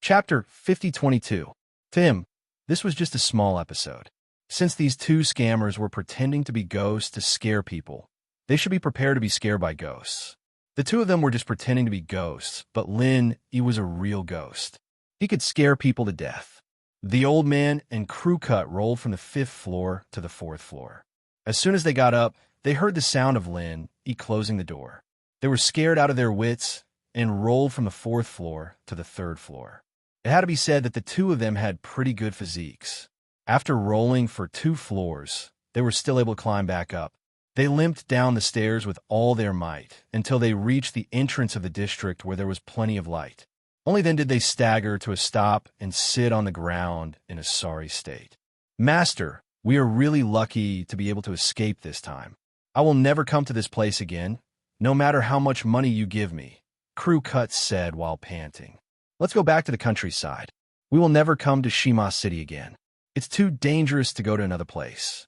Chapter 5022. To him, this was just a small episode. Since these two scammers were pretending to be ghosts to scare people, they should be prepared to be scared by ghosts. The two of them were just pretending to be ghosts, but Lin, he was a real ghost. He could scare people to death. The old man and crew cut rolled from the 5th floor to the 4th floor. As soon as they got up, they heard the sound of Lin, closing the door. They were scared out of their wits and rolled from the 4th floor to the 3rd floor. It had to be said that the two of them had pretty good physiques. After rolling for 2 floors, they were still able to climb back up. They limped down the stairs with all their might until they reached the entrance of the district where there was plenty of light. Only then did they stagger to a stop and sit on the ground in a sorry state. "Master, we are really lucky to be able to escape this time. I will never come to this place again, no matter how much money you give me," Crew Cut said while panting. "Let's go back to the countryside. We will never come to Shima City again. It's too dangerous to go to another place."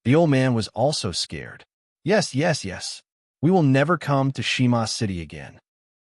The old man was also scared. Yes. We will never come to Shima City again."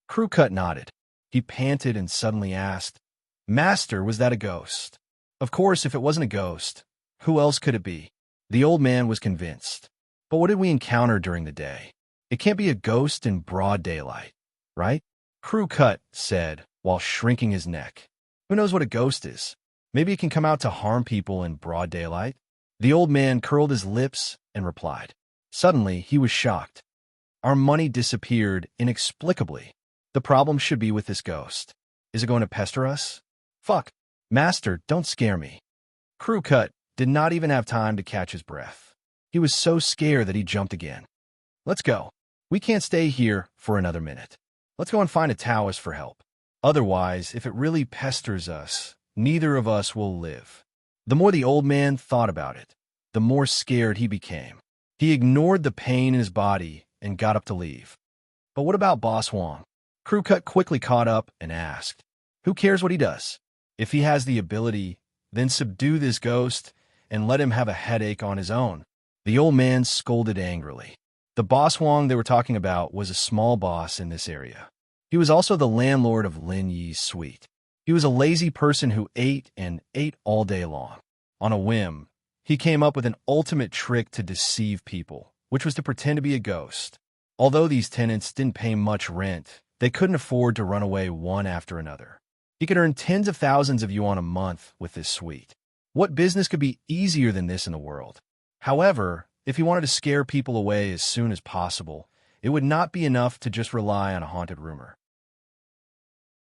Crew Cut nodded. He panted and suddenly asked, "Master, was that a ghost?" Of course, if it wasn't a ghost, who else could it be? The old man was convinced. "But what did we encounter during the day? It can't be a ghost in broad daylight, right?" Crew Cut said while shrinking his neck. "Who knows what a ghost is? Maybe it can come out to harm people in broad daylight." The old man curled his lips and replied. Suddenly, he was shocked. "Our money disappeared inexplicably. The problem should be with this ghost. Is it going to pester us? Fuck. Master, don't scare me." Crew Cut did not even have time to catch his breath. He was so scared that he jumped again. "Let's go. We can't stay here for another minute. Let's go and find a Taoist for help. Otherwise, if it really pesters us, neither of us will live." The more the old man thought about it, the more scared he became. He ignored the pain in his body and got up to leave. "But what about Boss Wong?" Crew Cut quickly caught up and asked. "Who cares what he does? If he has the ability, then subdue this ghost and let him have a headache on his own." The old man scolded angrily. The Boss Wong they were talking about was a small boss in this area. He was also the landlord of Lin Yi's suite. He was a lazy person who ate and ate all day long. On a whim, he came up with an ultimate trick to deceive people, which was to pretend to be a ghost. Although these tenants didn't pay much rent, they couldn't afford to run away one after another. He could earn tens of thousands of yuan a month with this suite. What business could be easier than this in the world? However, if he wanted to scare people away as soon as possible, it would not be enough to just rely on a haunted rumor.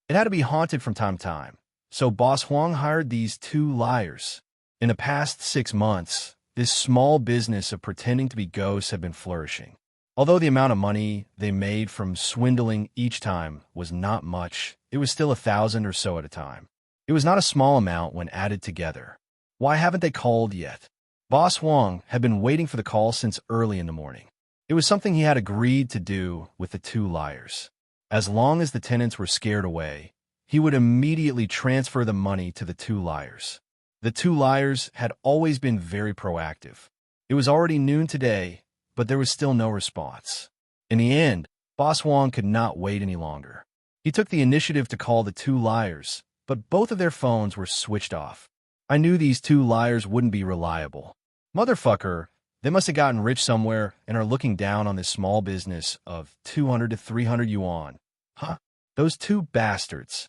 It had to be haunted from time to time, so Boss Huang hired these 2 liars. In the past 6 months, this small business of pretending to be ghosts had been flourishing. Although the amount of money they made from swindling each time was not much, it was still 1,000 or so at a time. It was not a small amount when added together. Why haven't they called yet? Boss Huang had been waiting for the call since early in the morning. It was something he had agreed to do with the 2 liars. As long as the tenants were scared away, he would immediately transfer the money to the 2 liars. The 2 liars had always been very proactive. It was already noon today, but there was still no response. In the end, Boss Huang could not wait any longer. He took the initiative to call the 2 liars, but both of their phones were switched off. I knew these 2 liars wouldn't be reliable. Motherfucker, they must have gotten rich somewhere and are looking down on this small business of 200 to 300 yuan. Huh? Those 2 bastards.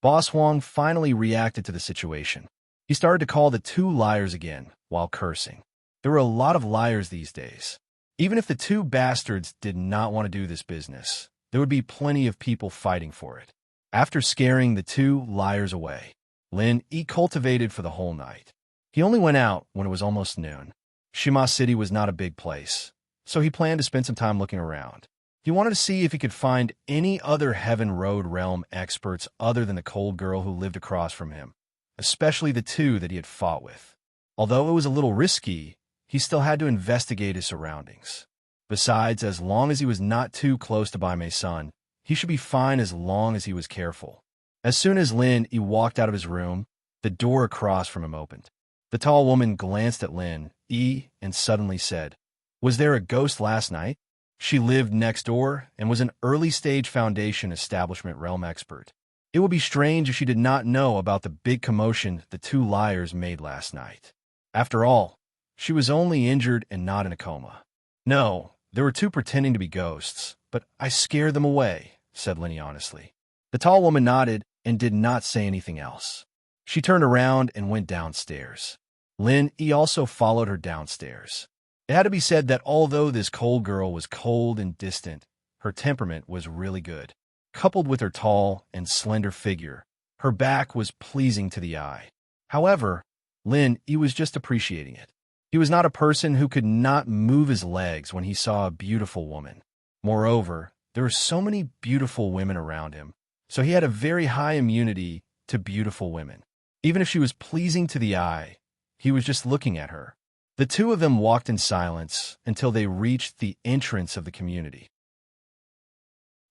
Boss Huang finally reacted to the situation. He started to call the 2 liars again while cursing. There were a lot of liars these days. Even if the 2 bastards did not want to do this business, there would be plenty of people fighting for it. After scaring the 2 liars away, Lin cultivated for the whole night. He only went out when it was almost noon. Shima City was not a big place, so he planned to spend some time looking around. He wanted to see if he could find any other Heaven Road realm experts other than the cold girl who lived across from him, especially the 2 that he had fought with. Although it was a little risky, he still had to investigate his surroundings. Besides, as long as he was not too close to Bai Mei's son, he should be fine as long as he was careful. As soon as Lin walked out of his room, the door across from him opened. The tall woman glanced at Lin and suddenly said, "Was there a ghost last night?" She lived next door and was an early-stage Foundation establishment realm expert. It It would be strange if she did not know about the big commotion the two liars made last night. After all, she was only injured and not in a coma. No, there were two pretending to be ghosts, but I scared them away, said Lenny honestly. The tall woman nodded and did not say anything else. She turned around and went downstairs. Lin E also followed her downstairs. It had to be said that although this cold girl was cold and distant, her temperament was really good. Coupled with her tall and slender figure, her back was pleasing to the eye. However, Lin E was just appreciating it. He was not a person who could not move his legs when he saw a beautiful woman. Moreover, there were so many beautiful women around him, so he had a very high immunity to beautiful women. Even if she was pleasing to the eye, he was just looking at her. The two of them walked in silence until they reached the entrance of the community.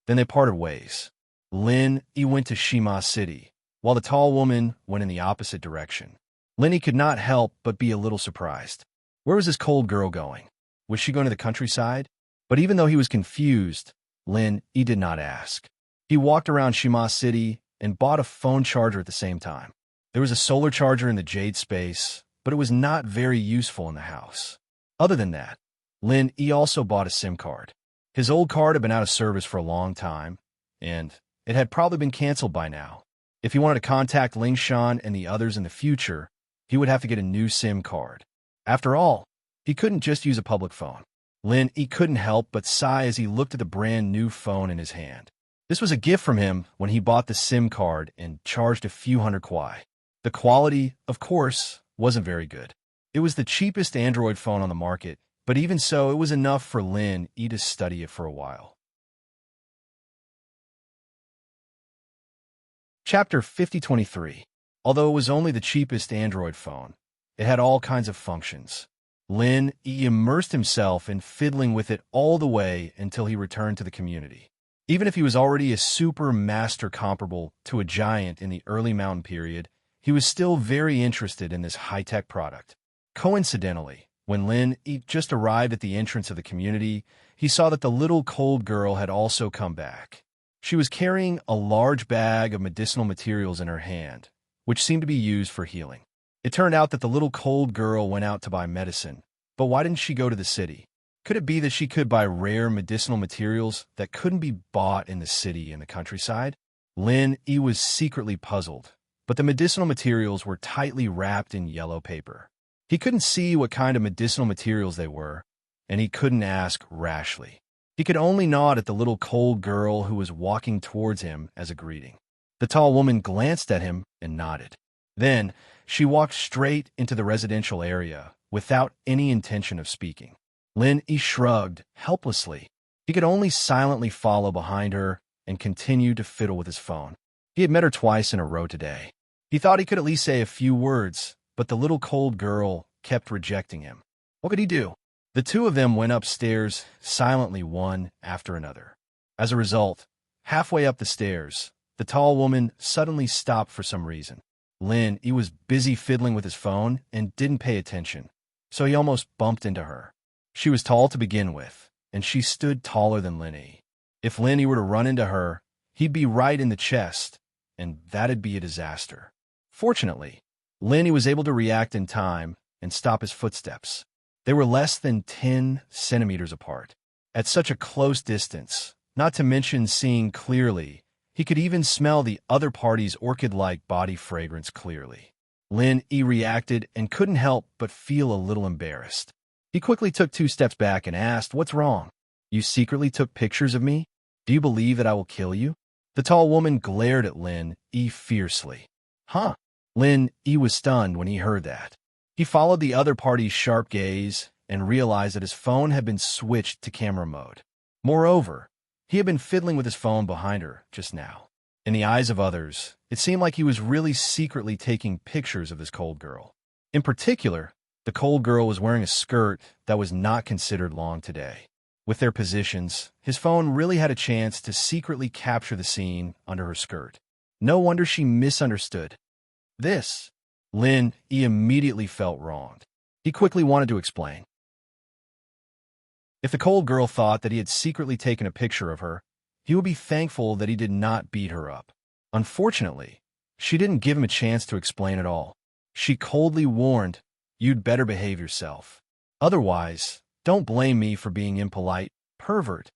Then they parted ways. Lin E went to Shima City, while the tall woman went in the opposite direction. Lenny could not help but be a little surprised. Where was this cold girl going? Was she going to the countryside? But even though he was confused, Lin E did not ask. He walked around Shima City and bought a phone charger at the same time. There was a solar charger in the Jade space, but it was not very useful in the house. Other than that, Lin E also bought a SIM card. His old card had been out of service for a long time, and it had probably been canceled by now. If he wanted to contact Ling Shan and the others in the future, he would have to get a new SIM card. After all, he couldn't just use a public phone. Lin E couldn't help but sigh as he looked at the brand new phone in his hand. This was a gift from him when he bought the SIM card and charged a few hundred kwai. The quality, of course, wasn't very good. It was the cheapest Android phone on the market, but even so, it was enough for Lin E to study it for a while. Chapter 5023. Although it was only the cheapest Android phone, it had all kinds of functions. Lin E immersed himself in fiddling with it all the way until he returned to the community. Even if he was already a super master comparable to a giant in the early mountain period, he was still very interested in this high-tech product. Coincidentally, when Lin E just arrived at the entrance of the community, he saw that the little cold girl had also come back. She was carrying a large bag of medicinal materials in her hand, which seemed to be used for healing. It turned out that the little cold girl went out to buy medicine, but why didn't she go to the city? Could it be that she could buy rare medicinal materials that couldn't be bought in the city and the countryside? Lin E was secretly puzzled, but the medicinal materials were tightly wrapped in yellow paper. He couldn't see what kind of medicinal materials they were, and he couldn't ask rashly. He could only nod at the little cold girl who was walking towards him as a greeting. The tall woman glanced at him and nodded. Then, she walked straight into the residential area without any intention of speaking. Lin E shrugged helplessly. He could only silently follow behind her and continue to fiddle with his phone. He had met her twice in a row today. He thought he could at least say a few words, but the little cold girl kept rejecting him. What could he do? The two of them went upstairs silently one after another. As a result, halfway up the stairs, the tall woman suddenly stopped for some reason. Lin E was busy fiddling with his phone and didn't pay attention, so he almost bumped into her. She was tall to begin with, and she stood taller than Lin E. If Lin E were to run into her, he'd be right in the chest, and that'd be a disaster. Fortunately, Lin E was able to react in time and stop his footsteps. They were less than 10 centimeters apart. At such a close distance, not to mention seeing clearly, he could even smell the other party's orchid-like body fragrance clearly. Lin E reacted and couldn't help but feel a little embarrassed. He quickly took 2 steps back and asked, "What's wrong? You secretly took pictures of me? Do you believe that I will kill you?" The tall woman glared at Lin E fiercely. Huh? Lin E was stunned when he heard that. He followed the other party's sharp gaze and realized that his phone had been switched to camera mode. Moreover, he had been fiddling with his phone behind her just now. In the eyes of others, it seemed like he was really secretly taking pictures of this cold girl. In particular, the cold girl was wearing a skirt that was not considered long today. With their positions, his phone really had a chance to secretly capture the scene under her skirt. No wonder she misunderstood. This, Lin E immediately felt wronged. He quickly wanted to explain. If the cold girl thought that he had secretly taken a picture of her, he would be thankful that he did not beat her up. Unfortunately, she didn't give him a chance to explain at all. She coldly warned, "You'd better behave yourself. Otherwise, don't blame me for being impolite, pervert."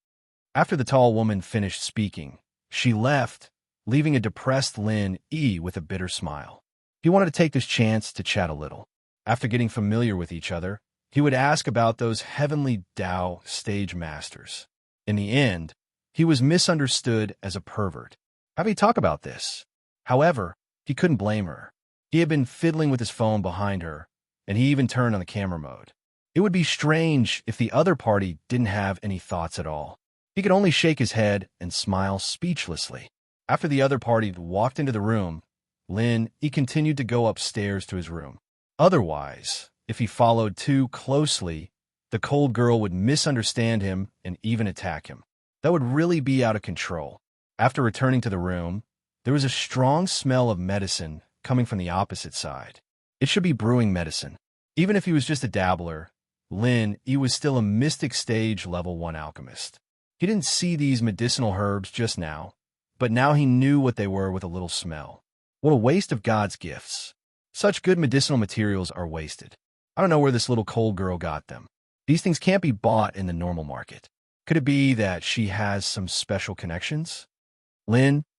After the tall woman finished speaking, she left, leaving a depressed Lin Yi with a bitter smile. He wanted to take this chance to chat a little. After getting familiar with each other, he would ask about those heavenly Tao stage masters. In the end, he was misunderstood as a pervert. Have he talk about this? However, he couldn't blame her. He had been fiddling with his phone behind her, and he even turned on the camera mode. It would be strange if the other party didn't have any thoughts at all. He could only shake his head and smile speechlessly. After the other party walked into the room, he continued to go upstairs to his room. Otherwise, if he followed too closely, the cold girl would misunderstand him and even attack him. That would really be out of control. After returning to the room, there was a strong smell of medicine coming from the opposite side. It should be brewing medicine. Even if he was just a dabbler, he was still a mystic stage level 1 alchemist. He didn't see these medicinal herbs just now, but now he knew what they were with a little smell. What a waste of God's gifts. Such good medicinal materials are wasted. I don't know where this little cold girl got them. These things can't be bought in the normal market. Could it be that she has some special connections?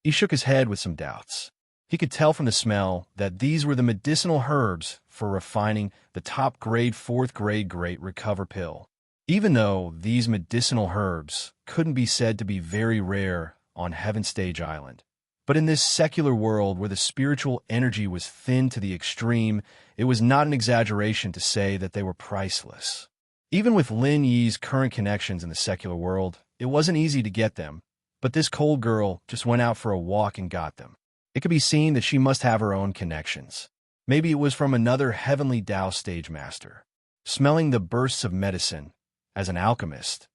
He shook his head with some doubts. He could tell from the smell that these were the medicinal herbs for refining the top grade 4th grade Great Recover pill. Even though these medicinal herbs couldn't be said to be very rare on Heaven Stage Island, but in this secular world where the spiritual energy was thin to the extreme, it was not an exaggeration to say that they were priceless. Even with Lin Yi's current connections in the secular world, it wasn't easy to get them, but this cold girl just went out for a walk and got them. It could be seen that she must have her own connections. Maybe it was from another heavenly Tao stage master. Smelling the bursts of medicine, as an alchemist,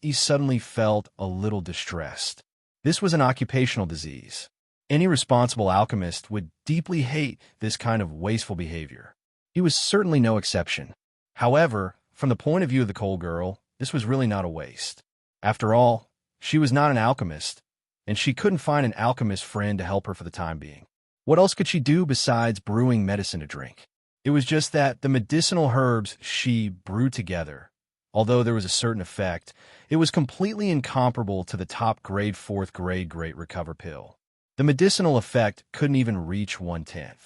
he suddenly felt a little distressed. This was an occupational disease. Any responsible alchemist would deeply hate this kind of wasteful behavior. He was certainly no exception. However, from the point of view of the cold girl, this was really not a waste. After all, she was not an alchemist, and she couldn't find an alchemist friend to help her for the time being. What else could she do besides brewing medicine to drink? It was just that the medicinal herbs she brewed together, although there was a certain effect, it was completely incomparable to the top grade 4th grade Great Recover pill. The medicinal effect couldn't even reach 1/10.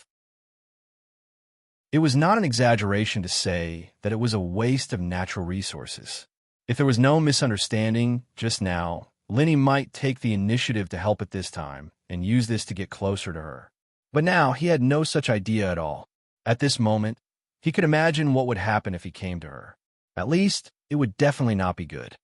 It was not an exaggeration to say that it was a waste of natural resources. If there was no misunderstanding just now, Lenny might take the initiative to help at this time and use this to get closer to her. But now he had no such idea at all. At this moment, he could imagine what would happen if he came to her. At least, it would definitely not be good.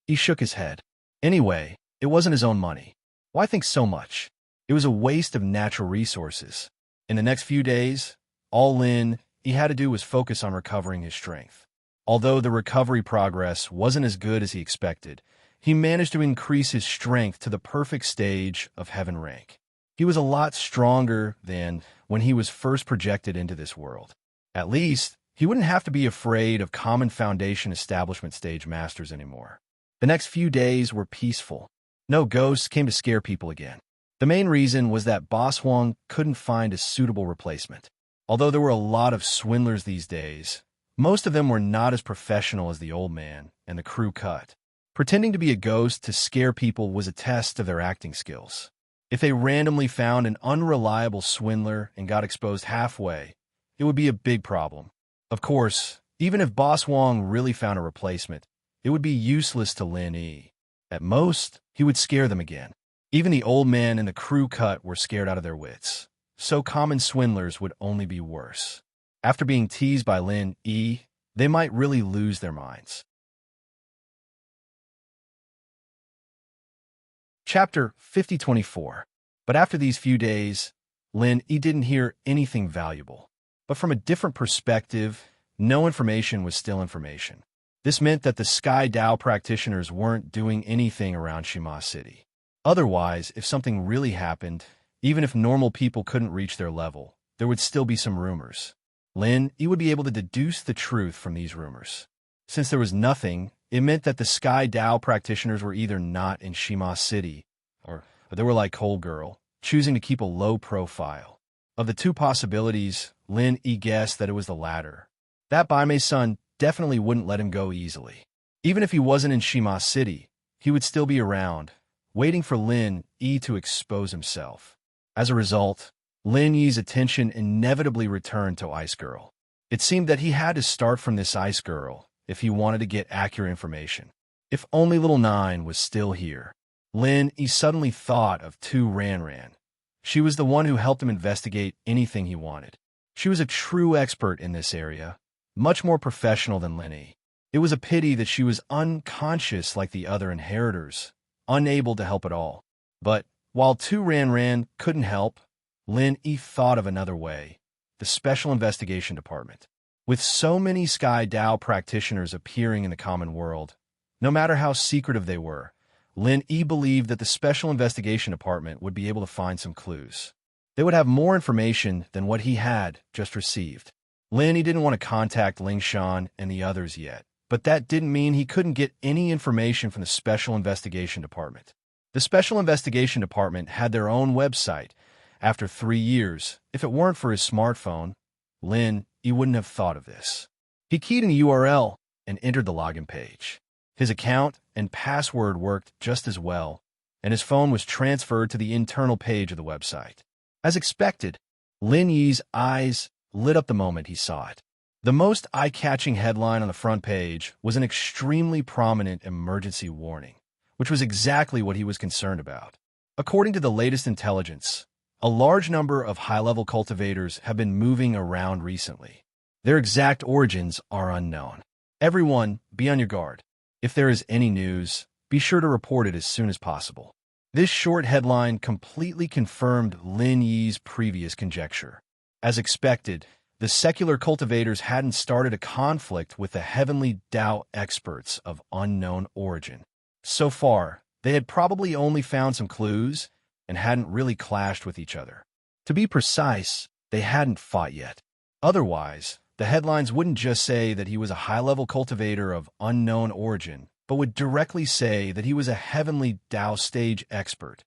He shook his head. Anyway, it wasn't his own money. Why think so much? It was a waste of natural resources. In the next few days, all he had to do was focus on recovering his strength. Although the recovery progress wasn't as good as he expected, he managed to increase his strength to the perfect stage of heaven rank. He was a lot stronger than when he was first projected into this world. At least, he wouldn't have to be afraid of common foundation establishment stage masters anymore. The next few days were peaceful. No ghosts came to scare people again. The main reason was that Boss Huang couldn't find a suitable replacement. Although there were a lot of swindlers these days, most of them were not as professional as the old man and the crew cut. Pretending to be a ghost to scare people was a test of their acting skills. If they randomly found an unreliable swindler and got exposed halfway, it would be a big problem. Of course, even if Boss Huang really found a replacement, it would be useless to Lin Yi. At most, he would scare them again. Even the old man and the crew cut were scared out of their wits. So common swindlers would only be worse. After being teased by Lin Yi, they might really lose their minds. Chapter 5024. But after these few days, Lin Yi didn't hear anything valuable. But from a different perspective, no information was still information. This meant that the Sky Dao practitioners weren't doing anything around Shima City. Otherwise, if something really happened, even if normal people couldn't reach their level, there would still be some rumors. He would be able to deduce the truth from these rumors. Since there was nothing, it meant that the Sky Dao practitioners were either not in Shima City, or but they were like Cold Girl, choosing to keep a low profile. Of the two possibilities, Lin Yi guessed that it was the latter. That Baime's son definitely wouldn't let him go easily. Even if he wasn't in Shima City, he would still be around, waiting for Lin Yi to expose himself. As a result, Lin Yi's attention inevitably returned to Ice Girl. It seemed that he had to start from this Ice Girl if he wanted to get accurate information. If only little Nine was still here. Lin Yi suddenly thought of Tu Ran. She was the one who helped him investigate anything he wanted. She was a true expert in this area, much more professional than Lin Yi. It was a pity that she was unconscious like the other inheritors, unable to help at all. But while Tu Ran couldn't help, Lin Yi thought of another way: the Special Investigation Department. With so many Sky Dao practitioners appearing in the common world, no matter how secretive they were, Lin Yi believed that the Special Investigation Department would be able to find some clues. They would have more information than what he had just received. Lin Yi didn't want to contact Ling Shan and the others yet, but that didn't mean he couldn't get any information from the Special Investigation Department. The Special Investigation Department had their own website. After 3 years, if it weren't for his smartphone, Lin Yi wouldn't have thought of this. He keyed in the URL and entered the login page. His account and password worked just as well, and his phone was transferred to the internal page of the website. As expected, Lin Yi's eyes lit up the moment he saw it. The most eye-catching headline on the front page was an extremely prominent emergency warning, which was exactly what he was concerned about. According to the latest intelligence, a large number of high-level cultivators have been moving around recently. Their exact origins are unknown. Everyone, be on your guard. If there is any news, be sure to report it as soon as possible. This short headline completely confirmed Lin Yi's previous conjecture. As expected, the secular cultivators hadn't started a conflict with the heavenly Dao experts of unknown origin. So far, they had probably only found some clues and hadn't really clashed with each other. To be precise, they hadn't fought yet. Otherwise, the headlines wouldn't just say that he was a high-level cultivator of unknown origin, but would directly say that he was a heavenly Dao stage expert.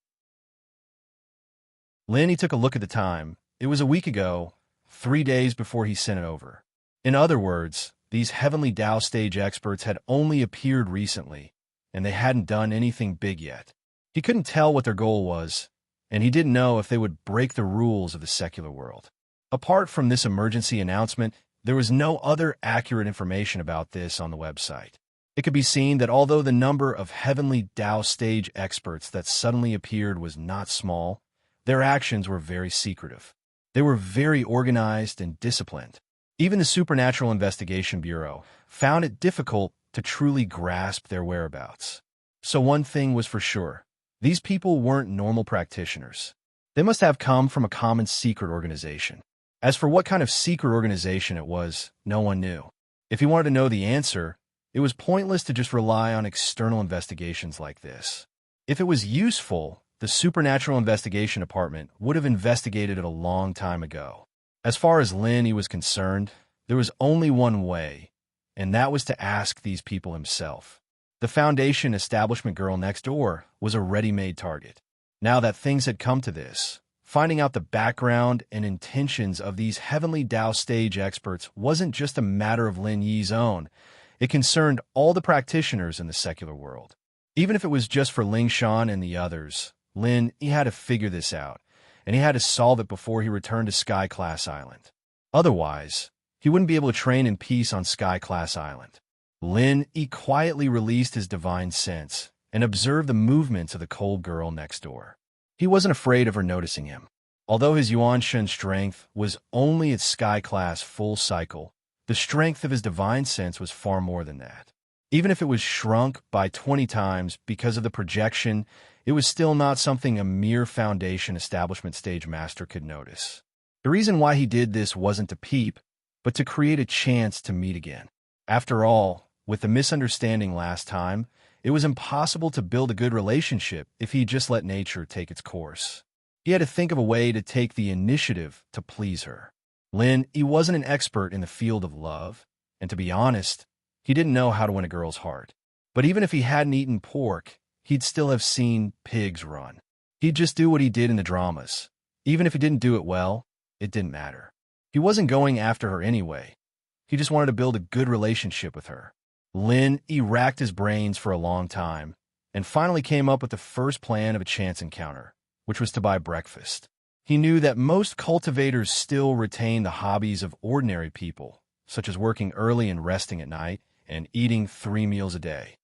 Lin Yi took a look at the time. It was a week ago, 3 days before he sent it over. In other words, these heavenly Dao stage experts had only appeared recently, and they hadn't done anything big yet. He couldn't tell what their goal was, and he didn't know if they would break the rules of the secular world. Apart from this emergency announcement, there was no other accurate information about this on the website. It could be seen that although the number of heavenly Dao stage experts that suddenly appeared was not small, their actions were very secretive. They were very organized and disciplined. Even the Supernatural Investigation Bureau found it difficult to truly grasp their whereabouts. So one thing was for sure: these people weren't normal practitioners. They must have come from a common secret organization. As for what kind of secret organization it was, no one knew. If he wanted to know the answer, it was pointless to just rely on external investigations like this. If it was useful, the Supernatural Investigation Department would have investigated it a long time ago. As far as Lin Yi was concerned, there was only one way, and that was to ask these people himself. The Foundation establishment girl next door was a ready-made target. Now that things had come to this, finding out the background and intentions of these heavenly Dao stage experts wasn't just a matter of Lin Yi's own. It concerned all the practitioners in the secular world. Even if it was just for Ling Shan and the others, Lin Yi had to figure this out, and he had to solve it before he returned to Sky Class Island. Otherwise, he wouldn't be able to train in peace on Sky Class Island. Lin Yi quietly released his divine sense and observed the movements of the cold girl next door. He wasn't afraid of her noticing him. Although his Yuan Shen strength was only at Sky Class full cycle, the strength of his divine sense was far more than that. Even if it was shrunk by 20 times because of the projection, it was still not something a mere Foundation establishment stage master could notice. The reason why he did this wasn't to peep, but to create a chance to meet again. After all, with the misunderstanding last time, it was impossible to build a good relationship if he just let nature take its course. He had to think of a way to take the initiative to please her. Lin Yi wasn't an expert in the field of love, and to be honest, he didn't know how to win a girl's heart. But even if he hadn't eaten pork, he'd still have seen pigs run. He'd just do what he did in the dramas. Even if he didn't do it well, it didn't matter. He wasn't going after her anyway. He just wanted to build a good relationship with her. He racked his brains for a long time and finally came up with the first plan of a chance encounter, which was to buy breakfast. He knew that most cultivators still retain the hobbies of ordinary people, such as working early and resting at night and eating 3 meals a day.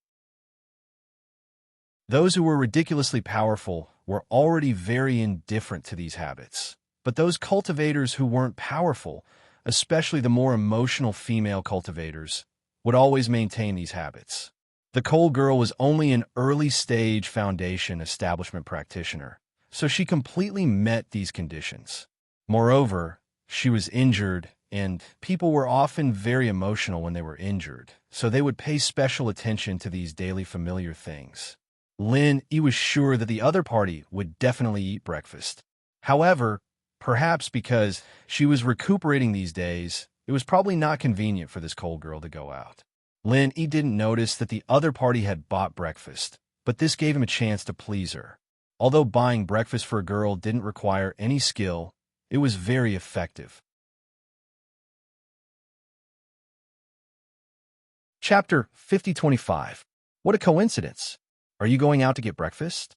Those who were ridiculously powerful were already very indifferent to these habits. But those cultivators who weren't powerful, especially the more emotional female cultivators, would always maintain these habits. The cold girl was only an early-stage foundation establishment practitioner, so she completely met these conditions. Moreover, she was injured, and people were often very emotional when they were injured, so they would pay special attention to these daily familiar things. He was sure that the other party would definitely eat breakfast. However, perhaps because she was recuperating these days, it was probably not convenient for this cold girl to go out. He didn't notice that the other party had bought breakfast, but this gave him a chance to please her. Although buying breakfast for a girl didn't require any skill, it was very effective. Chapter 5025. What a coincidence! Are you going out to get breakfast?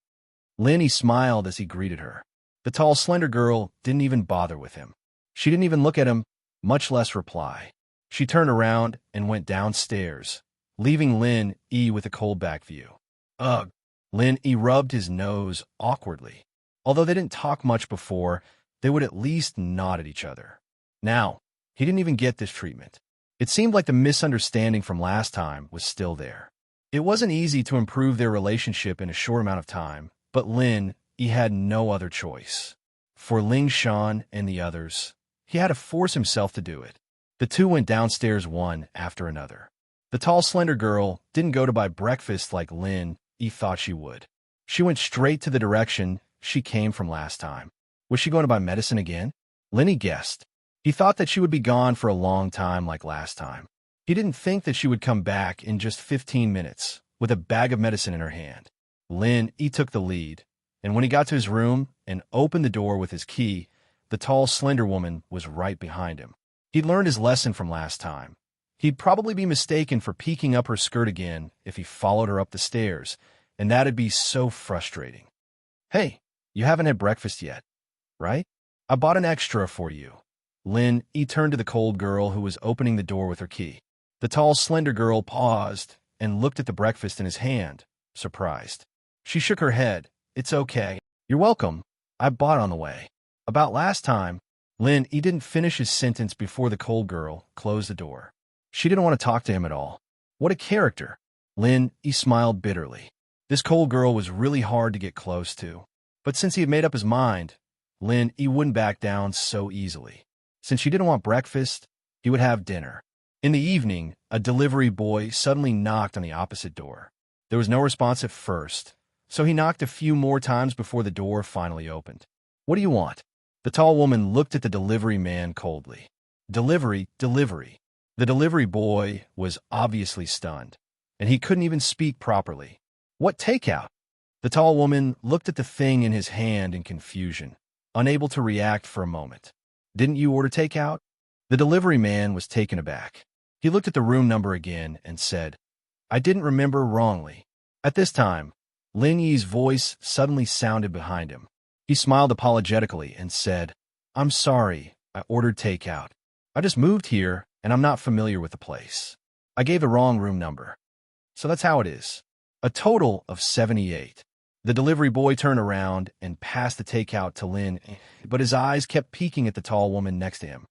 He smiled as he greeted her. The tall, slender girl didn't even bother with him. She didn't even look at him, much less reply. She turned around and went downstairs, leaving with a cold back view. Ugh! Rubbed his nose awkwardly. Although they didn't talk much before, they would at least nod at each other. Now, he didn't even get this treatment. It seemed like the misunderstanding from last time was still there. It wasn't easy to improve their relationship in a short amount of time, but he had no other choice. For Ling Shan and the others, he had to force himself to do it. The two went downstairs one after another. The tall, slender girl didn't go to buy breakfast like he thought she would. She went straight to the direction she came from last time. Was she going to buy medicine again? He guessed. He thought that she would be gone for a long time like last time. He didn't think that she would come back in just 15 minutes with a bag of medicine in her hand. He took the lead, and when he got to his room and opened the door with his key, the tall, slender woman was right behind him. He'd learned his lesson from last time. He'd probably be mistaken for peeking up her skirt again if he followed her up the stairs, and that'd be so frustrating. Hey, you haven't had breakfast yet, right? I bought an extra for you. He turned to the cold girl who was opening the door with her key. The tall, slender girl paused and looked at the breakfast in his hand, surprised. She shook her head. It's okay. You're welcome. I bought on the way. About last time, he didn't finish his sentence before the cold girl closed the door. She didn't want to talk to him at all. What a character. He smiled bitterly. This cold girl was really hard to get close to. But since he had made up his mind, he wouldn't back down so easily. Since she didn't want breakfast, he would have dinner. In the evening, a delivery boy suddenly knocked on the opposite door. There was no response at first, so he knocked a few more times before the door finally opened. What do you want? The tall woman looked at the delivery man coldly. Delivery. The delivery boy was obviously stunned, and he couldn't even speak properly. What takeout? The tall woman looked at the thing in his hand in confusion, unable to react for a moment. Didn't you order takeout? The delivery man was taken aback. He looked at the room number again and said, I didn't remember wrongly. At this time, Yi's voice suddenly sounded behind him. He smiled apologetically and said, I'm sorry, I ordered takeout. I just moved here and I'm not familiar with the place. I gave the wrong room number. So that's how it is. A total of 78. The delivery boy turned around and passed the takeout to but his eyes kept peeking at the tall woman next to him.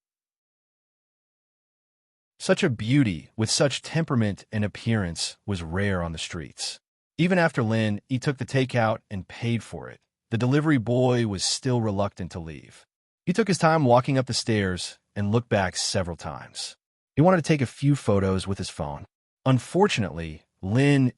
Such a beauty with such temperament and appearance was rare on the streets. Even after he took the takeout and paid for it, the delivery boy was still reluctant to leave. He took his time walking up the stairs and looked back several times. He wanted to take a few photos with his phone. Unfortunately, and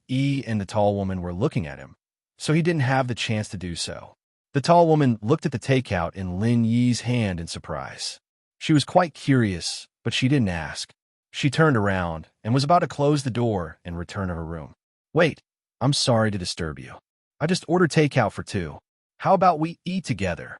the tall woman were looking at him, so he didn't have the chance to do so. The tall woman looked at the takeout in Yi's hand in surprise. She was quite curious, but she didn't ask. She turned around and was about to close the door and return to her room. Wait, I'm sorry to disturb you. I just ordered takeout for two. How about we eat together?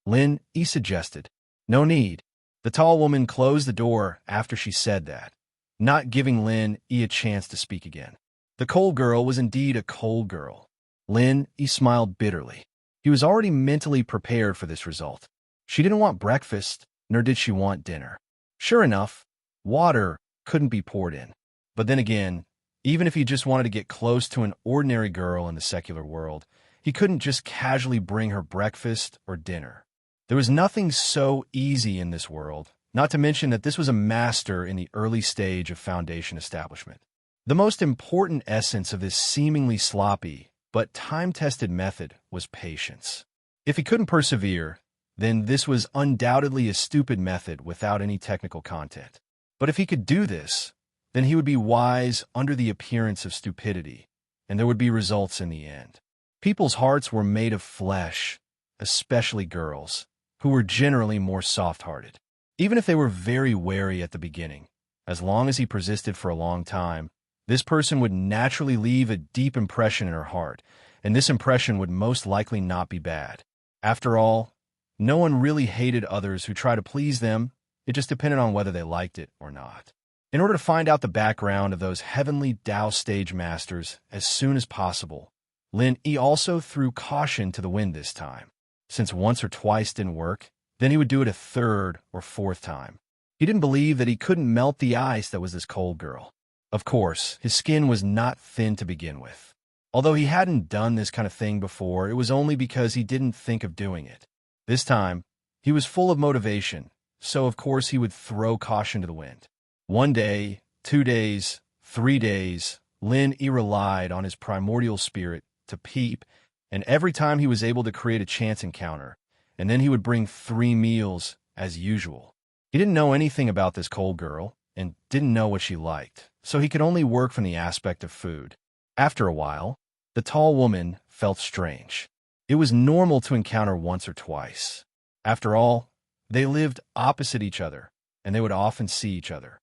Lin E suggested. No need. The tall woman closed the door after she said that, not giving Lin E a chance to speak again. The cold girl was indeed a cold girl. Lin E smiled bitterly. He was already mentally prepared for this result. She didn't want breakfast, nor did she want dinner. Sure enough, water couldn't be poured in. But then again, even if he just wanted to get close to an ordinary girl in the secular world, he couldn't just casually bring her breakfast or dinner. There was nothing so easy in this world, not to mention that this was a master in the early stage of foundation establishment. The most important essence of this seemingly sloppy but time-tested method was patience. If he couldn't persevere, then this was undoubtedly a stupid method without any technical content. But if he could do this, then he would be wise under the appearance of stupidity, and there would be results in the end. People's hearts were made of flesh, especially girls, who were generally more soft-hearted. Even if they were very wary at the beginning, as long as he persisted for a long time, this person would naturally leave a deep impression in her heart, and this impression would most likely not be bad. After all, no one really hated others who tried to please them. It just depended on whether they liked it or not. In order to find out the background of those heavenly Tao stage masters as soon as possible, Lin E also threw caution to the wind this time. Since once or twice didn't work, then he would do it a third or fourth time. He didn't believe that he couldn't melt the ice that was this cold girl. Of course, his skin was not thin to begin with. Although he hadn't done this kind of thing before, it was only because he didn't think of doing it. This time, he was full of motivation, so of course he would throw caution to the wind. 1 day, 2 days, 3 days, Lin E relied on his primordial spirit to peep, and every time he was able to create a chance encounter, and then he would bring 3 meals as usual. He didn't know anything about this cold girl, and didn't know what she liked, so he could only work from the aspect of food. After a while, the tall woman felt strange. It was normal to encounter once or twice. After all, they lived opposite each other, and they would often see each other.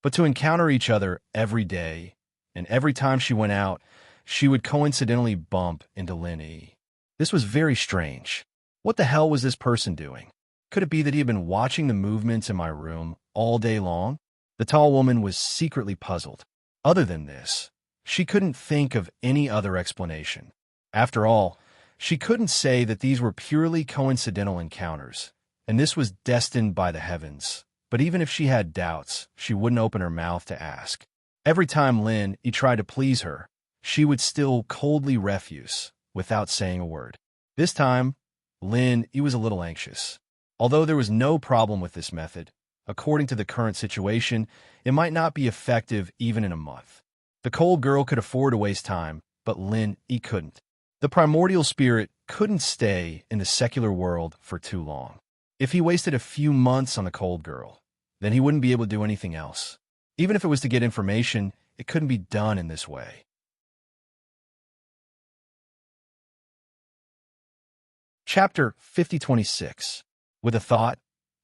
But to encounter each other every day, and every time she went out, she would coincidentally bump into Lin E. This was very strange. What the hell was this person doing? Could it be that he had been watching the movements in my room all day long? The tall woman was secretly puzzled. Other than this, she couldn't think of any other explanation. After all, she couldn't say that these were purely coincidental encounters, and this was destined by the heavens. But even if she had doubts, she wouldn't open her mouth to ask. Every time Lin E tried to please her, she would still coldly refuse, without saying a word. This time, Lin E was a little anxious. Although there was no problem with this method, according to the current situation, it might not be effective even in a month. The cold girl could afford to waste time, but Lin E couldn't. The primordial spirit couldn't stay in the secular world for too long. If he wasted a few months on the cold girl, then he wouldn't be able to do anything else. Even if it was to get information, it couldn't be done in this way. Chapter 5026. With a thought,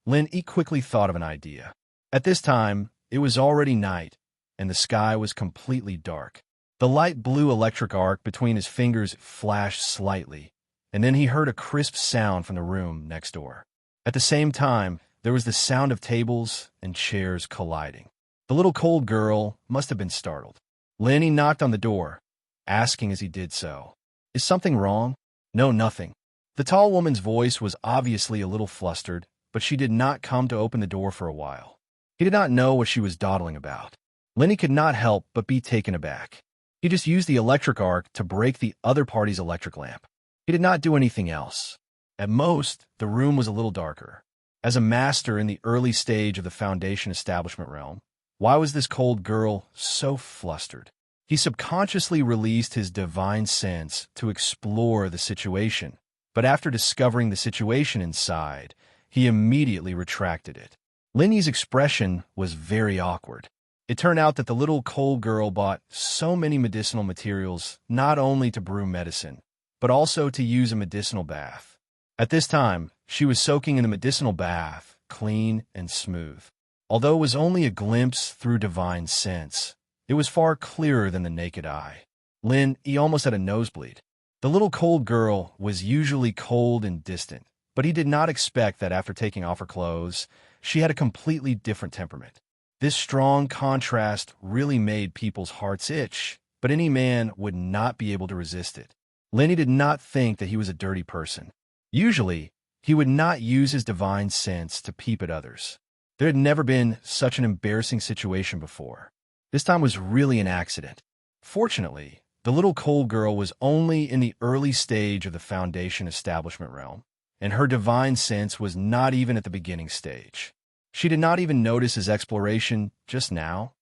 Lin E quickly thought of an idea. At this time, it was already night, and the sky was completely dark. The light blue electric arc between his fingers flashed slightly, and then he heard a crisp sound from the room next door. At the same time, there was the sound of tables and chairs colliding. The little cold girl must have been startled. Lin E knocked on the door, asking as he did so, "Is something wrong?" "No, nothing." The tall woman's voice was obviously a little flustered, but she did not come to open the door for a while. He did not know what she was dawdling about. Lin E could not help but be taken aback. He just used the electric arc to break the other party's electric lamp. He did not do anything else. At most, the room was a little darker. As a master in the early stage of the foundation establishment realm, why was this cold girl so flustered? He subconsciously released his divine sense to explore the situation, but after discovering the situation inside, he immediately retracted it. Lin E's expression was very awkward. It turned out that the little cold girl bought so many medicinal materials not only to brew medicine, but also to use a medicinal bath. At this time, she was soaking in the medicinal bath, clean and smooth. Although it was only a glimpse through divine sense, it was far clearer than the naked eye. Lin E almost had a nosebleed. The The little cold girl was usually cold and distant, but he did not expect that after taking off her clothes, she had a completely different temperament. This strong contrast really made people's hearts itch, but any man would not be able to resist it. Lenny did not think that he was a dirty person. Usually, he would not use his divine sense to peep at others. There had never been such an embarrassing situation before. This time was really an accident. Fortunately, the little cold girl was only in the early stage of the Foundation establishment realm, and her divine sense was not even at the beginning stage. She did not even notice his exploration just now,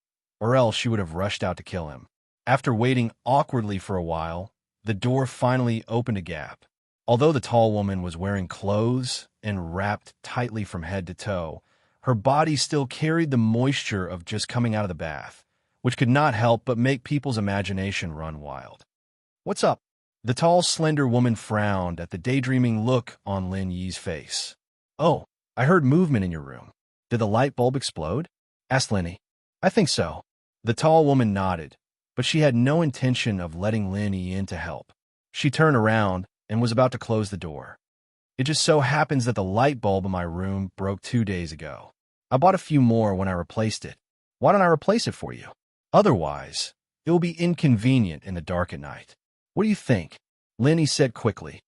or else she would have rushed out to kill him. After waiting awkwardly for a while, the door finally opened a gap. Although the tall woman was wearing clothes and wrapped tightly from head to toe, her body still carried the moisture of just coming out of the bath, which could not help but make people's imagination run wild. "What's up?" The tall, slender woman frowned at the daydreaming look on Lin Yi's face. "Oh, I heard movement in your room. Did the light bulb explode?" asked Lenny. "I think so." The tall woman nodded, but she had no intention of letting Lin Yi in to help. She turned around and was about to close the door. "It just so happens that the light bulb in my room broke 2 days ago. I bought a few more when I replaced it. Why don't I replace it for you? Otherwise, it will be inconvenient in the dark at night. What do you think?" Lenny said quickly.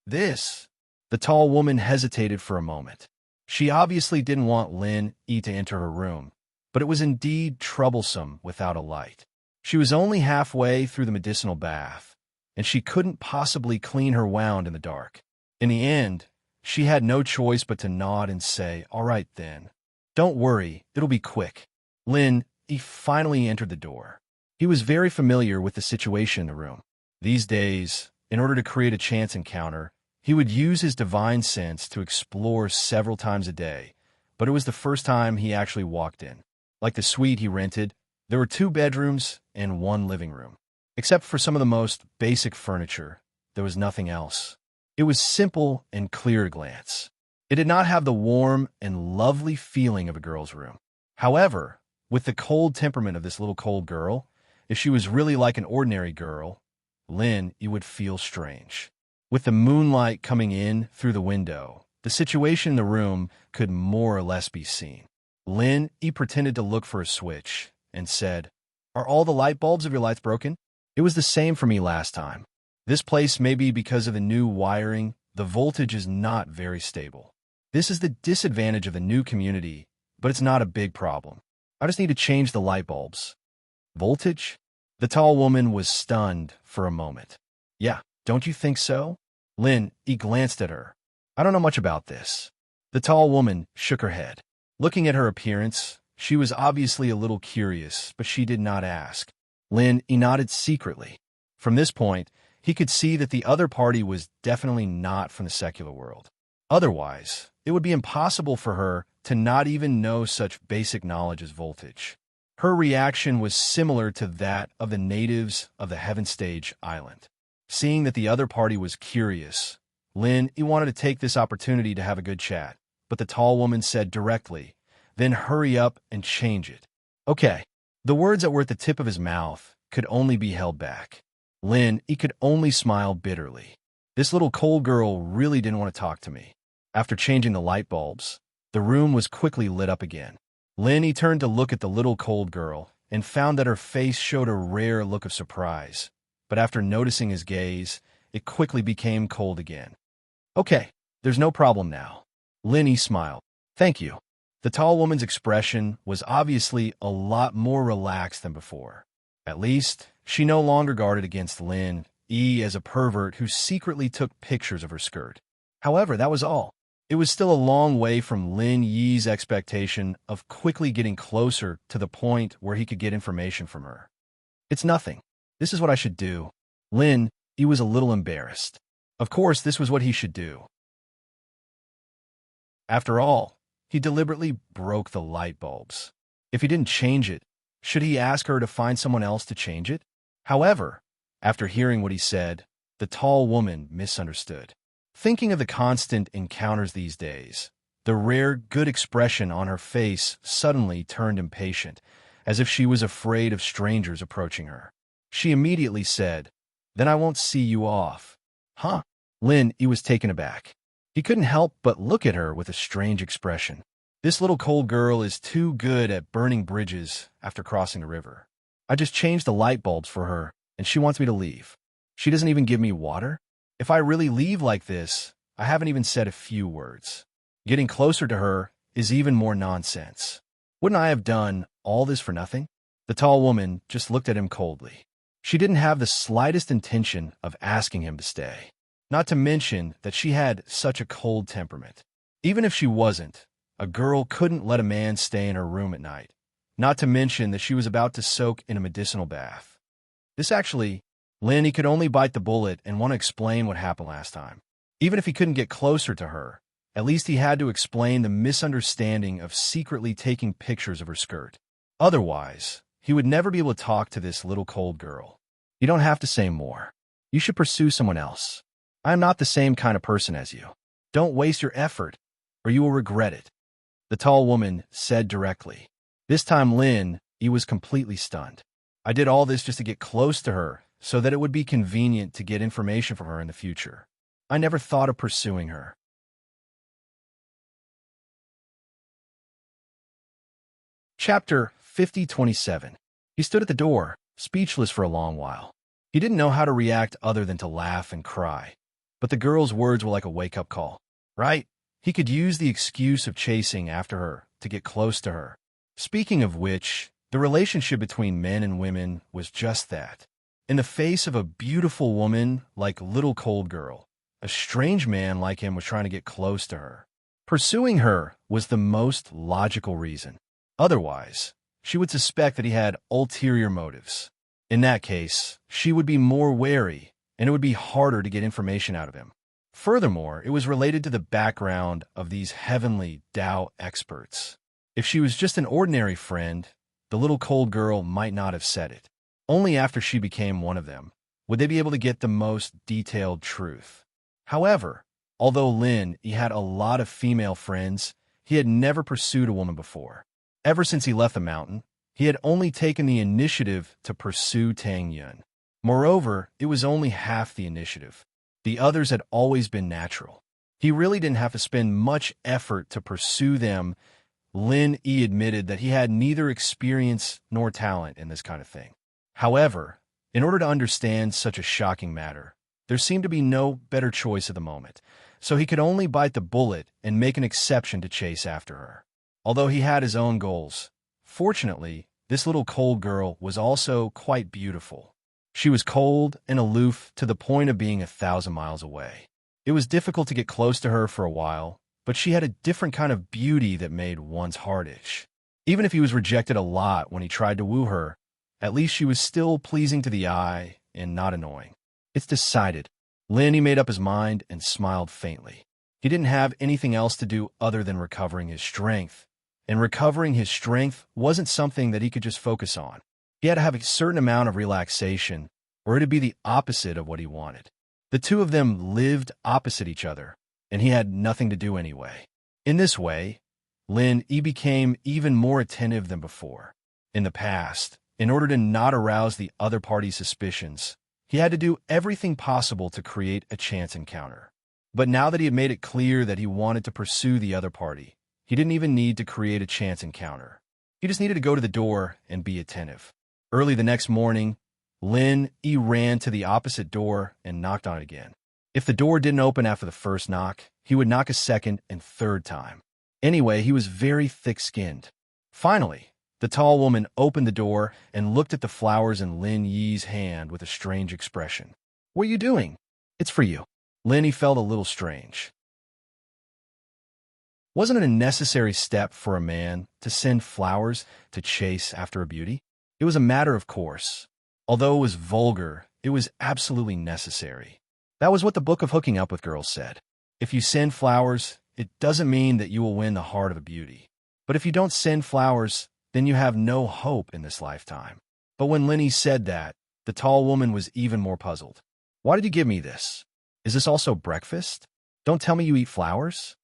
The tall woman hesitated for a moment. She obviously didn't want Lin Yi to enter her room, but it was indeed troublesome without a light. She was only halfway through the medicinal bath, and she couldn't possibly clean her wound in the dark. In the end, she had no choice but to nod and say, "All right then. Don't worry, it'll be quick." Lin Yi finally entered the door. He was very familiar with the situation in the room. These days, in order to create a chance encounter, he would use his divine sense to explore several times a day, but it was the first time he actually walked in. Like the suite he rented, there were 2 bedrooms and 1 living room. Except for some of the most basic furniture, there was nothing else. It was simple and clear at a glance. It did not have the warm and lovely feeling of a girl's room. However, with the cold temperament of this little cold girl, if she was really like an ordinary girl, Lin Yi would feel strange. With the moonlight coming in through the window, the situation in the room could more or less be seen. Lin Yi pretended to look for a switch and said, "Are all the light bulbs of your lights broken?" "It was the same for me last time. This place may be because of the new wiring, the voltage is not very stable. This is the disadvantage of the new community, but it's not a big problem. I just need to change the light bulbs." "Voltage?" The tall woman was stunned for a moment. "Yeah, don't you think so?" Lin Yi glanced at her. "I don't know much about this." The tall woman shook her head. Looking at her appearance, she was obviously a little curious, but she did not ask. Lin Yi nodded secretly. From this point, he could see that the other party was definitely not from the secular world. Otherwise, it would be impossible for her to not even know such basic knowledge as voltage. Her reaction was similar to that of the natives of the Heaven Stage Island. Seeing that the other party was curious, Lin Yi wanted to take this opportunity to have a good chat, but the tall woman said directly, "Then hurry up and change it." "Okay." The words that were at the tip of his mouth could only be held back. Lin Yi could only smile bitterly. This little cold girl really didn't want to talk to me. After changing the light bulbs, the room was quickly lit up again. Lin Yi turned to look at the little cold girl and found that her face showed a rare look of surprise. But after noticing his gaze, it quickly became cold again. "Okay, there's no problem now." Lin Yi smiled. "Thank you." The tall woman's expression was obviously a lot more relaxed than before. At least, she no longer guarded against Lin Yi as a pervert who secretly took pictures of her skirt. However, that was all. It was still a long way from Lin Yi's expectation of quickly getting closer to the point where he could get information from her. "It's nothing. This is what I should do." Lin Yi was a little embarrassed. Of course, this was what he should do. After all, he deliberately broke the light bulbs. If he didn't change it, should he ask her to find someone else to change it? However, after hearing what he said, the tall woman misunderstood. Thinking of the constant encounters these days, the rare good expression on her face suddenly turned impatient, as if she was afraid of strangers approaching her. She immediately said, Then I won't see you off. Huh? Lin, he was taken aback. He couldn't help but look at her with a strange expression. This little cold girl is too good at burning bridges after crossing a river. I just changed the light bulbs for her, and she wants me to leave. She doesn't even give me water? If I really leave like this, I haven't even said a few words. Getting closer to her is even more nonsense. Wouldn't I have done all this for nothing? The tall woman just looked at him coldly. She didn't have the slightest intention of asking him to stay. Not to mention that she had such a cold temperament. Even if she wasn't, a girl couldn't let a man stay in her room at night. Not to mention that she was about to soak in a medicinal bath. Lin, he could only bite the bullet and want to explain what happened last time. Even if he couldn't get closer to her, at least he had to explain the misunderstanding of secretly taking pictures of her skirt. Otherwise, he would never be able to talk to this little cold girl. You don't have to say more. You should pursue someone else. I am not the same kind of person as you. Don't waste your effort, or you will regret it. The tall woman said directly. This time Lin, he was completely stunned. I did all this just to get close to her, so that it would be convenient to get information from her in the future. I never thought of pursuing her. Chapter 50:27. He stood at the door, speechless for a long while. He didn't know how to react other than to laugh and cry. But the girl's words were like a wake-up call. Right? He could use the excuse of chasing after her to get close to her. Speaking of which, the relationship between men and women was just that. In the face of a beautiful woman like little cold girl, a strange man like him was trying to get close to her. Pursuing her was the most logical reason. Otherwise, she would suspect that he had ulterior motives. In that case, she would be more wary, and it would be harder to get information out of him. Furthermore, it was related to the background of these heavenly Tao experts. If she was just an ordinary friend, the little cold girl might not have said it. Only after she became one of them would they be able to get the most detailed truth. However, although Lin, he had a lot of female friends, he had never pursued a woman before. Ever since he left the mountain, he had only taken the initiative to pursue Tang Yun. Moreover, it was only half the initiative. The others had always been natural. He really didn't have to spend much effort to pursue them. Lin Yi admitted that he had neither experience nor talent in this kind of thing. However, in order to understand such a shocking matter, there seemed to be no better choice at the moment, so he could only bite the bullet and make an exception to chase after her. Although he had his own goals, fortunately, this little cold girl was also quite beautiful. She was cold and aloof to the point of being 1,000 miles away. It was difficult to get close to her for a while, but she had a different kind of beauty that made one's heart itch. Even if he was rejected a lot when he tried to woo her, at least she was still pleasing to the eye and not annoying. It's decided. Lin, he made up his mind and smiled faintly. He didn't have anything else to do other than recovering his strength. And recovering his strength wasn't something that he could just focus on. He had to have a certain amount of relaxation, or it'd be the opposite of what he wanted. The two of them lived opposite each other, and he had nothing to do anyway. In this way, Lin, he became even more attentive than before. In the past, in order to not arouse the other party's suspicions, he had to do everything possible to create a chance encounter. But now that he had made it clear that he wanted to pursue the other party, he didn't even need to create a chance encounter. He just needed to go to the door and be attentive. Early the next morning, Lin Yi ran to the opposite door and knocked on it again. If the door didn't open after the first knock, he would knock a second and third time. Anyway, he was very thick-skinned. Finally, the tall woman opened the door and looked at the flowers in Lin Yi's hand with a strange expression. "What are you doing?" "It's for you." Lin Yi felt a little strange. Wasn't it a necessary step for a man to send flowers to chase after a beauty? It was a matter of course. Although it was vulgar, it was absolutely necessary. That was what the book of hooking up with girls said. If you send flowers, it doesn't mean that you will win the heart of a beauty. But if you don't send flowers, then you have no hope in this lifetime. But when Lin Yi said that, the tall woman was even more puzzled. "Why did you give me this? Is this also breakfast? Don't tell me you eat flowers?"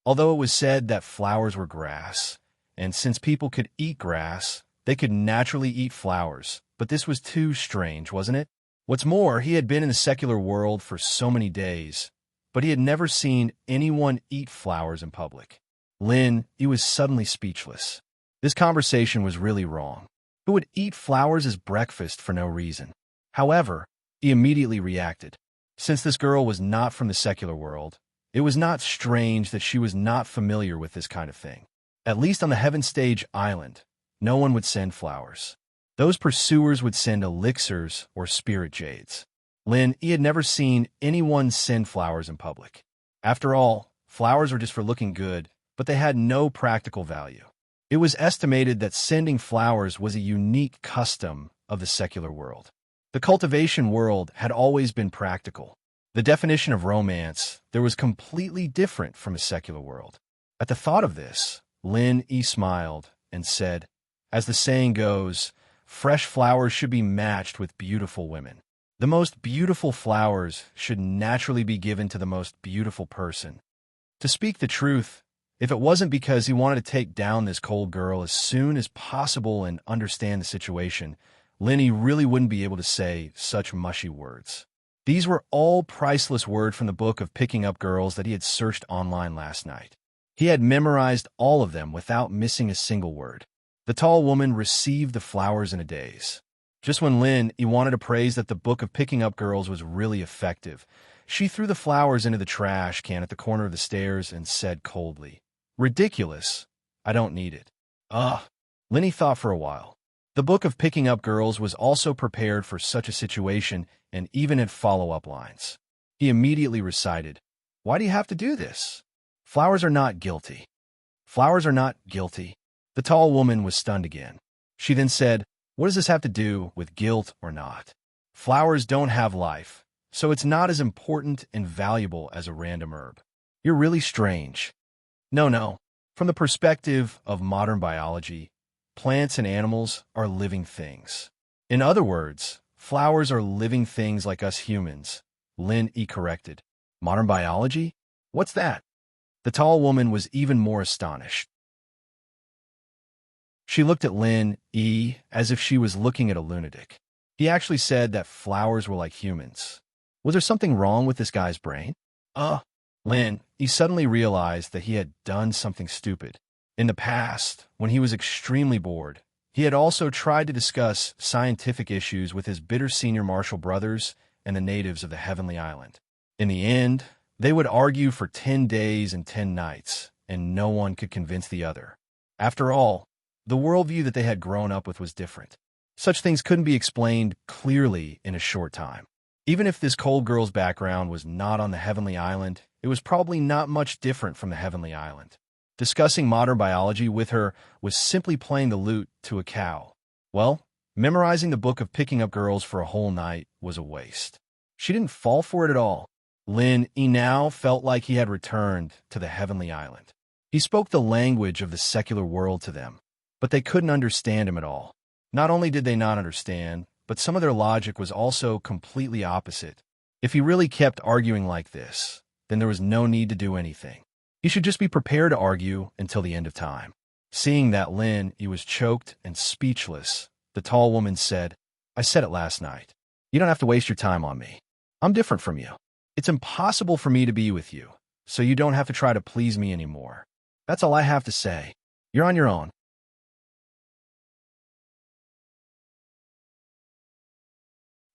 Although it was said that flowers were grass, and since people could eat grass, they could naturally eat flowers, but this was too strange, wasn't it? What's more, he had been in the secular world for so many days, but he had never seen anyone eat flowers in public. Lin, he was suddenly speechless. This conversation was really wrong. Who would eat flowers as breakfast for no reason? However, he immediately reacted. Since this girl was not from the secular world, it was not strange that she was not familiar with this kind of thing. At least on the Heaven Stage Island, no one would send flowers. Those pursuers would send elixirs or spirit jades. Lin, he had never seen anyone send flowers in public. After all, flowers were just for looking good, but they had no practical value. It was estimated that sending flowers was a unique custom of the secular world. The cultivation world had always been practical. The definition of romance there was completely different from a secular world. At the thought of this, Lin E smiled and said, as the saying goes, fresh flowers should be matched with beautiful women. The most beautiful flowers should naturally be given to the most beautiful person. To speak the truth, if it wasn't because he wanted to take down this cold girl as soon as possible and understand the situation, Linny really wouldn't be able to say such mushy words. These were all priceless words from the book of picking up girls that he had searched online last night. He had memorized all of them without missing a single word. The tall woman received the flowers in a daze. Just when Lin wanted to praise that the book of picking up girls was really effective, she threw the flowers into the trash can at the corner of the stairs and said coldly, "Ridiculous. I don't need it." Ugh. Linny thought for a while. The book of picking up girls was also prepared for such a situation and even had follow-up lines. He immediately recited, "Why do you have to do this? Flowers are not guilty. Flowers are not guilty." The tall woman was stunned again. She then said, "What does this have to do with guilt or not? Flowers don't have life, so it's not as important and valuable as a random herb. You're really strange." No. From the perspective of modern biology, plants and animals are living things. In other words, flowers are living things like us humans, Lin E corrected. Modern biology? What's that? The tall woman was even more astonished. She looked at Lin E as if she was looking at a lunatic. He actually said that flowers were like humans. Was there something wrong with this guy's brain? Lin, he suddenly realized that he had done something stupid. In the past, when he was extremely bored, he had also tried to discuss scientific issues with his bitter senior martial brothers and the natives of the Heavenly Island. In the end, they would argue for 10 days and 10 nights, and no one could convince the other. After all, the worldview that they had grown up with was different. Such things couldn't be explained clearly in a short time. Even if this cold girl's background was not on the Heavenly Island, it was probably not much different from the Heavenly Island. Discussing modern biology with her was simply playing the lute to a cow. Well, memorizing the book of picking up girls for a whole night was a waste. She didn't fall for it at all. Lin E now felt like he had returned to the Heavenly Island. He spoke the language of the secular world to them, but they couldn't understand him at all. Not only did they not understand, but some of their logic was also completely opposite. If he really kept arguing like this, then there was no need to do anything. He should just be prepared to argue until the end of time. Seeing that Lin, he was choked and speechless, the tall woman said, "I said it last night. You don't have to waste your time on me. I'm different from you. It's impossible for me to be with you, so you don't have to try to please me anymore. That's all I have to say. You're on your own."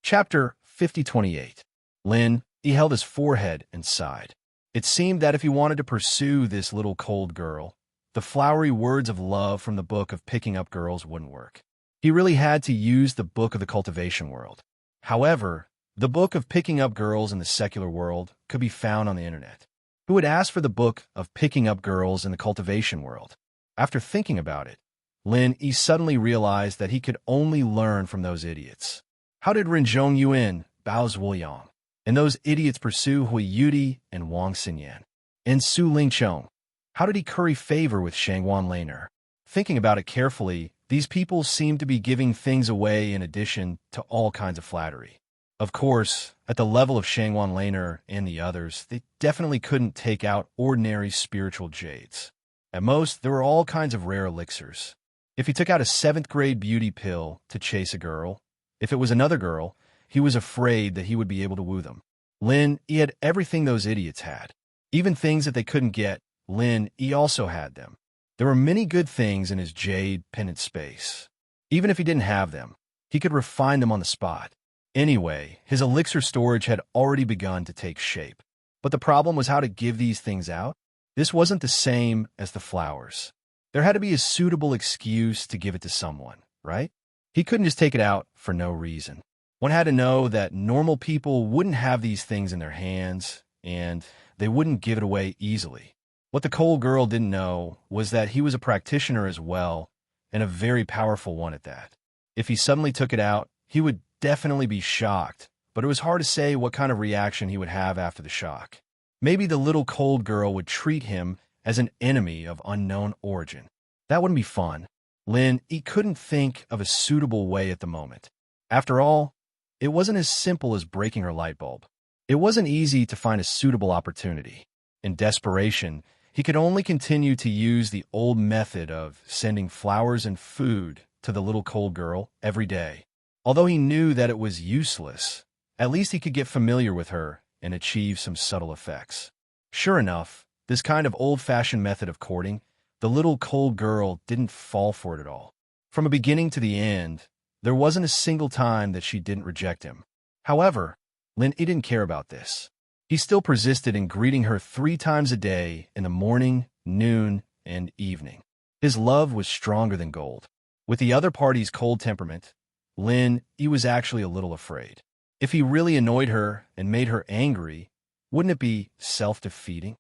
Chapter 5028. Lin, he held his forehead and sighed. It seemed that if he wanted to pursue this little cold girl, the flowery words of love from the book of picking up girls wouldn't work. He really had to use the book of the cultivation world. However, the book of picking up girls in the secular world could be found on the internet. Who would ask for the book of picking up girls in the cultivation world? After thinking about it, Lin, he suddenly realized that he could only learn from those idiots. How did Renjong Yuan, Bao Zhuoyang, and those idiots pursue Hui Yudi and Wang Xinyan? And Su Lingchong, how did he curry favor with Shangwan Laner? Thinking about it carefully, these people seemed to be giving things away in addition to all kinds of flattery. Of course, at the level of Shangwan Laner and the others, they definitely couldn't take out ordinary spiritual jades. At most, there were all kinds of rare elixirs. If he took out a 7th grade beauty pill to chase a girl, if it was another girl, he was afraid that he would be able to woo them. Lin, he had everything those idiots had. Even things that they couldn't get, Lin, he also had them. There were many good things in his jade pendant space. Even if he didn't have them, he could refine them on the spot. Anyway, his elixir storage had already begun to take shape. But the problem was how to give these things out. This wasn't the same as the flowers. There had to be a suitable excuse to give it to someone, right? He couldn't just take it out for no reason. One had to know that normal people wouldn't have these things in their hands, and they wouldn't give it away easily. What the cold girl didn't know was that he was a practitioner as well, and a very powerful one at that. If he suddenly took it out, he would definitely be shocked, but it was hard to say what kind of reaction he would have after the shock. Maybe the little cold girl would treat him as an enemy of unknown origin. That wouldn't be fun. Lin, he couldn't think of a suitable way at the moment. After all, it wasn't as simple as breaking her light bulb. It wasn't easy to find a suitable opportunity. In desperation, he could only continue to use the old method of sending flowers and food to the little cold girl every day. Although he knew that it was useless, at least he could get familiar with her and achieve some subtle effects. Sure enough, this kind of old-fashioned method of courting, the little cold girl didn't fall for it at all. From a beginning to the end, there wasn't a single time that she didn't reject him. However, Lin didn't care about this. He still persisted in greeting her 3 times a day in the morning, noon, and evening. His love was stronger than gold. With the other party's cold temperament, Lin, he was actually a little afraid. If he really annoyed her and made her angry, wouldn't it be self-defeating?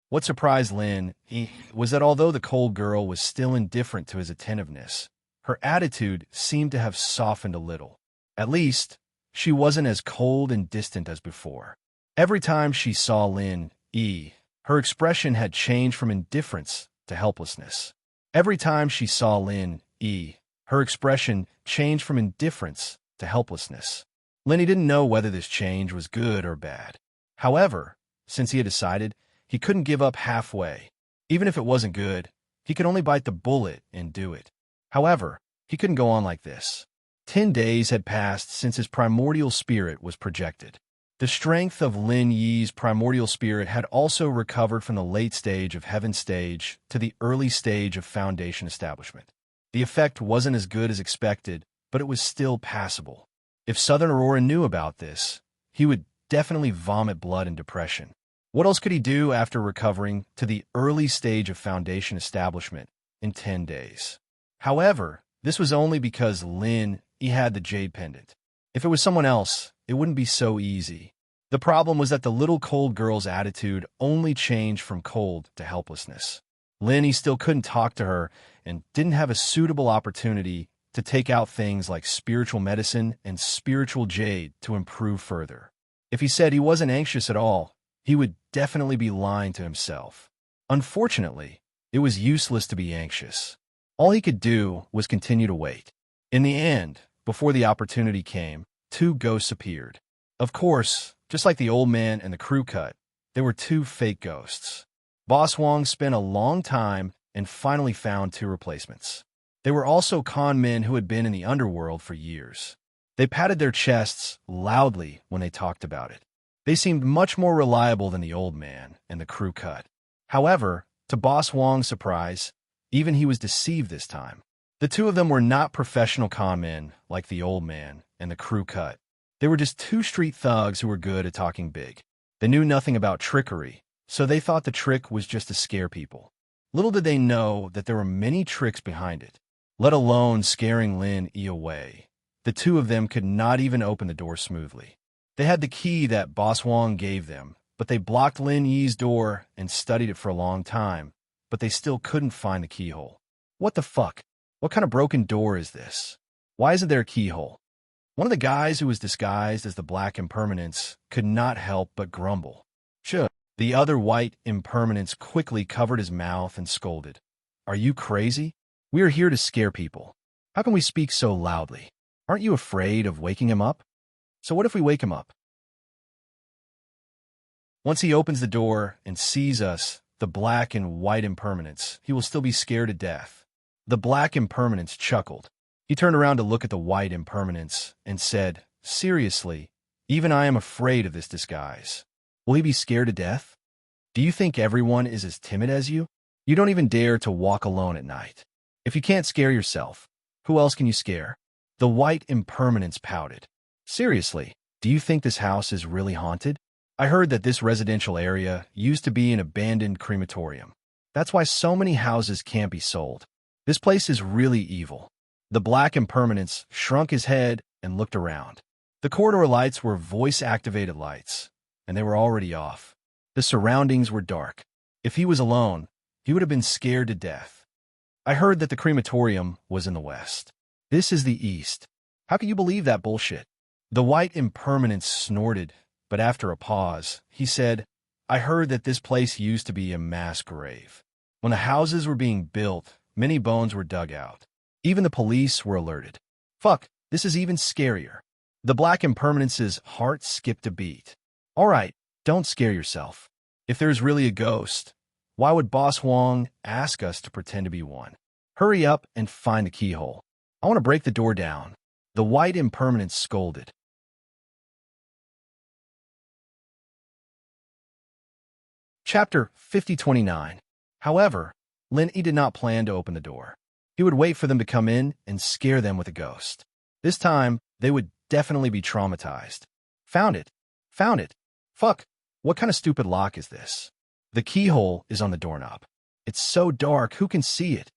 What surprised Lin was that although the cold girl was still indifferent to his attentiveness, her attitude seemed to have softened a little. At least, she wasn't as cold and distant as before. Every time she saw Lin, her expression had changed from indifference to helplessness. Every time she saw Lin, her expression changed from indifference to helplessness. Lin didn't know whether this change was good or bad. However, since he had decided, he couldn't give up halfway. Even if it wasn't good, he could only bite the bullet and do it. However, he couldn't go on like this. 10 days had passed since his primordial spirit was projected. The strength of Lin Yi's primordial spirit had also recovered from the late stage of Heaven stage to the early stage of Foundation establishment. The effect wasn't as good as expected, but it was still passable. If Southern Aurora knew about this, he would definitely vomit blood and depression. What else could he do after recovering to the early stage of Foundation establishment in 10 days? However, this was only because Lin, he had the jade pendant. If it was someone else, it wouldn't be so easy. The problem was that the little cold girl's attitude only changed from cold to helplessness. Lin, he still couldn't talk to her and didn't have a suitable opportunity to take out things like spiritual medicine and spiritual jade to improve further. If he said he wasn't anxious at all, he would definitely be lying to himself. Unfortunately, it was useless to be anxious. All he could do was continue to wait. In the end, before the opportunity came, 2 ghosts appeared. Of course, just like the old man and the crew cut, there were 2 fake ghosts. Boss Wong spent a long time and finally found 2 replacements. They were also con men who had been in the underworld for years. They patted their chests loudly when they talked about it. They seemed much more reliable than the old man and the crew cut. However, to Boss Wong's surprise, even he was deceived this time. The 2 of them were not professional con men like the old man and the crew cut. They were just 2 street thugs who were good at talking big. They knew nothing about trickery, so they thought the trick was just to scare people. Little did they know that there were many tricks behind it, let alone scaring Lin Yi away. The 2 of them could not even open the door smoothly. They had the key that Boss Wong gave them, but they blocked Lin Yi's door and studied it for a long time, but they still couldn't find the keyhole. What the fuck? What kind of broken door is this? Why isn't there a keyhole? One of the guys who was disguised as the Black Impermanence could not help but grumble. Sure. The other white Impermanence quickly covered his mouth and scolded. Are you crazy? We are here to scare people. How can we speak so loudly? Aren't you afraid of waking him up? So what if we wake him up? Once he opens the door and sees us, the Black and White Impermanence, he will still be scared to death. The Black Impermanence chuckled. He turned around to look at the white impermanence and said, "Seriously, even I am afraid of this disguise. Will he be scared to death? Do you think everyone is as timid as you? You don't even dare to walk alone at night. If you can't scare yourself, who else can you scare?" The white impermanence pouted. "Seriously, do you think this house is really haunted? I heard that this residential area used to be an abandoned crematorium. That's why so many houses can't be sold. This place is really evil." The black impermanence shrunk his head and looked around. The corridor lights were voice-activated lights, and they were already off. The surroundings were dark. If he was alone, he would have been scared to death. "I heard that the crematorium was in the west. This is the east. How can you believe that bullshit?" The white impermanence snorted, but after a pause, he said, "I heard that this place used to be a mass grave. When the houses were being built, many bones were dug out. Even the police were alerted." "Fuck, this is even scarier." The black impermanence's heart skipped a beat. "All right, don't scare yourself. If there's really a ghost, why would Boss Huang ask us to pretend to be one? Hurry up and find the keyhole. I want to break the door down." The white impermanence scolded. Chapter 5029. However, Lin Yi did not plan to open the door. He would wait for them to come in and scare them with a ghost. This time, they would definitely be traumatized. "Found it. Found it. Fuck, what kind of stupid lock is this? The keyhole is on the doorknob. It's so dark, who can see it?"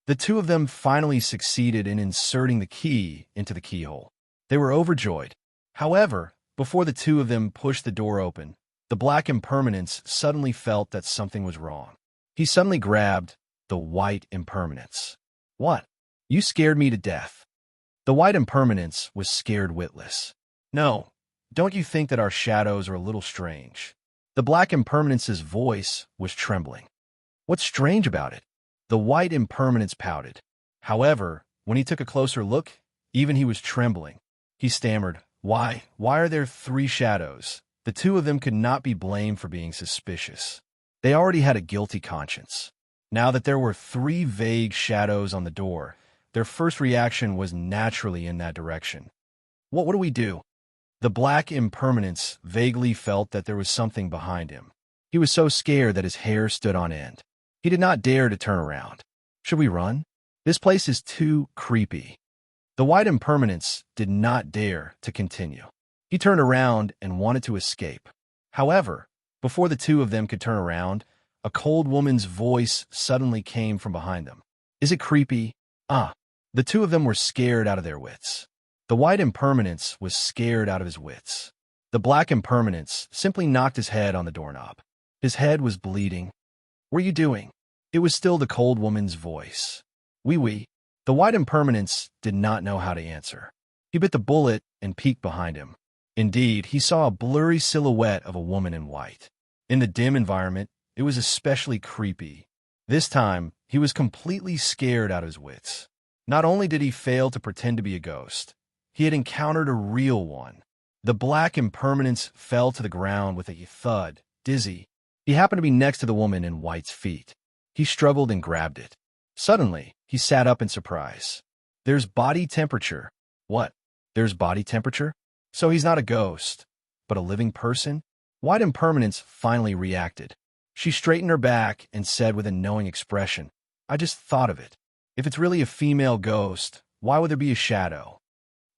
The two of them finally succeeded in inserting the key into the keyhole. They were overjoyed. However, before the two of them pushed the door open, the black impermanence suddenly felt that something was wrong. He suddenly grabbed the white impermanence. "What? You scared me to death." The white impermanence was scared witless. "No, don't you think that our shadows are a little strange?" The black impermanence's voice was trembling. "What's strange about it?" The white impermanence pouted. However, when he took a closer look, even he was trembling. He stammered, Why are there 3 shadows? The two of them could not be blamed for being suspicious. They already had a guilty conscience. Now that there were 3 vague shadows on the door, their first reaction was naturally in that direction. What do we do?" The black impermanence vaguely felt that there was something behind him. He was so scared that his hair stood on end. He did not dare to turn around. "Should we run? This place is too creepy." The white impermanence did not dare to continue. He turned around and wanted to escape. However, before the two of them could turn around, a cold woman's voice suddenly came from behind them. "Is it creepy?" The two of them were scared out of their wits. The white impermanence was scared out of his wits. The black impermanence simply knocked his head on the doorknob. His head was bleeding. "What are you doing?" It was still the cold woman's voice. Oui. The white impermanence did not know how to answer. He bit the bullet and peeked behind him. Indeed, he saw a blurry silhouette of a woman in white. In the dim environment, it was especially creepy. This time, he was completely scared out of his wits. Not only did he fail to pretend to be a ghost, he had encountered a real one. The black impermanence fell to the ground with a thud, dizzy. He happened to be next to the woman in white's feet. He struggled and grabbed it. Suddenly, he sat up in surprise. "There's body temperature." "What? There's body temperature?" So he's not a ghost, but a living person? White impermanence finally reacted. She straightened her back and said with a knowing expression, "I just thought of it. If it's really a female ghost, why would there be a shadow?"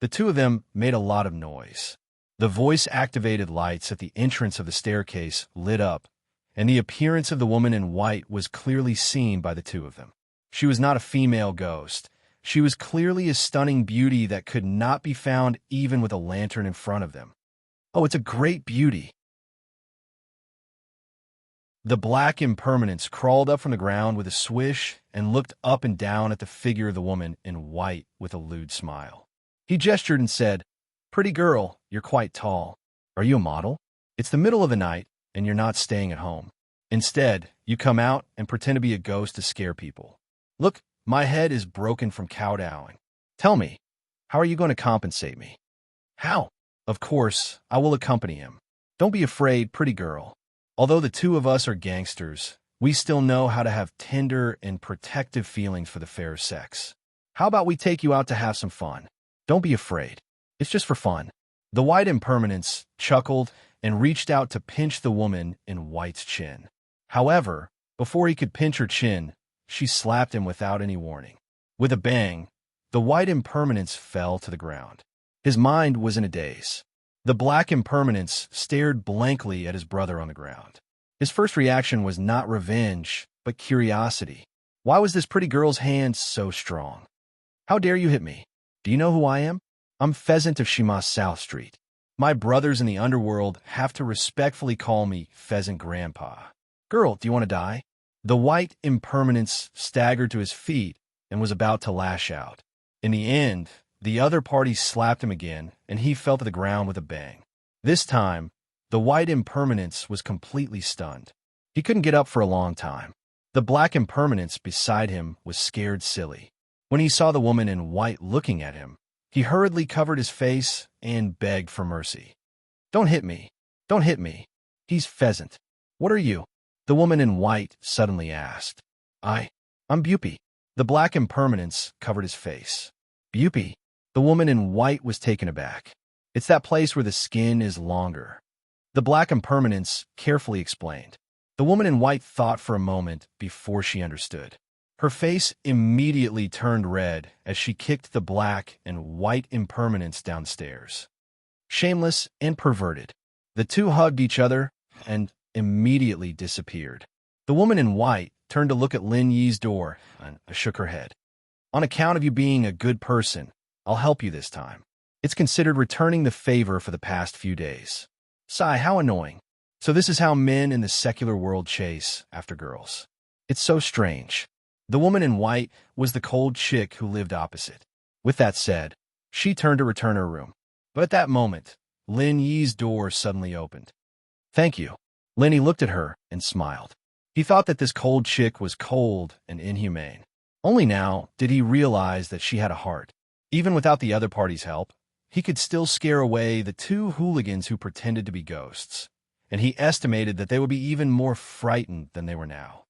The two of them made a lot of noise. The voice-activated lights at the entrance of the staircase lit up, and the appearance of the woman in white was clearly seen by the two of them. She was not a female ghost. She was clearly a stunning beauty that could not be found even with a lantern in front of them. "Oh, it's a great beauty." The black impermanence crawled up from the ground with a swish and looked up and down at the figure of the woman in white with a lewd smile. He gestured and said, "Pretty girl, you're quite tall. Are you a model? It's the middle of the night, and you're not staying at home. Instead, you come out and pretend to be a ghost to scare people. Look, my head is broken from kowtowing. Tell me, how are you going to compensate me?" "How?" "Of course, I will accompany him. Don't be afraid, pretty girl. Although the two of us are gangsters, we still know how to have tender and protective feelings for the fair sex. How about we take you out to have some fun? Don't be afraid. It's just for fun. The white impermanence chuckled and reached out to pinch the woman in white's chin. However, before he could pinch her chin, she slapped him without any warning. With a bang, the white impermanence fell to the ground. His mind was in a daze. The black impermanence stared blankly at his brother on the ground. His first reaction was not revenge, but curiosity. Why was this pretty girl's hand so strong? How dare you hit me? Do you know who I am? I'm Pheasant of Shima's South Street. My brothers in the underworld have to respectfully call me Pheasant Grandpa. Girl, do you want to die? The white impermanence staggered to his feet and was about to lash out. In the end, the other party slapped him again, and he fell to the ground with a bang. This time, the white impermanence was completely stunned. He couldn't get up for a long time. The black impermanence beside him was scared silly. When he saw the woman in white looking at him, he hurriedly covered his face and begged for mercy. Don't hit me. Don't hit me. He's Pheasant. What are you? The woman in white suddenly asked. I'm Bupie. The black impermanence covered his face. Bupie? The woman in white was taken aback. It's that place where the skin is longer. The black impermanence carefully explained. The woman in white thought for a moment before she understood. Her face immediately turned red as she kicked the black and white impermanence downstairs. Shameless and perverted. The two hugged each other and immediately disappeared. The woman in white turned to look at Lin Yi's door and shook her head. On account of you being a good person, I'll help you this time. It's considered returning the favor for the past few days. Sigh, how annoying. So this is how men in the secular world chase after girls. It's so strange. The woman in white was the cold chick who lived opposite. With that said, she turned to return her room. But at that moment, Lin Yi's door suddenly opened. Thank you. Lin Yi looked at her and smiled. He thought that this cold chick was cold and inhumane. Only now did he realize that she had a heart. Even without the other party's help, he could still scare away the two hooligans who pretended to be ghosts, and he estimated that they would be even more frightened than they were now.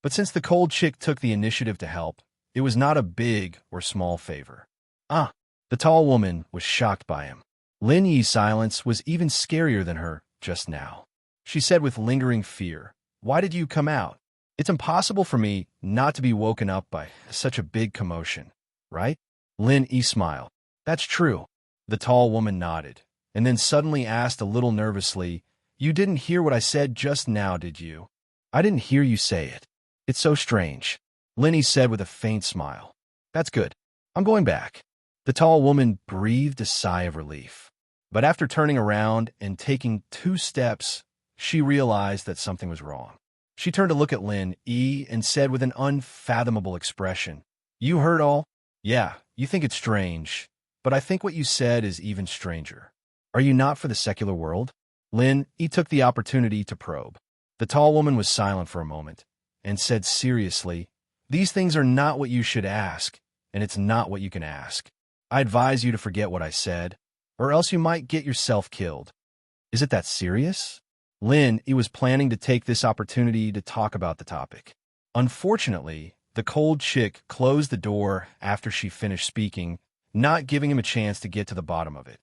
But since the cold chick took the initiative to help, it was not a big or small favor. The tall woman was shocked by him. Lin Yi's silence was even scarier than her just now. She said with lingering fear, Why did you come out? It's impossible for me not to be woken up by such a big commotion, right? Lin Yi smiled. That's true. The tall woman nodded, and then suddenly asked a little nervously, You didn't hear what I said just now, did you? I didn't hear you say it. It's so strange. Lin Yi said with a faint smile. That's good. I'm going back. The tall woman breathed a sigh of relief. But after turning around and taking 2 steps, she realized that something was wrong. She turned to look at Lin Yi and said with an unfathomable expression, You heard all? Yeah, you think it's strange, but I think what you said is even stranger. Are you not for the secular world? Lin Yi took the opportunity to probe. The tall woman was silent for a moment and said seriously, These things are not what you should ask, and it's not what you can ask. I advise you to forget what I said, or else you might get yourself killed. Is it that serious? Lin Yi was planning to take this opportunity to talk about the topic. Unfortunately, the cold chick closed the door after she finished speaking, not giving him a chance to get to the bottom of it.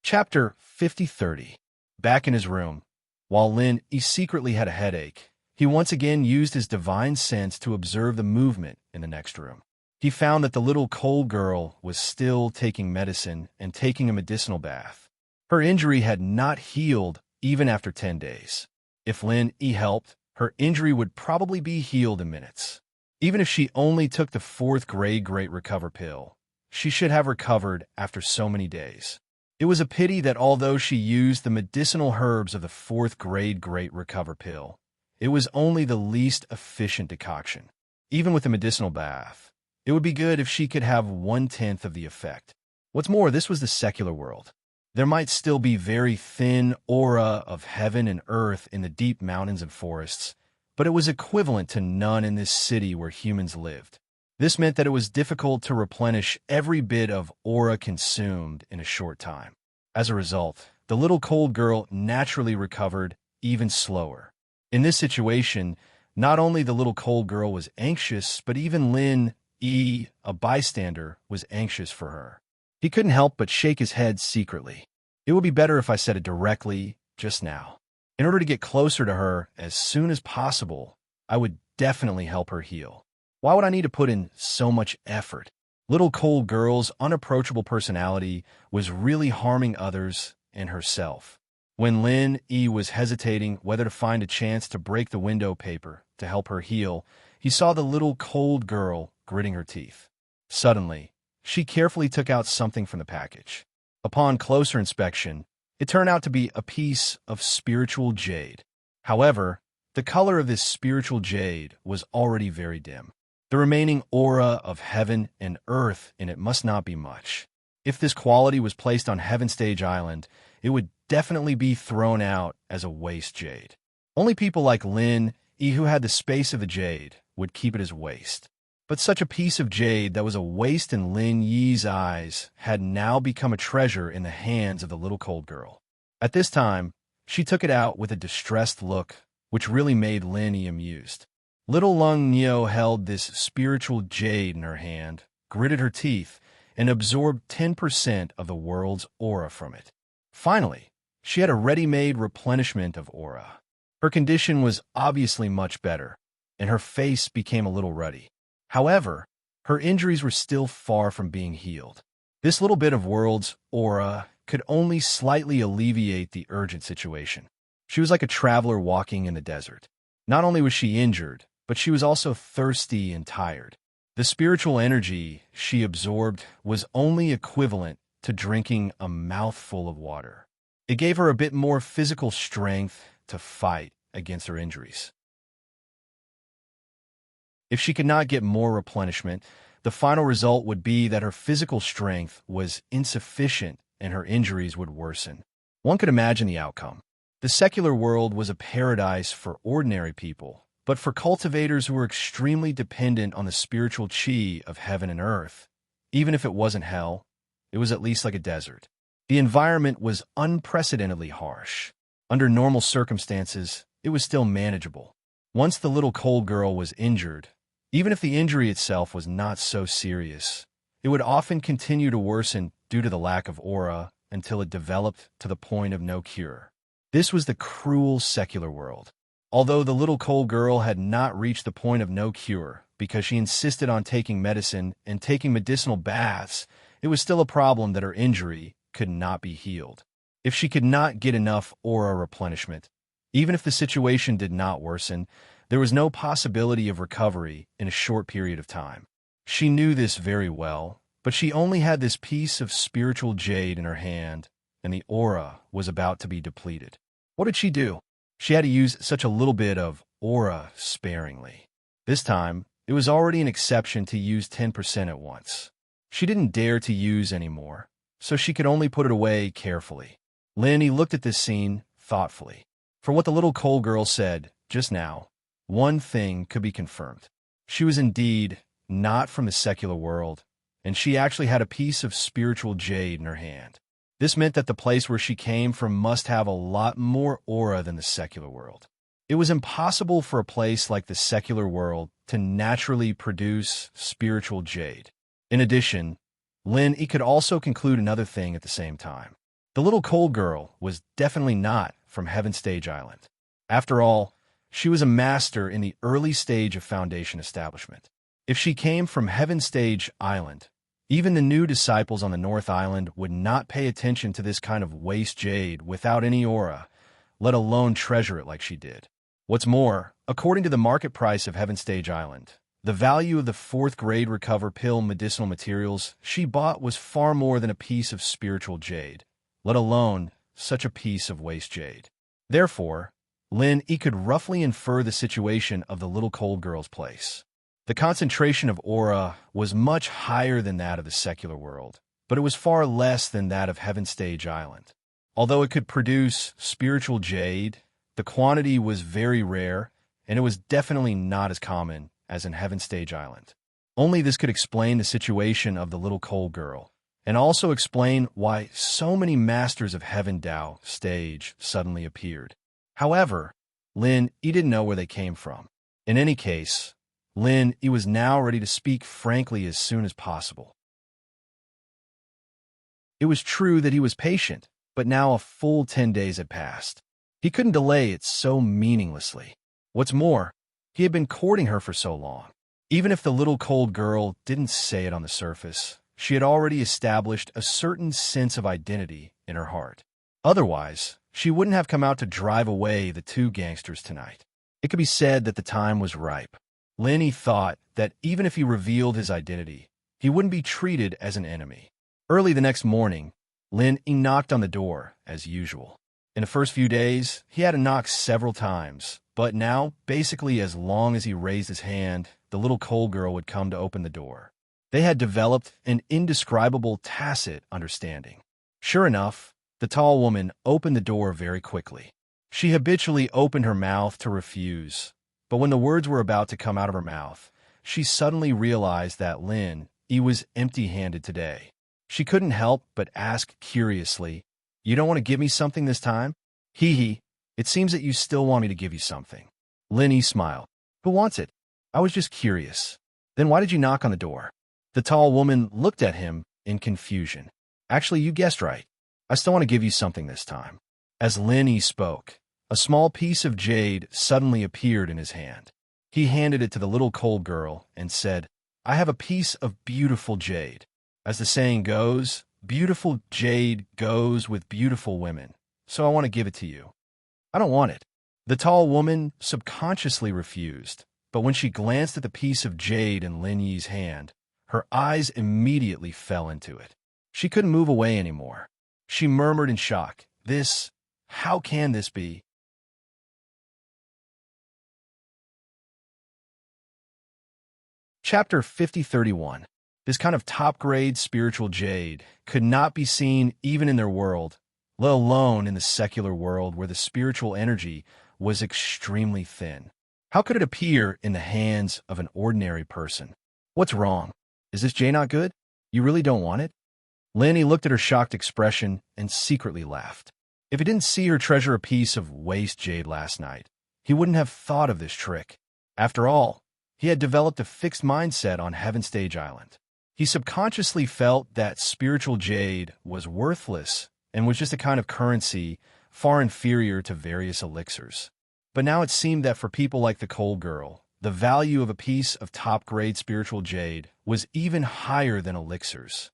Chapter 50-30. Back in his room, while Lin Yi secretly had a headache, he once again used his divine sense to observe the movement in the next room. He found that the little cold girl was still taking medicine and taking a medicinal bath. Her injury had not healed even after 10 days. If Lin Yi helped, her injury would probably be healed in minutes. Even if she only took the 4th grade Great Recover pill, she should have recovered after so many days. It was a pity that although she used the medicinal herbs of the 4th grade Great Recover pill, it was only the least efficient decoction. Even with the medicinal bath, it would be good if she could have 1/10 of the effect. What's more, this was the secular world. There might still be very thin aura of heaven and earth in the deep mountains and forests, but it was equivalent to none in this city where humans lived. This meant that it was difficult to replenish every bit of aura consumed in a short time. As a result, the little cold girl naturally recovered even slower. In this situation, not only the little cold girl was anxious, but even Lin E, a bystander, was anxious for her. He couldn't help but shake his head secretly. It would be better if I said it directly, just now. In order to get closer to her as soon as possible, I would definitely help her heal. Why would I need to put in so much effort? Little cold girl's unapproachable personality was really harming others and herself. When Lin E was hesitating whether to find a chance to break the window paper to help her heal, he saw the little cold girl gritting her teeth. Suddenly, she carefully took out something from the package. Upon closer inspection, it turned out to be a piece of spiritual jade. However, the color of this spiritual jade was already very dim. The remaining aura of heaven and earth in it must not be much. If this quality was placed on Heaven Stage Island, it would definitely be thrown out as a waste jade. Only people like Lin E, who had the space of the jade, would keep it as waste. But such a piece of jade that was a waste in Lin Yi's eyes had now become a treasure in the hands of the little cold girl. At this time, she took it out with a distressed look, which really made Lin Yi amused. Little Lung Neo held this spiritual jade in her hand, gritted her teeth, and absorbed 10% of the world's aura from it. Finally, she had a ready-made replenishment of aura. Her condition was obviously much better, and her face became a little ruddy. However, her injuries were still far from being healed. This little bit of world's aura could only slightly alleviate the urgent situation. She was like a traveler walking in the desert. Not only was she injured, but she was also thirsty and tired. The spiritual energy she absorbed was only equivalent to drinking a mouthful of water. It gave her a bit more physical strength to fight against her injuries. If she could not get more replenishment, the final result would be that her physical strength was insufficient and her injuries would worsen. One could imagine the outcome. The secular world was a paradise for ordinary people, but for cultivators who were extremely dependent on the spiritual chi of heaven and earth, even if it wasn't hell, it was at least like a desert. The environment was unprecedentedly harsh. Under normal circumstances, it was still manageable. Once the little cold girl was injured, even if the injury itself was not so serious, it would often continue to worsen due to the lack of aura until it developed to the point of no cure. This was the cruel secular world. Although the little cold girl had not reached the point of no cure because she insisted on taking medicine and taking medicinal baths, it was still a problem that her injury could not be healed. If she could not get enough aura replenishment, even if the situation did not worsen, there was no possibility of recovery in a short period of time. She knew this very well, but she only had this piece of spiritual jade in her hand, and the aura was about to be depleted. What did she do? She had to use such a little bit of aura sparingly. This time, it was already an exception to use 10% at once. She didn't dare to use any more, so she could only put it away carefully. Lenny looked at this scene thoughtfully. For what the little cold girl said just now, one thing could be confirmed. She was indeed not from the secular world, and she actually had a piece of spiritual jade in her hand. This meant that the place where she came from must have a lot more aura than the secular world. It was impossible for a place like the secular world to naturally produce spiritual jade. In addition, Lin E could also conclude another thing at the same time. The little cold girl was definitely not from Heaven Stage Island. After all, she was a master in the early stage of Foundation establishment. If she came from Heaven Stage Island, even the new disciples on the North Island would not pay attention to this kind of waste jade without any aura, let alone treasure it like she did. What's more, according to the market price of Heaven Stage Island, the value of the 4th grade Recover Pill medicinal materials she bought was far more than a piece of spiritual jade, let alone such a piece of waste jade. Therefore, Lin E could roughly infer the situation of the little cold girl's place. The concentration of aura was much higher than that of the secular world, but it was far less than that of Heaven Stage Island. Although it could produce spiritual jade, the quantity was very rare, and it was definitely not as common as in Heaven Stage Island. Only this could explain the situation of the little cold girl, and also explain why so many masters of Heaven Dao Stage suddenly appeared. However, Lin Yi didn't know where they came from. In any case, Lin Yi was now ready to speak frankly as soon as possible. It was true that he was patient, but now a full 10 days had passed. He couldn't delay it so meaninglessly. What's more, he had been courting her for so long. Even if the little cold girl didn't say it on the surface, she had already established a certain sense of identity in her heart. Otherwise, she wouldn't have come out to drive away the two gangsters tonight. It could be said that the time was ripe. Lin Yi thought that even if he revealed his identity, he wouldn't be treated as an enemy. Early the next morning, Lin Yi knocked on the door, as usual. In the first few days, he had to knock several times, but now, basically as long as he raised his hand, the little cold girl would come to open the door. They had developed an indescribable tacit understanding. Sure enough, the tall woman opened the door very quickly. She habitually opened her mouth to refuse, but when the words were about to come out of her mouth, she suddenly realized that Lin Yi was empty-handed today. She couldn't help but ask curiously, "You don't want to give me something this time?" Hee, it seems that you still want me to give you something." Lin Yi smiled. "Who wants it? I was just curious." "Then why did you knock on the door?" The tall woman looked at him in confusion. "Actually, you guessed right. I still want to give you something this time." As Lin Yi spoke, a small piece of jade suddenly appeared in his hand. He handed it to the little cold girl and said, "I have a piece of beautiful jade. As the saying goes, beautiful jade goes with beautiful women, so I want to give it to you." "I don't want it." The tall woman subconsciously refused, but when she glanced at the piece of jade in Lin Yi's hand, her eyes immediately fell into it. She couldn't move away anymore. She murmured in shock, How can this be?" Chapter 5031. This kind of top-grade spiritual jade could not be seen even in their world, let alone in the secular world where the spiritual energy was extremely thin. How could it appear in the hands of an ordinary person? "What's wrong? Is this jade not good? You really don't want it?" Lin Yi looked at her shocked expression and secretly laughed. If he didn't see her treasure a piece of waste jade last night, he wouldn't have thought of this trick. After all, he had developed a fixed mindset on Heaven Stage Island. He subconsciously felt that spiritual jade was worthless and was just a kind of currency far inferior to various elixirs. But now it seemed that for people like the cold girl, the value of a piece of top-grade spiritual jade was even higher than elixirs.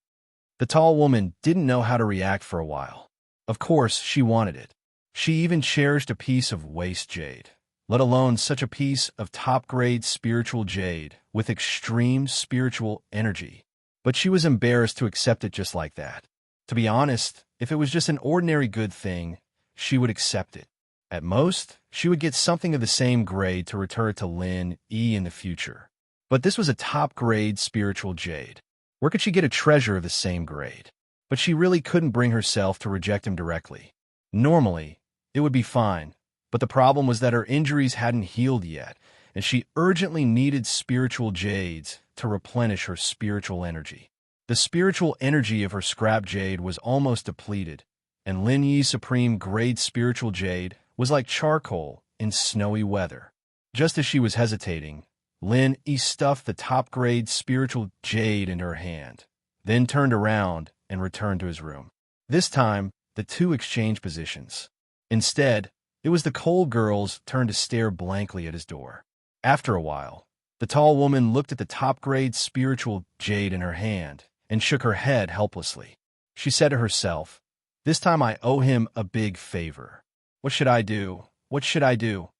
The tall woman didn't know how to react for a while. Of course, she wanted it. She even cherished a piece of waste jade, let alone such a piece of top-grade spiritual jade with extreme spiritual energy. But she was embarrassed to accept it just like that. To be honest, if it was just an ordinary good thing, she would accept it. At most, she would get something of the same grade to return to Lin Yi in the future. But this was a top-grade spiritual jade. Where could she get a treasure of the same grade? But she really couldn't bring herself to reject him directly. Normally, it would be fine, but the problem was that her injuries hadn't healed yet, and she urgently needed spiritual jades to replenish her spiritual energy. The spiritual energy of her scrap jade was almost depleted, and Lin Yi's supreme grade spiritual jade was like charcoal in snowy weather. Just as she was hesitating, Lin Yi stuffed the top-grade spiritual jade in her hand, then turned around and returned to his room. This time, the two exchanged positions. Instead, it was the cold girl's turn to stare blankly at his door. After a while, the tall woman looked at the top-grade spiritual jade in her hand and shook her head helplessly. She said to herself, "This time I owe him a big favor. What should I do? What should I do?"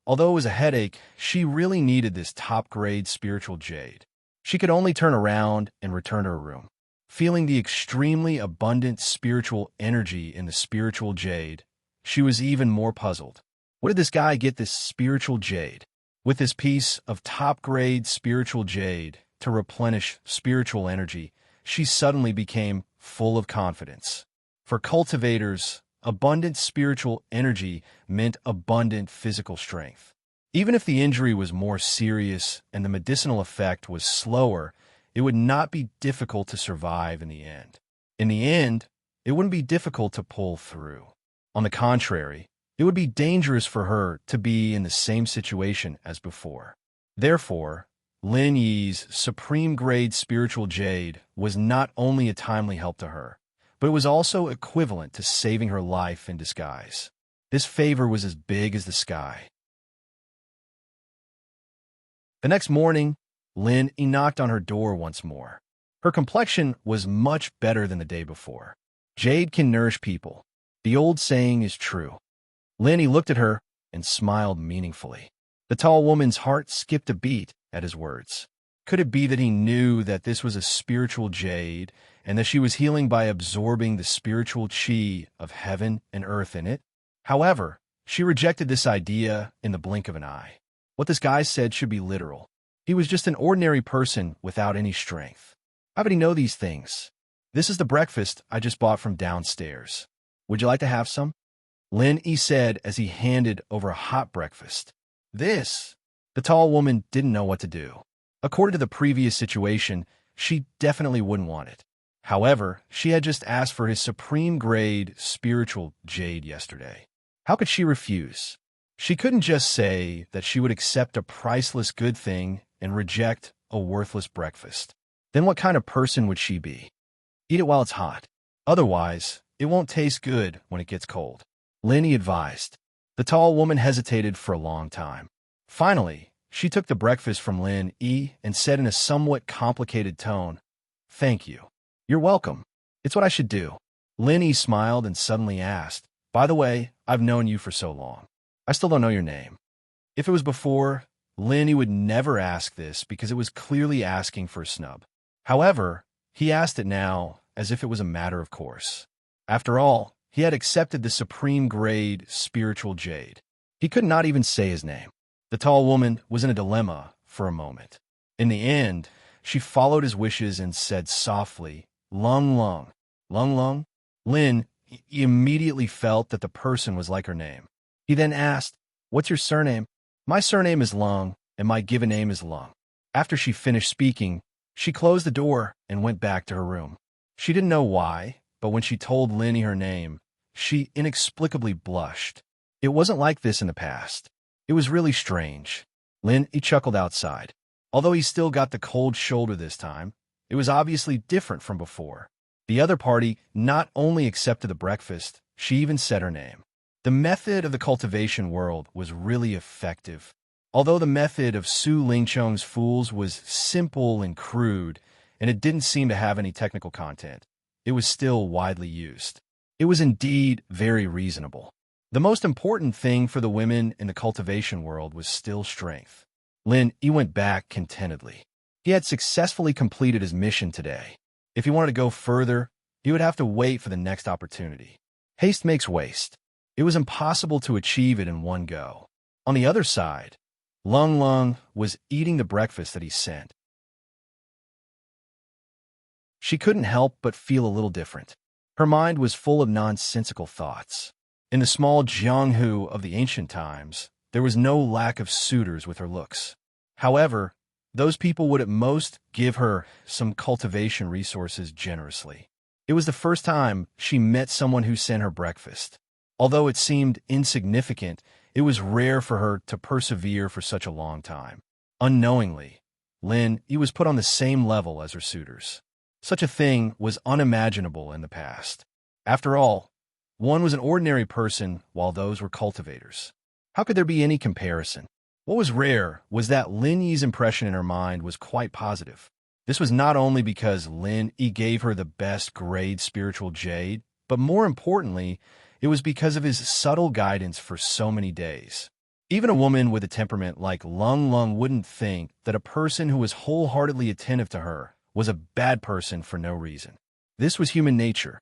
Although it was a headache, she really needed this top-grade spiritual jade. She could only turn around and return to her room. Feeling the extremely abundant spiritual energy in the spiritual jade, she was even more puzzled. Where did this guy get this spiritual jade? With this piece of top-grade spiritual jade to replenish spiritual energy, she suddenly became full of confidence. For cultivators, abundant spiritual energy meant abundant physical strength. Even if the injury was more serious and the medicinal effect was slower, it would not be difficult to survive in the end. In the end, it wouldn't be difficult to pull through. On the contrary, it It would be dangerous for her to be in the same situation as before. Therefore, Lin Yi's supreme-grade spiritual jade was not only a timely help to her, but it was also equivalent to saving her life in disguise. This favor was as big as the sky. The next morning, Lin Yi knocked on her door once more. Her complexion was much better than the day before. Jade can nourish people. The old saying is true. Lin Yi looked at her and smiled meaningfully. The tall woman's heart skipped a beat at his words. Could it be that he knew that this was a spiritual jade and that she was healing by absorbing the spiritual chi of heaven and earth in it? However, she rejected this idea in the blink of an eye. What this guy said should be literal. He was just an ordinary person without any strength. How would he know these things? This is the breakfast I just bought from downstairs. Would you like to have some? Lin Yi said as he handed over a hot breakfast. This? The tall woman didn't know what to do. According to the previous situation, she definitely wouldn't want it. However, she had just asked for his supreme-grade spiritual jade yesterday. How could she refuse? She couldn't just say that she would accept a priceless good thing and reject a worthless breakfast. Then what kind of person would she be? Eat it while it's hot. Otherwise, it won't taste good when it gets cold. Lin Yi advised. The tall woman hesitated for a long time. Finally, she took the breakfast from Lin Yi and said in a somewhat complicated tone, "Thank you. You're welcome. It's what I should do." Lin Yi smiled and suddenly asked, "By the way, I've known you for so long. I still don't know your name." If it was before, Lin Yi would never ask this because it was clearly asking for a snub. However, he asked it now as if it was a matter of course. After all, he had accepted the supreme-grade spiritual jade. He could not even say his name. The tall woman was in a dilemma for a moment. In the end, she followed his wishes and said softly, "Lung Lung." Lung Lung? Lin immediately felt that the person was like her name. He then asked, "What's your surname?" "My surname is Lung, and my given name is Lung." After she finished speaking, she closed the door and went back to her room. She didn't know why, but when she told Lin Yi her name, she inexplicably blushed. It wasn't like this in the past. It was really strange. Lin Yi chuckled outside. Although he still got the cold shoulder this time, it was obviously different from before. The other party not only accepted the breakfast, she even said her name. The method of the cultivation world was really effective. Although the method of Su Lingchong's fools was simple and crude, and it didn't seem to have any technical content, it was still widely used. It was indeed very reasonable. The most important thing for the women in the cultivation world was still strength. Lin Yi went back contentedly. He had successfully completed his mission today. If he wanted to go further, he would have to wait for the next opportunity. Haste makes waste. It was impossible to achieve it in one go. On the other side, Lung Lung was eating the breakfast that he sent. She couldn't help but feel a little different. Her mind was full of nonsensical thoughts. In the small Jianghu of the ancient times, there was no lack of suitors with her looks. However, those people would at most give her some cultivation resources generously. It was the first time she met someone who sent her breakfast. Although it seemed insignificant, it was rare for her to persevere for such a long time. Unknowingly, Lin Yi was put on the same level as her suitors. Such a thing was unimaginable in the past. After all, one was an ordinary person while those were cultivators. How could there be any comparison? What was rare was that Lin Yi's impression in her mind was quite positive. This was not only because Lin Yi gave her the best grade spiritual jade, but more importantly, it was because of his subtle guidance for so many days. Even a woman with a temperament like Lung Lung wouldn't think that a person who was wholeheartedly attentive to her was a bad person for no reason. This was human nature.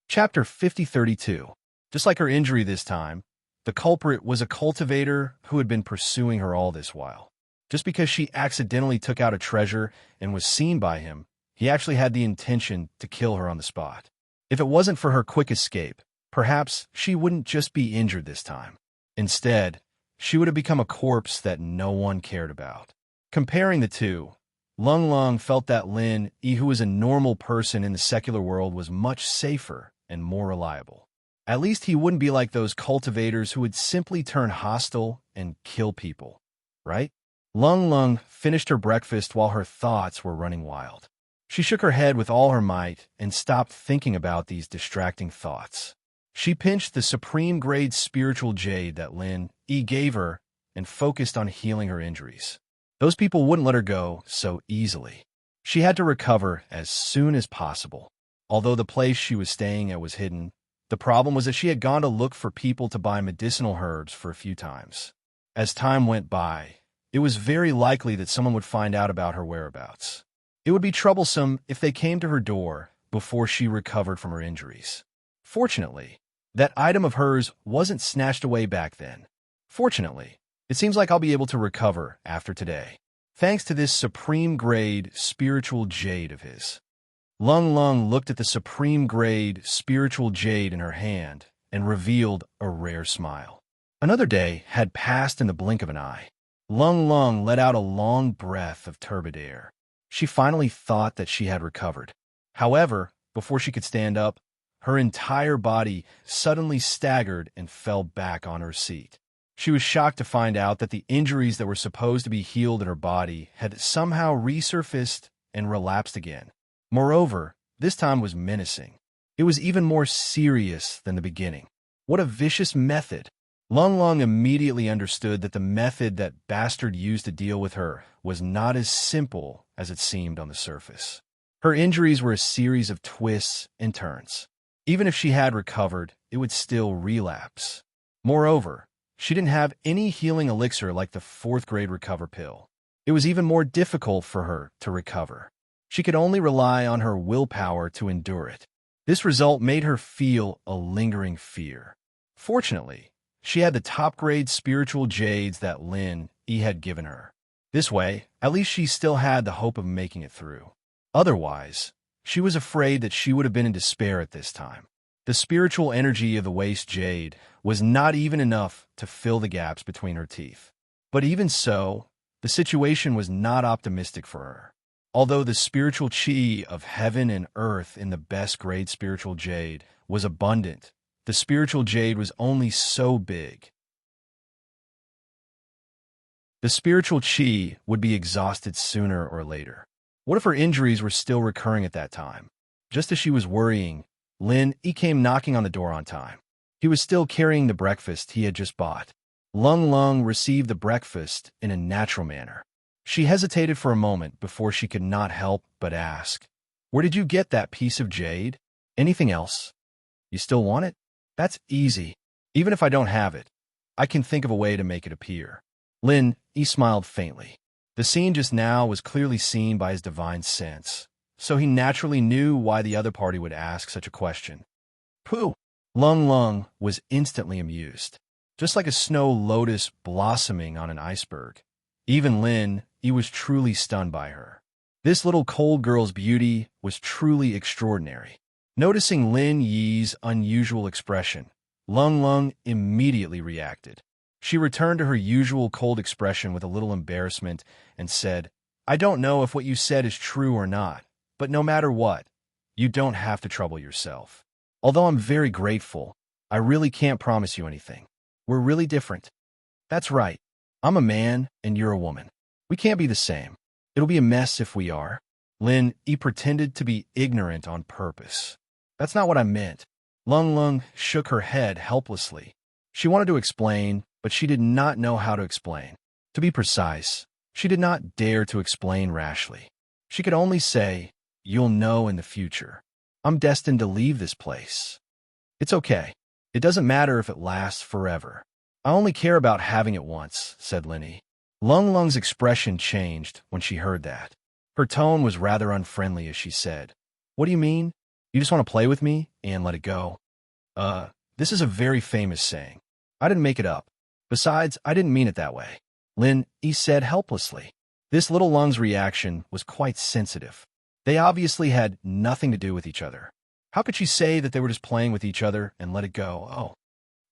Chapter 5032. Just like her injury this time, the culprit was a cultivator who had been pursuing her all this while. Just because she accidentally took out a treasure and was seen by him, he actually had the intention to kill her on the spot. If it wasn't for her quick escape, perhaps she wouldn't just be injured this time. Instead, she would have become a corpse that no one cared about. Comparing the two, Lung Lung felt that Lin Yi, who was a normal person in the secular world, was much safer and more reliable. At least he wouldn't be like those cultivators who would simply turn hostile and kill people, right? Lung Lung finished her breakfast while her thoughts were running wild. She shook her head with all her might and stopped thinking about these distracting thoughts. She pinched the supreme-grade spiritual jade that Lin Yi gave her and focused on healing her injuries. Those people wouldn't let her go so easily. She had to recover as soon as possible. Although the place she was staying at was hidden, the problem was that she had gone to look for people to buy medicinal herbs for a few times. As time went by, it was very likely that someone would find out about her whereabouts. It would be troublesome if they came to her door before she recovered from her injuries. Fortunately, that item of hers wasn't snatched away back then. Fortunately, it seems like I'll be able to recover after today, thanks to this supreme-grade spiritual jade of his. Lung Lung looked at the supreme-grade spiritual jade in her hand and revealed a rare smile. Another day had passed in the blink of an eye. Lung Lung let out a long breath of turbid air. She finally thought that she had recovered. However, before she could stand up, her entire body suddenly staggered and fell back on her seat. She was shocked to find out that the injuries that were supposed to be healed in her body had somehow resurfaced and relapsed again. Moreover, this time was menacing. It was even more serious than the beginning. What a vicious method! Lung Lung immediately understood that the method that Bastard used to deal with her was not as simple as it seemed on the surface. Her injuries were a series of twists and turns. Even if she had recovered, it would still relapse. Moreover, she didn't have any healing elixir like the 4th-grade recover pill. It was even more difficult for her to recover. She could only rely on her willpower to endure it. This result made her feel a lingering fear. Fortunately, she had the top-grade spiritual jades that Lin Yi had given her. This way, at least she still had the hope of making it through. Otherwise, she was afraid that she would have been in despair at this time. The spiritual energy of the waste jade was not even enough to fill the gaps between her teeth. But even so, the situation was not optimistic for her. Although the spiritual chi of heaven and earth in the best grade spiritual jade was abundant, the spiritual jade was only so big. The spiritual chi would be exhausted sooner or later. What if her injuries were still recurring at that time? Just as she was worrying, Lin Yi came knocking on the door on time. He was still carrying the breakfast he had just bought. Lung Lung received the breakfast in a natural manner. She hesitated for a moment before she could not help but ask, "Where did you get that piece of jade? Anything else? You still want it? That's easy. Even if I don't have it, I can think of a way to make it appear." Lin Yi smiled faintly. The scene just now was clearly seen by his divine sense, so he naturally knew why the other party would ask such a question. Pooh! Lung Lung was instantly amused. Just like a snow lotus blossoming on an iceberg. Even Lin Yi was truly stunned by her. This little cold girl's beauty was truly extraordinary. Noticing Lin Yi's unusual expression, Lung Lung immediately reacted. She returned to her usual cold expression with a little embarrassment and said, "I don't know if what you said is true or not, but no matter what, you don't have to trouble yourself. Although I'm very grateful, I really can't promise you anything. We're really different." "That's right. I'm a man and you're a woman. We can't be the same. It'll be a mess if we are." Lin Yi pretended to be ignorant on purpose. "That's not what I meant." Lung Lung shook her head helplessly. She wanted to explain, but she did not know how to explain. To be precise, she did not dare to explain rashly. She could only say, "You'll know in the future. I'm destined to leave this place. It's okay. It doesn't matter if it lasts forever. I only care about having it once," said Lin Yi. Lung Lung's expression changed when she heard that. Her tone was rather unfriendly as she said, "What do you mean? You just want to play with me and let it go?" This is a very famous saying. I didn't make it up. Besides, I didn't mean it that way," Lin Yi said helplessly. This little Lung's reaction was quite sensitive. They obviously had nothing to do with each other. How could she say that they were just playing with each other and let it go? Oh.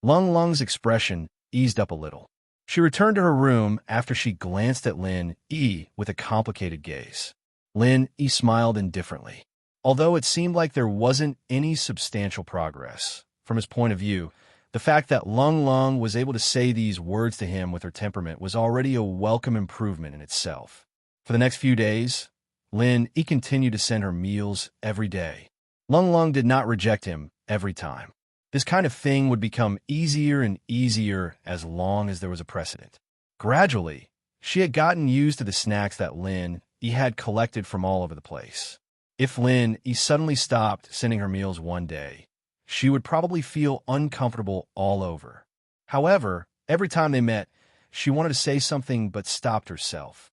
Lung Lung's expression eased up a little. She returned to her room after she glanced at Lin E with a complicated gaze. Lin E smiled indifferently. Although it seemed like there wasn't any substantial progress, from his point of view, the fact that Lung Lung was able to say these words to him with her temperament was already a welcome improvement in itself. For the next few days, Lin E continued to send her meals every day. Lung Lung did not reject him every time. This kind of thing would become easier and easier as long as there was a precedent. Gradually, she had gotten used to the snacks that Lin E had collected from all over the place. If Lin E suddenly stopped sending her meals one day, she would probably feel uncomfortable all over. However, every time they met, she wanted to say something but stopped herself.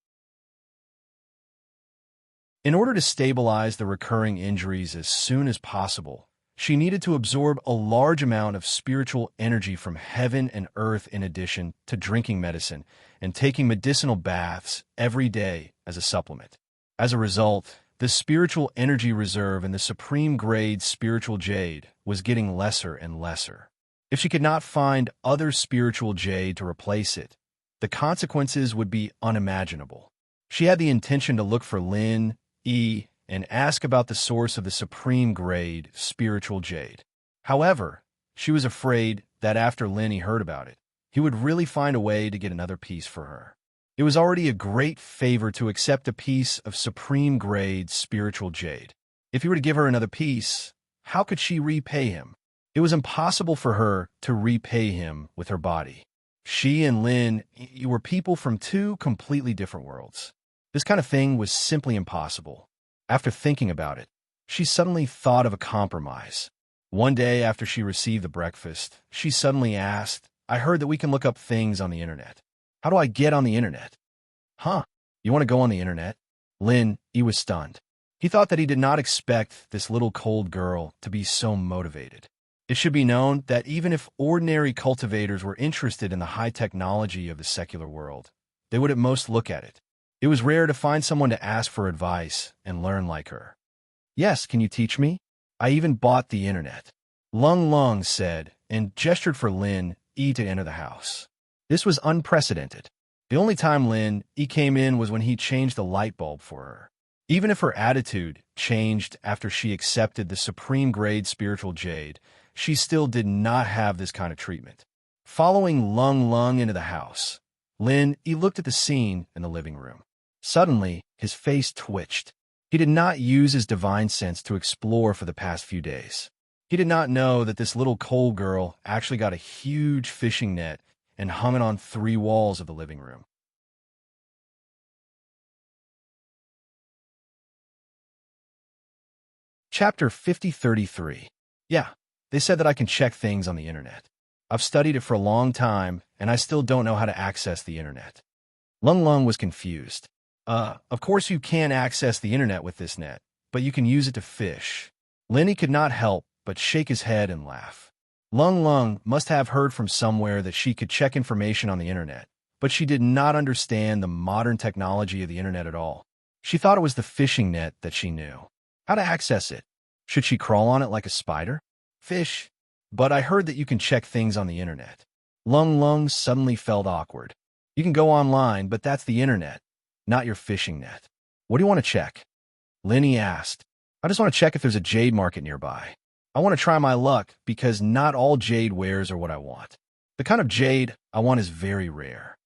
In order to stabilize the recurring injuries as soon as possible, she needed to absorb a large amount of spiritual energy from heaven and earth in addition to drinking medicine and taking medicinal baths every day as a supplement. As a result, the spiritual energy reserve in the supreme grade spiritual jade was getting lesser and lesser. If she could not find other spiritual jade to replace it, the consequences would be unimaginable. She had the intention to look for Lin E and ask about the source of the supreme grade spiritual jade. However, she was afraid that after Lin E heard about it, he would really find a way to get another piece for her. It was already a great favor to accept a piece of supreme grade spiritual jade. If he were to give her another piece, how could she repay him? It was impossible for her to repay him with her body. She and Lin E were people from two completely different worlds. This kind of thing was simply impossible. After thinking about it, she suddenly thought of a compromise. One day after she received the breakfast, she suddenly asked, "I heard that we can look up things on the internet. How do I get on the internet?" "Huh? You want to go on the internet?" Lin E was stunned. He thought that he did not expect this little cold girl to be so motivated. It should be known that even if ordinary cultivators were interested in the high technology of the secular world, they would at most look at it. It was rare to find someone to ask for advice and learn like her. "Yes, can you teach me? I even bought the internet," Lung Lung said, and gestured for Lin E to enter the house. This was unprecedented. The only time Lin E came in was when he changed the light bulb for her. Even if her attitude changed after she accepted the supreme grade spiritual jade, she still did not have this kind of treatment. Following Lung Lung into the house, Lin E looked at the scene in the living room. Suddenly, his face twitched. He did not use his divine sense to explore for the past few days. He did not know that this little coal girl actually got a huge fishing net and hung it on 3 walls of the living room. Chapter 5033. Yeah, they said that I can check things on the internet. I've studied it for a long time, and I still don't know how to access the internet. Lung Lung was confused. Of course you can access the internet with this net, but you can use it to fish." Lenny could not help but shake his head and laugh. Lung Lung must have heard from somewhere that she could check information on the internet, but she did not understand the modern technology of the internet at all. She thought it was the fishing net that she knew. How to access it? Should she crawl on it like a spider? Fish? But I heard that you can check things on the internet. Lung Lung suddenly felt awkward. You can go online, but that's the internet, not your fishing net. What do you want to check? Lenny asked. I just want to check if there's a jade market nearby. I want to try my luck because not all jade wares are what I want. The kind of jade I want is very rare.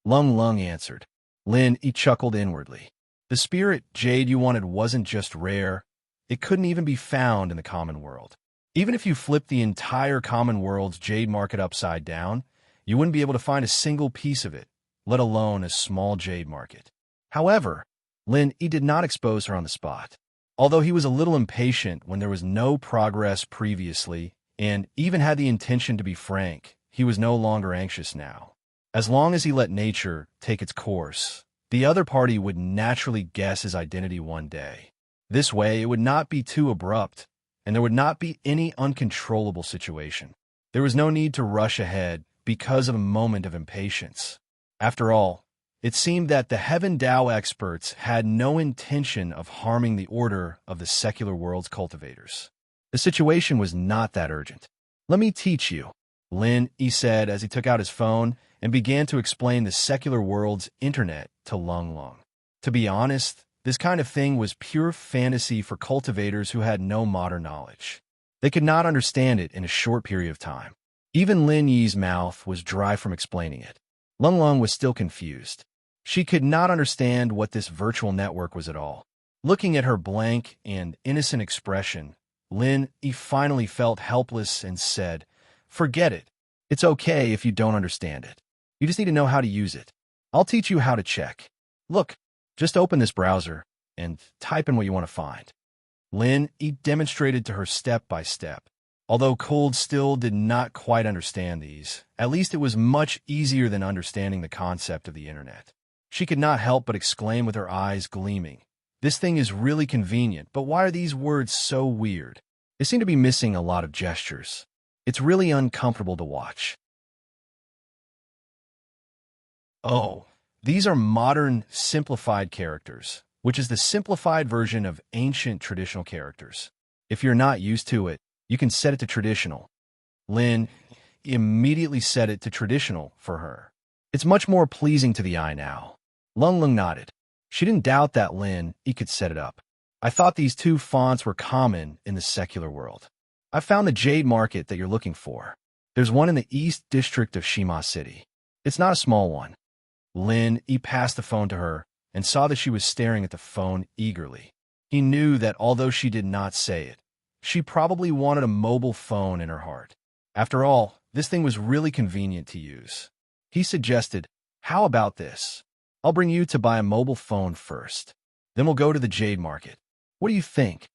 Lung Lung answered. Lin E chuckled inwardly. The spirit jade you wanted wasn't just rare, it couldn't even be found in the common world. Even if you flipped the entire common world's jade market upside down, you wouldn't be able to find a single piece of it, let alone a small jade market. However, Lin E did not expose her on the spot. Although he was a little impatient when there was no progress previously, and even had the intention to be frank, he was no longer anxious now. As long as he let nature take its course, the other party would naturally guess his identity one day. This way, it would not be too abrupt, and there would not be any uncontrollable situation. There was no need to rush ahead because of a moment of impatience. After all, it seemed that the Heaven Tao experts had no intention of harming the order of the secular world's cultivators. The situation was not that urgent. Let me teach you, Lin E said as he took out his phone and began to explain the secular world's internet to Lung Lung. To be honest, this kind of thing was pure fantasy for cultivators who had no modern knowledge. They could not understand it in a short period of time. Even Lin Yi's mouth was dry from explaining it. Lung Lung was still confused. She could not understand what this virtual network was at all. Looking at her blank and innocent expression, Lin Yi finally felt helpless and said, "Forget it. It's okay if you don't understand it. You just need to know how to use it. I'll teach you how to check. Look, just open this browser and type in what you want to find." Lin Yi demonstrated to her step by step. Although Cold still did not quite understand these, at least it was much easier than understanding the concept of the internet. She could not help but exclaim with her eyes gleaming, "This thing is really convenient, but why are these words so weird? They seem to be missing a lot of gestures. It's really uncomfortable to watch." Oh, these are modern simplified characters, which is the simplified version of ancient traditional characters. If you're not used to it, you can set it to traditional. Lin immediately set it to traditional for her. It's much more pleasing to the eye now. Lung Lung nodded. She didn't doubt that Lin Yi could set it up. "I thought these two fonts were common in the secular world. I found the Jade Market that you're looking for. There's one in the East District of Shima City. It's not a small one." Lin Yi passed the phone to her and saw that she was staring at the phone eagerly. He knew that although she did not say it, she probably wanted a mobile phone in her heart. After all, this thing was really convenient to use. He suggested, "How about this? I'll bring you to buy a mobile phone first. Then we'll go to the Jade Market. What do you think?"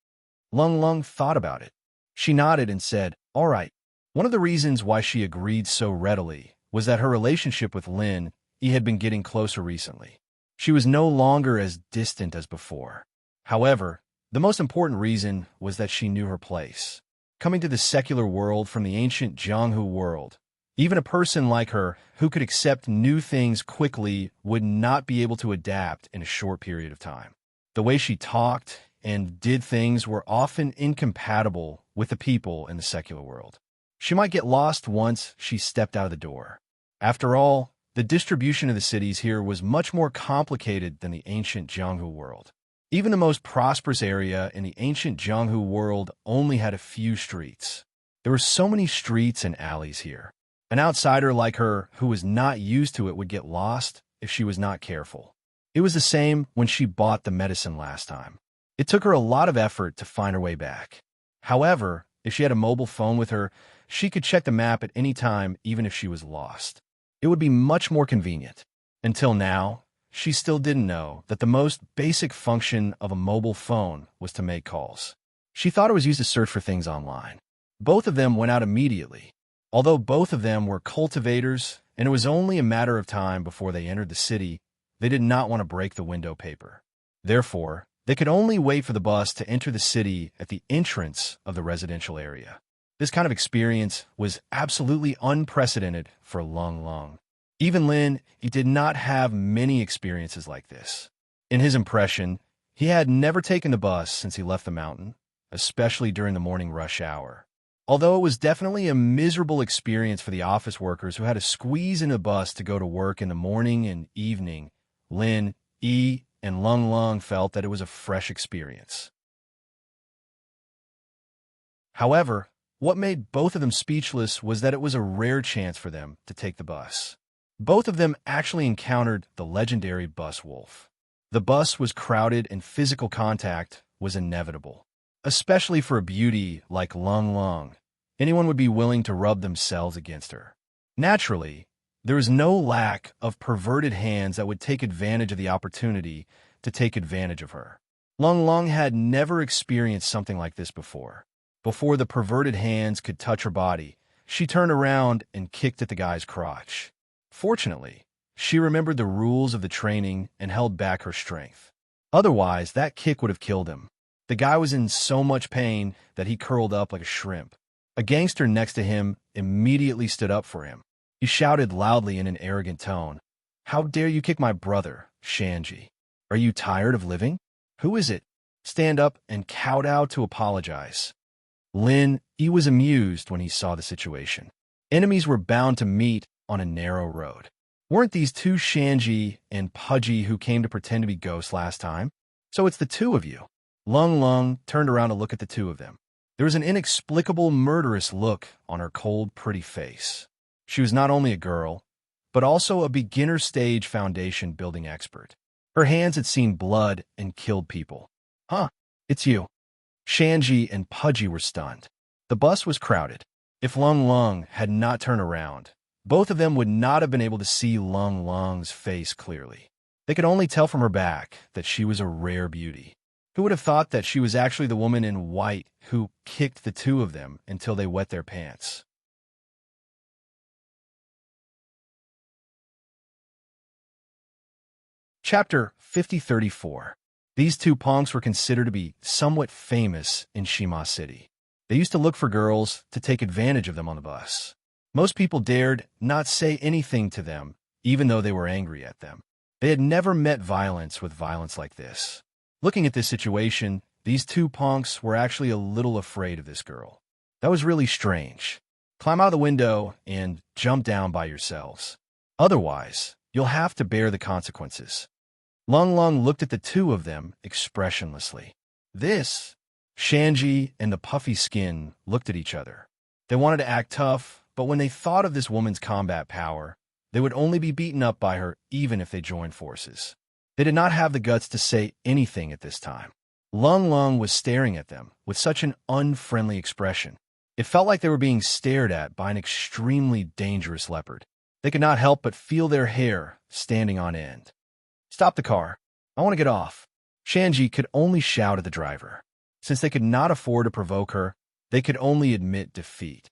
Lung Lung thought about it. She nodded and said, "All right." One of the reasons why she agreed so readily was that her relationship with Lin Yi had been getting closer recently. She was no longer as distant as before. However, the most important reason was that she knew her place. Coming to the secular world from the ancient Jianghu world, even a person like her who could accept new things quickly would not be able to adapt in a short period of time. The way she talked and did things were often incompatible with the people in the secular world. She might get lost once she stepped out of the door. After all, the distribution of the cities here was much more complicated than the ancient Jianghu world. Even the most prosperous area in the ancient Jianghu world only had a few streets. There were so many streets and alleys here. An outsider like her who was not used to it would get lost if she was not careful. It was the same when she bought the medicine last time. It took her a lot of effort to find her way back. However, if she had a mobile phone with her, she could check the map at any time, even if she was lost. It would be much more convenient. Until now, she still didn't know that the most basic function of a mobile phone was to make calls. She thought it was used to search for things online. Both of them went out immediately. Although both of them were cultivators, and it was only a matter of time before they entered the city, they did not want to break the window paper. Therefore, they could only wait for the bus to enter the city at the entrance of the residential area. This kind of experience was absolutely unprecedented for Lung Lung. Even Lin, he did not have many experiences like this. In his impression, he had never taken the bus since he left the mountain, especially during the morning rush hour. Although it was definitely a miserable experience for the office workers who had to squeeze in a bus to go to work in the morning and evening, Lin Yi and Lung Lung felt that it was a fresh experience. However, what made both of them speechless was that it was a rare chance for them to take the bus. Both of them actually encountered the legendary bus wolf. The bus was crowded and physical contact was inevitable. Especially for a beauty like Lung Lung, anyone would be willing to rub themselves against her. Naturally, there is no lack of perverted hands that would take advantage of the opportunity to take advantage of her. Lung Lung had never experienced something like this before. Before the perverted hands could touch her body, she turned around and kicked at the guy's crotch. Fortunately, she remembered the rules of the training and held back her strength. Otherwise, that kick would have killed him. The guy was in so much pain that he curled up like a shrimp. A gangster next to him immediately stood up for him. He shouted loudly in an arrogant tone, "How dare you kick my brother, Shanji? Are you tired of living? Who is it? Stand up and kowtow to apologize." Lin Yi was amused when he saw the situation. Enemies were bound to meet on a narrow road. Weren't these two Shanji and Pudgy who came to pretend to be ghosts last time? So it's the two of you. Lung Lung turned around to look at the two of them. There was an inexplicable, murderous look on her cold, pretty face. She was not only a girl, but also a beginner-stage foundation building expert. Her hands had seen blood and killed people. Huh, it's you. Shanji and Pudgy were stunned. The bus was crowded. If Lung Lung had not turned around, both of them would not have been able to see Lung Lung's face clearly. They could only tell from her back that she was a rare beauty. Who would have thought that she was actually the woman in white who kicked the two of them until they wet their pants? Chapter 5034. These two punks were considered to be somewhat famous in Shima City. They used to look for girls to take advantage of them on the bus. Most people dared not say anything to them, even though they were angry at them. They had never met violence with violence like this. Looking at this situation, these two punks were actually a little afraid of this girl. That was really strange. Climb out of the window and jump down by yourselves. Otherwise, you'll have to bear the consequences. Lung Lung looked at the two of them expressionlessly. Shanji and the puffy skin looked at each other. They wanted to act tough, but when they thought of this woman's combat power, they would only be beaten up by her even if they joined forces. They did not have the guts to say anything at this time. Lung Lung was staring at them with such an unfriendly expression. It felt like they were being stared at by an extremely dangerous leopard. They could not help but feel their hair standing on end. Stop the car. I want to get off. Shanji could only shout at the driver. Since they could not afford to provoke her, they could only admit defeat.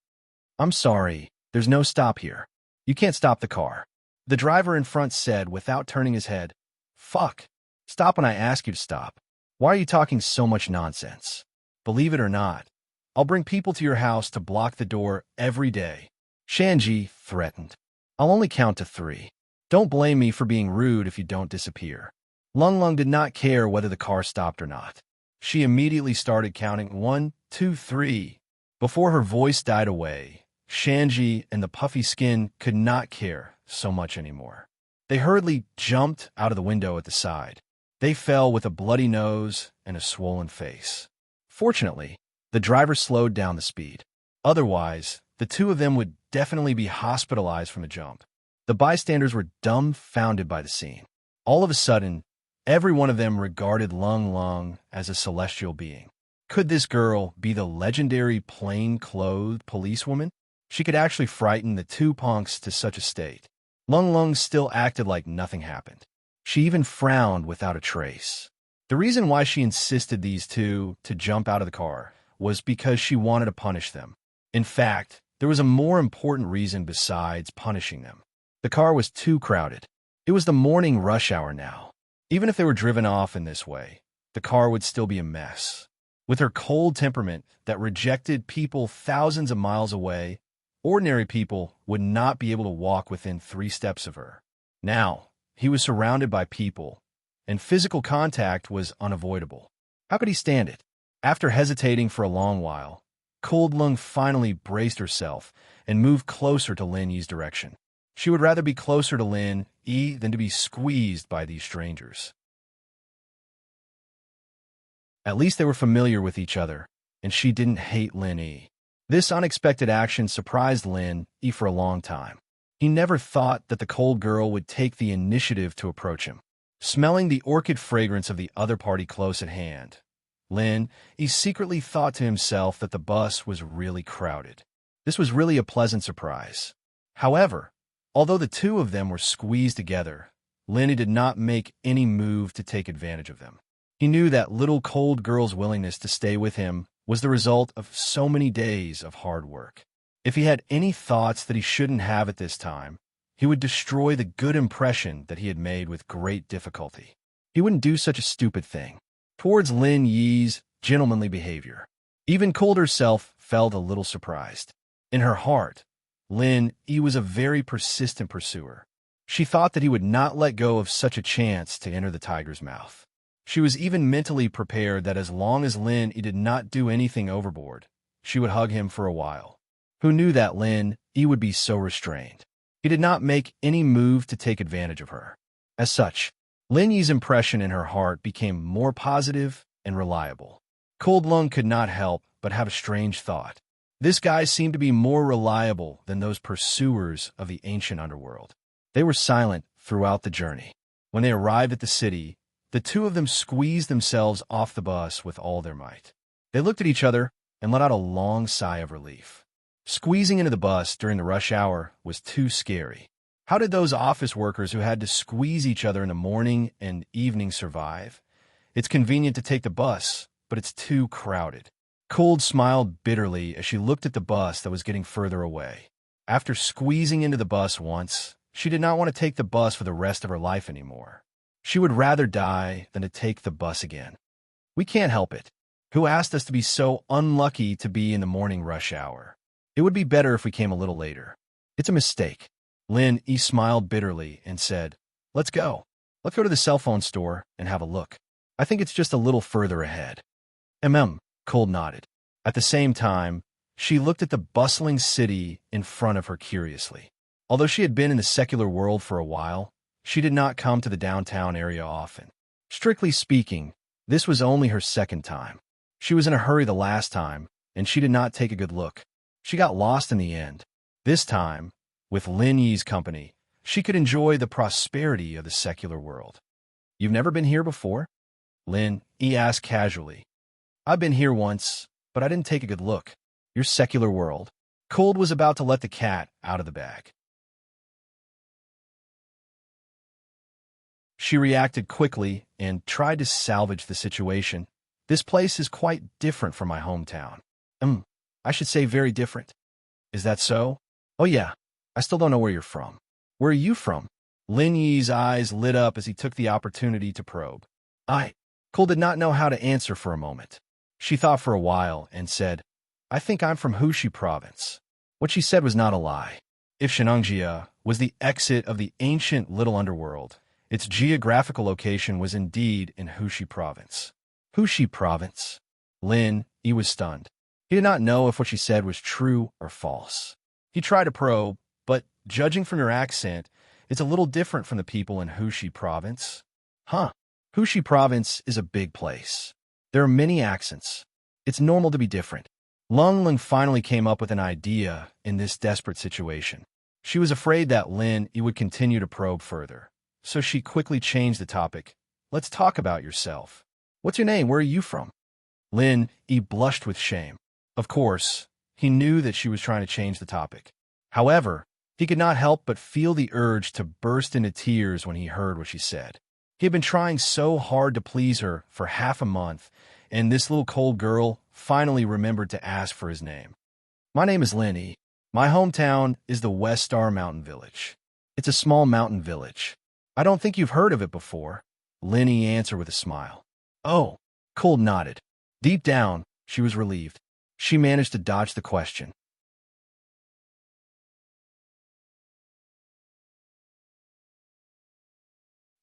I'm sorry, there's no stop here. You can't stop the car. The driver in front said without turning his head. Fuck. Stop when I ask you to stop. Why are you talking so much nonsense? Believe it or not, I'll bring people to your house to block the door every day. Shanji threatened. I'll only count to 3. Don't blame me for being rude if you don't disappear. Lung Lung did not care whether the car stopped or not. She immediately started counting 1, 2, 3. Before her voice died away, Shanji and the puffy skin could not care so much anymore. They hurriedly jumped out of the window at the side. They fell with a bloody nose and a swollen face. Fortunately, the driver slowed down the speed. Otherwise, the two of them would definitely be hospitalized from the jump. The bystanders were dumbfounded by the scene. All of a sudden, every one of them regarded Lung Lung as a celestial being. Could this girl be the legendary plain-clothed policewoman? She could actually frighten the two punks to such a state. Lung Lung still acted like nothing happened. She even frowned without a trace. The reason why she insisted these two to jump out of the car was because she wanted to punish them. In fact, there was a more important reason besides punishing them. The car was too crowded. It was the morning rush hour now. Even if they were driven off in this way, the car would still be a mess. With her cold temperament that rejected people thousands of miles away, ordinary people would not be able to walk within 3 steps of her. Now, he was surrounded by people, and physical contact was unavoidable. How could he stand it? After hesitating for a long while, Cold Lung finally braced herself and moved closer to Lin Yi's direction. She would rather be closer to Lin Yi than to be squeezed by these strangers. At least they were familiar with each other, and she didn't hate Lin Yi. This unexpected action surprised Lin Yi for a long time. He never thought that the cold girl would take the initiative to approach him. Smelling the orchid fragrance of the other party close at hand, Lin Yi secretly thought to himself that the bus was really crowded. This was really a pleasant surprise. However, although the two of them were squeezed together, Lin Yi did not make any move to take advantage of them. He knew that little cold girl's willingness to stay with him was the result of so many days of hard work. If he had any thoughts that he shouldn't have at this time, he would destroy the good impression that he had made with great difficulty. He wouldn't do such a stupid thing. Towards Lin Yi's gentlemanly behavior, even Cold herself felt a little surprised. In her heart, Lin Yi was a very persistent pursuer. She thought that he would not let go of such a chance to enter the tiger's mouth. She was even mentally prepared that as long as Lin Yi did not do anything overboard, she would hug him for a while. Who knew that Lin Yi would be so restrained? He did not make any move to take advantage of her. As such, Lin Yi's impression in her heart became more positive and reliable. Cold Lung could not help but have a strange thought. This guy seemed to be more reliable than those pursuers of the ancient underworld. They were silent throughout the journey. When they arrived at the city, the two of them squeezed themselves off the bus with all their might. They looked at each other and let out a long sigh of relief. Squeezing into the bus during the rush hour was too scary. How did those office workers who had to squeeze each other in the morning and evening survive? It's convenient to take the bus, but it's too crowded. Cold smiled bitterly as she looked at the bus that was getting further away. After squeezing into the bus once, she did not want to take the bus for the rest of her life anymore. She would rather die than to take the bus again. We can't help it. Who asked us to be so unlucky to be in the morning rush hour? It would be better if we came a little later. It's a mistake. Lin Yi smiled bitterly and said, Let's go. Let's go to the cell phone store and have a look. I think it's just a little further ahead. Cold nodded. At the same time, she looked at the bustling city in front of her curiously. Although she had been in the secular world for a while, she did not come to the downtown area often. Strictly speaking, this was only her second time. She was in a hurry the last time, and she did not take a good look. She got lost in the end. This time, with Lin Yi's company, she could enjoy the prosperity of the secular world. You've never been here before? Lin Yi asked casually. I've been here once, but I didn't take a good look. Your secular world. Cold was about to let the cat out of the bag. She reacted quickly and tried to salvage the situation. This place is quite different from my hometown. I should say very different. Is that so? Oh yeah, I still don't know where you're from. Where are you from? Lin Yi's eyes lit up as he took the opportunity to probe. Cold did not know how to answer for a moment. She thought for a while and said, I think I'm from Hushi province. What she said was not a lie. If Shenangjia was the exit of the ancient little underworld, its geographical location was indeed in Hushi province. Hushi province? Lin Yi was stunned. He did not know if what she said was true or false. He tried to probe, but judging from your accent, it's a little different from the people in Hushi province. Hushi province is a big place. There are many accents. It's normal to be different. Lung finally came up with an idea in this desperate situation. She was afraid that Lin Yi would continue to probe further, so she quickly changed the topic. Let's talk about yourself. What's your name? Where are you from? Lin Yi blushed with shame. Of course, he knew that she was trying to change the topic. However, he could not help but feel the urge to burst into tears when he heard what she said. He had been trying so hard to please her for half a month, and this little cold girl finally remembered to ask for his name. My name is Lin Yi. My hometown is the West Star Mountain Village. It's a small mountain village. I don't think you've heard of it before. Lin Yi answered with a smile. Oh, Cold nodded. Deep down, she was relieved. She managed to dodge the question.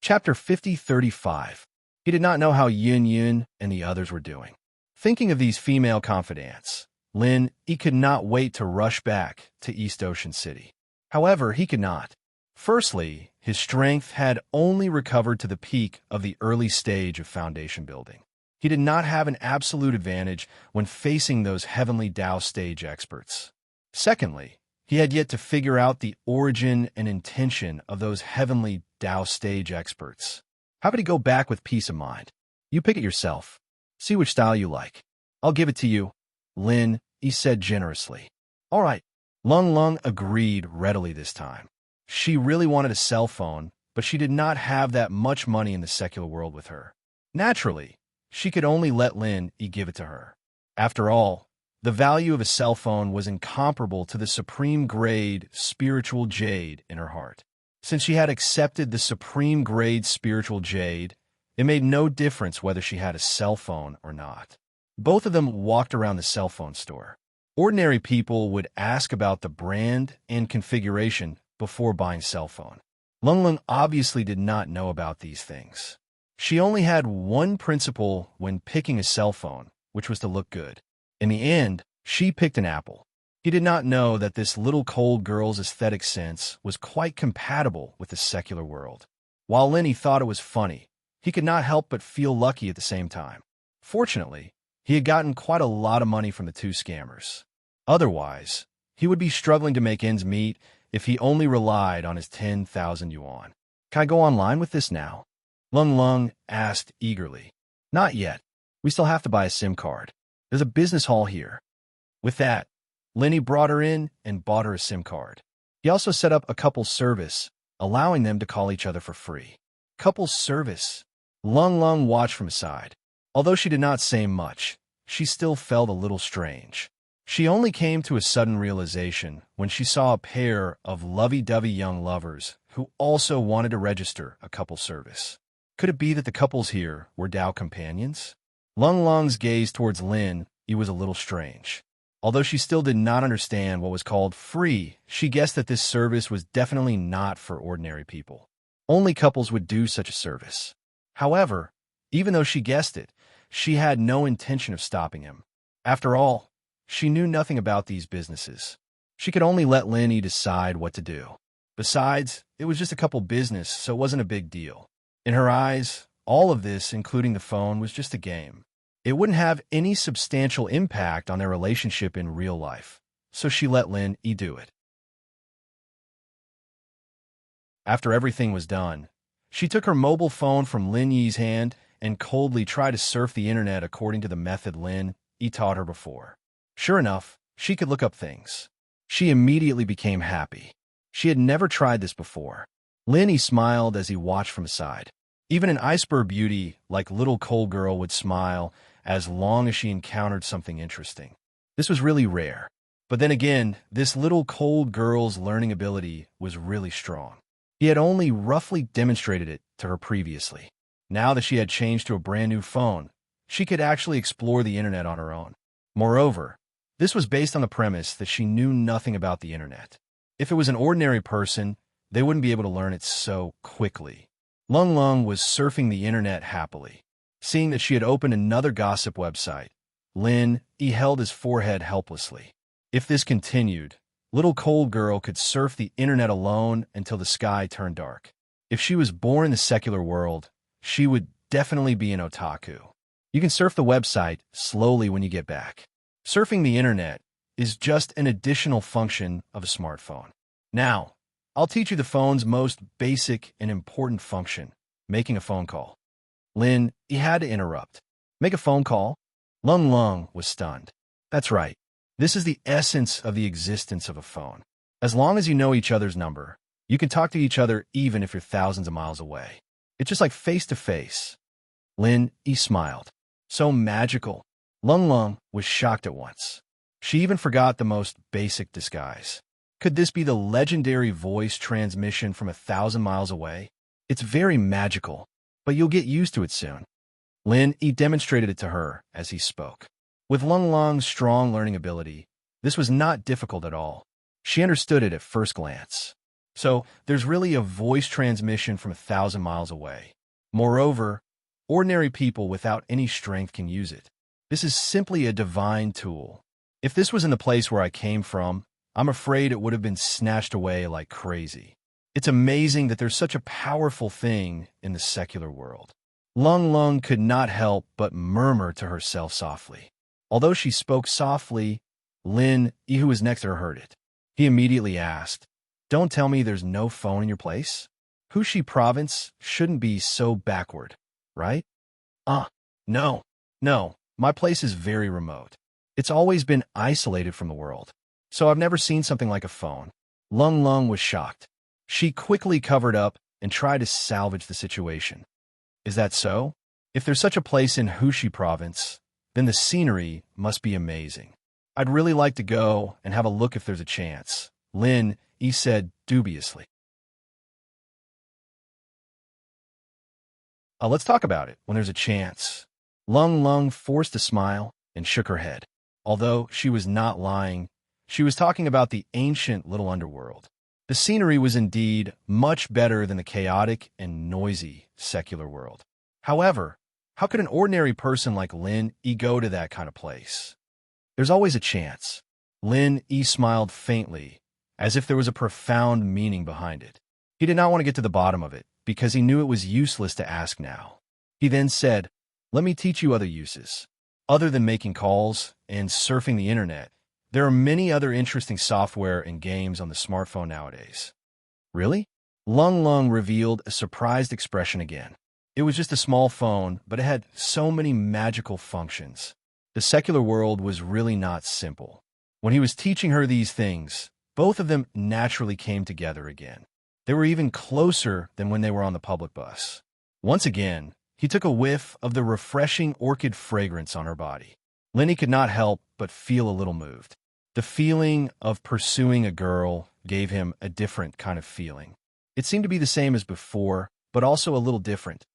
Chapter 50-35. He did not know how Yun and the others were doing. Thinking of these female confidants, Lin Yi could not wait to rush back to East Ocean City. However, he could not. Firstly, his strength had only recovered to the peak of the early stage of foundation building. He did not have an absolute advantage when facing those heavenly Tao stage experts. Secondly, he had yet to figure out the origin and intention of those heavenly Tao stage experts. How could he go back with peace of mind? You pick it yourself. See which style you like. I'll give it to you, Lin Yi said generously. All right. Lung agreed readily this time. She really wanted a cell phone, but she did not have that much money in the secular world with her. Naturally, she could only let Lin Yi give it to her. After all, the value of a cell phone was incomparable to the supreme grade spiritual jade in her heart. Since she had accepted the supreme grade spiritual jade, it made no difference whether she had a cell phone or not. Both of them walked around the cell phone store. Ordinary people would ask about the brand and configuration before buying cell phone. Lung obviously did not know about these things. She only had one principle when picking a cell phone, which was to look good. In the end, she picked an Apple. He did not know that this little cold girl's aesthetic sense was quite compatible with the secular world. While Lenny thought it was funny, he could not help but feel lucky at the same time. Fortunately, he had gotten quite a lot of money from the two scammers. Otherwise, he would be struggling to make ends meet if he only relied on his 10,000 yuan. Can I go online with this now? Lung Lung asked eagerly. Not yet. We still have to buy a SIM card. There's a business hall here. With that, Lenny brought her in and bought her a SIM card. He also set up a couple's service, allowing them to call each other for free. Couple's service? Lung Lung watched from aside. Although she did not say much, she still felt a little strange. She only came to a sudden realization when she saw a pair of lovey-dovey young lovers who also wanted to register a couple service. Could it be that the couples here were Dao companions? Lung Lung's gaze towards Lin was a little strange. Although she still did not understand what was called free, she guessed that this service was definitely not for ordinary people. Only couples would do such a service. However, even though she guessed it, she had no intention of stopping him. After all, she knew nothing about these businesses. She could only let Lenny decide what to do. Besides, it was just a couple business, so it wasn't a big deal. In her eyes, all of this, including the phone, was just a game. It wouldn't have any substantial impact on their relationship in real life, so she let Lin Yi do it. After everything was done, she took her mobile phone from Lin Yi's hand and coldly tried to surf the internet according to the method Lin Yi taught her before. Sure enough, she could look up things. She immediately became happy. She had never tried this before. Lin Yi smiled as he watched from aside. Even an iceberg beauty like little cold girl would smile as long as she encountered something interesting. This was really rare. But then again, this little cold girl's learning ability was really strong. He had only roughly demonstrated it to her previously. Now that she had changed to a brand new phone, she could actually explore the internet on her own. Moreover, this was based on the premise that she knew nothing about the internet. If it was an ordinary person, they wouldn't be able to learn it so quickly. Lung Lung was surfing the internet happily. Seeing that she had opened another gossip website, Lin Yi held his forehead helplessly. If this continued, little cold girl could surf the internet alone until the sky turned dark. If she was born in the secular world, she would definitely be an otaku. You can surf the website slowly when you get back. Surfing the internet is just an additional function of a smartphone. Now, I'll teach you the phone's most basic and important function, making a phone call. Lin Yi had to interrupt. Make a phone call? Lung Lung was stunned. That's right. This is the essence of the existence of a phone. As long as you know each other's number, you can talk to each other even if you're thousands of miles away. It's just like face-to-face. Lin Yi smiled. So magical. Lung Lung was shocked at once. She even forgot the most basic disguise. Could this be the legendary voice transmission from 1,000 miles away? It's very magical, but you'll get used to it soon. Lin Yi demonstrated it to her as he spoke. With Lung Lung's strong learning ability, this was not difficult at all. She understood it at first glance. So, there's really a voice transmission from 1,000 miles away. Moreover, ordinary people without any strength can use it. This is simply a divine tool. If this was in the place where I came from, I'm afraid it would have been snatched away like crazy. It's amazing that there's such a powerful thing in the secular world. Lung Lung could not help but murmur to herself softly. Although she spoke softly, Lin Yi, who was next to her, heard it. He immediately asked, "Don't tell me there's no phone in your place? Hushi province shouldn't be so backward, right?" No. My place is very remote. It's always been isolated from the world. So I've never seen something like a phone. Lung Lung was shocked. She quickly covered up and tried to salvage the situation. Is that so? If there's such a place in Hushi province, then the scenery must be amazing. I'd really like to go and have a look if there's a chance, Lin Yi said dubiously. Let's talk about it when there's a chance. Lung Lung forced a smile and shook her head. Although she was not lying, she was talking about the ancient little underworld. The scenery was indeed much better than the chaotic and noisy secular world. However, how could an ordinary person like Lin Yi go to that kind of place? There's always a chance. Lin Yi smiled faintly, as if there was a profound meaning behind it. He did not want to get to the bottom of it, because he knew it was useless to ask now. He then said, "Let me teach you other uses. Other than making calls and surfing the internet, there are many other interesting software and games on the smartphone nowadays." "Really?" Lung Lung revealed a surprised expression again. It was just a small phone, but it had so many magical functions. The secular world was really not simple. When he was teaching her these things, both of them naturally came together again. They were even closer than when they were on the public bus. Once again, he took a whiff of the refreshing orchid fragrance on her body. Lenny could not help but feel a little moved. The feeling of pursuing a girl gave him a different kind of feeling. It seemed to be the same as before, but also a little different.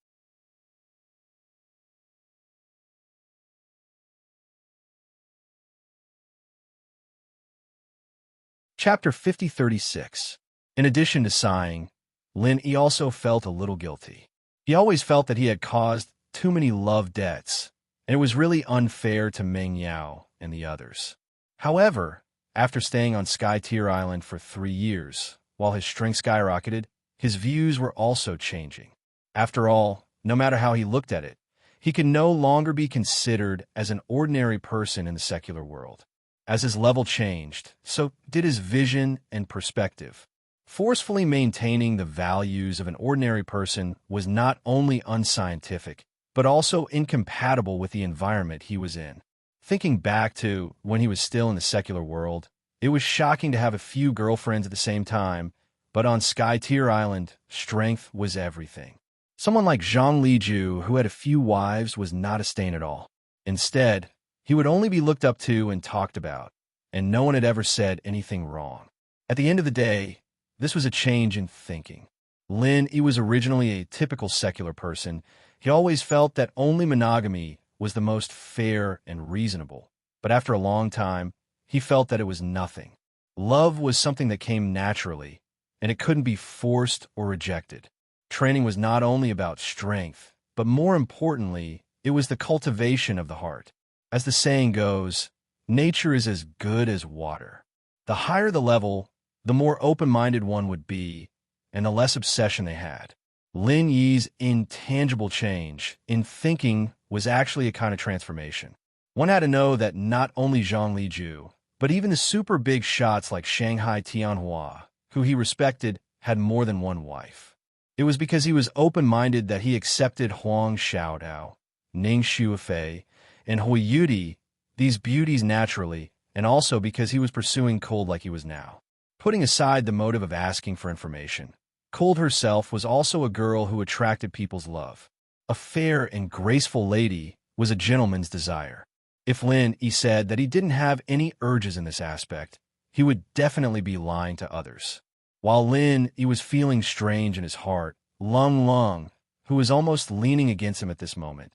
Chapter 5036. In addition to sighing, Lin Yi also felt a little guilty. He always felt that he had caused too many love debts, and it was really unfair to Meng Yao and the others. However, after staying on Sky Tier Island for 3 years, while his strength skyrocketed, his views were also changing. After all, no matter how he looked at it, he could no longer be considered as an ordinary person in the secular world. As his level changed, so did his vision and perspective. Forcefully maintaining the values of an ordinary person was not only unscientific, but also incompatible with the environment he was in. Thinking back to when he was still in the secular world, it was shocking to have a few girlfriends at the same time, but on Sky Tier Island, strength was everything. Someone like Zhang Liju, who had a few wives, was not a stain at all. Instead, he would only be looked up to and talked about, and no one had ever said anything wrong. At the end of the day, this was a change in thinking. Lin Yi was originally a typical secular person. He always felt that only monogamy was the most fair and reasonable. But after a long time, he felt that it was nothing. Love was something that came naturally, and it couldn't be forced or rejected. Training was not only about strength, but more importantly, it was the cultivation of the heart. As the saying goes, nature is as good as water. The higher the level, the more open-minded one would be, and the less obsession they had. Lin Yi's intangible change in thinking was actually a kind of transformation. One had to know that not only Zhang Liju, but even the super big shots like Shanghai Tianhua, who he respected, had more than one wife. It was because he was open-minded that he accepted Huang Xiaodao, Ning Shuifei, and Hui Yudi, these beauties naturally, and also because he was pursuing Cold like he was now. Putting aside the motive of asking for information, Cold herself was also a girl who attracted people's love. A fair and graceful lady was a gentleman's desire. If Lin Yi said that he didn't have any urges in this aspect, he would definitely be lying to others. While Lin Yi was feeling strange in his heart, Lung Lung, who was almost leaning against him at this moment,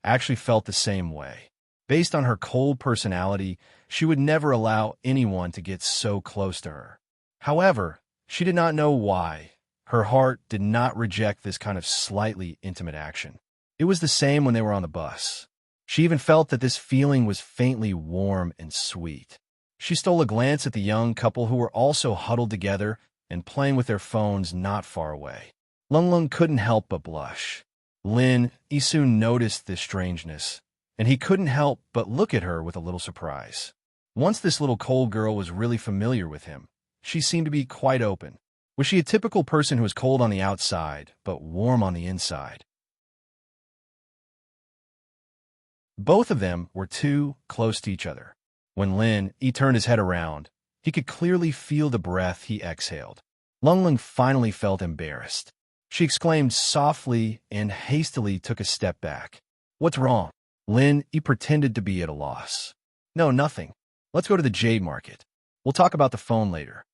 actually felt the same way. Based on her cold personality, she would never allow anyone to get so close to her. However, she did not know why. Her heart did not reject this kind of slightly intimate action. It was the same when they were on the bus. She even felt that this feeling was faintly warm and sweet. She stole a glance at the young couple who were also huddled together and playing with their phones not far away. Lung Lung couldn't help but blush. Lin Yi soon noticed this strangeness, and he couldn't help but look at her with a little surprise. Once this little cold girl was really familiar with him, she seemed to be quite open. Was she a typical person who was cold on the outside, but warm on the inside? Both of them were too close to each other. When Lin Yi turned his head around, he could clearly feel the breath he exhaled. Lung Lung finally felt embarrassed. She exclaimed softly and hastily took a step back. "What's wrong?" Lin Yi pretended to be at a loss. "No, nothing. Let's go to the Jade Market. We'll talk about the phone later."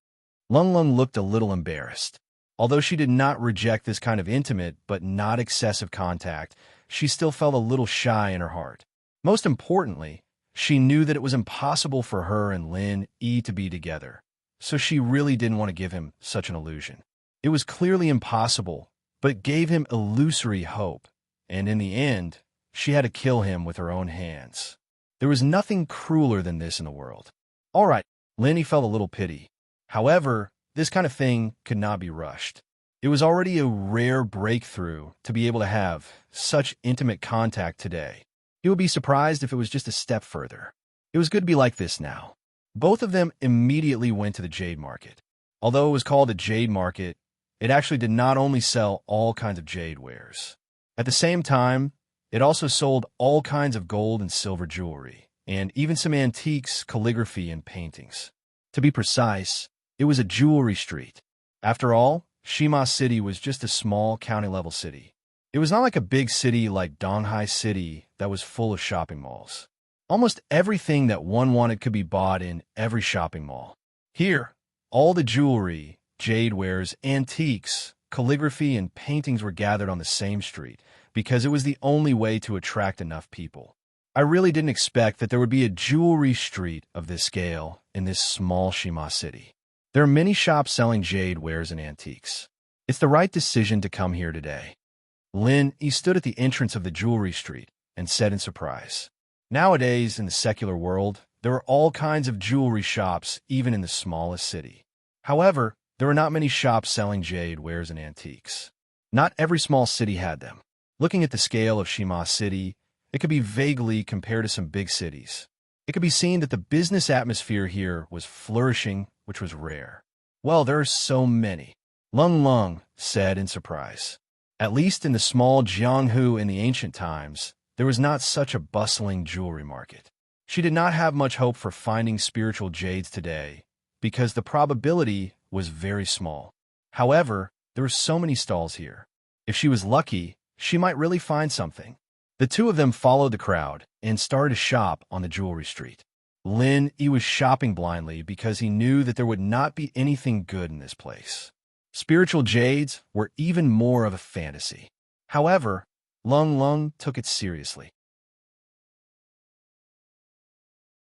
Lung Lung looked a little embarrassed. Although she did not reject this kind of intimate but not excessive contact, she still felt a little shy in her heart. Most importantly, she knew that it was impossible for her and Lin Yi to be together, so she really didn't want to give him such an illusion. It was clearly impossible, but gave him illusory hope, and in the end, she had to kill him with her own hands. There was nothing crueler than this in the world. "All right, Lin felt a little pity. However, this kind of thing could not be rushed. It was already a rare breakthrough to be able to have such intimate contact today. He would be surprised if it was just a step further. It was good to be like this now. Both of them immediately went to the jade market. Although it was called a jade market, it actually did not only sell all kinds of jade wares. At the same time, it also sold all kinds of gold and silver jewelry, and even some antiques, calligraphy, and paintings. To be precise, it was a jewelry street. After all, Shima City was just a small county-level city. It was not like a big city like Donghai City that was full of shopping malls. Almost everything that one wanted could be bought in every shopping mall. Here, all the jewelry, jade wares, antiques, calligraphy, and paintings were gathered on the same street because it was the only way to attract enough people. I really didn't expect that there would be a jewelry street of this scale in this small Shima city. There are many shops selling jade wares and antiques. It's the right decision to come here today. Lin stood at the entrance of the jewelry street and said in surprise, "Nowadays, in the secular world, there are all kinds of jewelry shops, even in the smallest city. However, there were not many shops selling jade wares and antiques. Not every small city had them. Looking at the scale of Shima City, it could be vaguely compared to some big cities. It could be seen that the business atmosphere here was flourishing, which was rare. Well, there are so many," Lung Lung said in surprise. At least in the small Jianghu in the ancient times, there was not such a bustling jewelry market. She did not have much hope for finding spiritual jades today, because the probability was very small. However, there were so many stalls here. If she was lucky, she might really find something. The two of them followed the crowd and started to shop on the jewelry street. Lin was shopping blindly because he knew that there would not be anything good in this place. Spiritual jades were even more of a fantasy. However, Lung Lung took it seriously.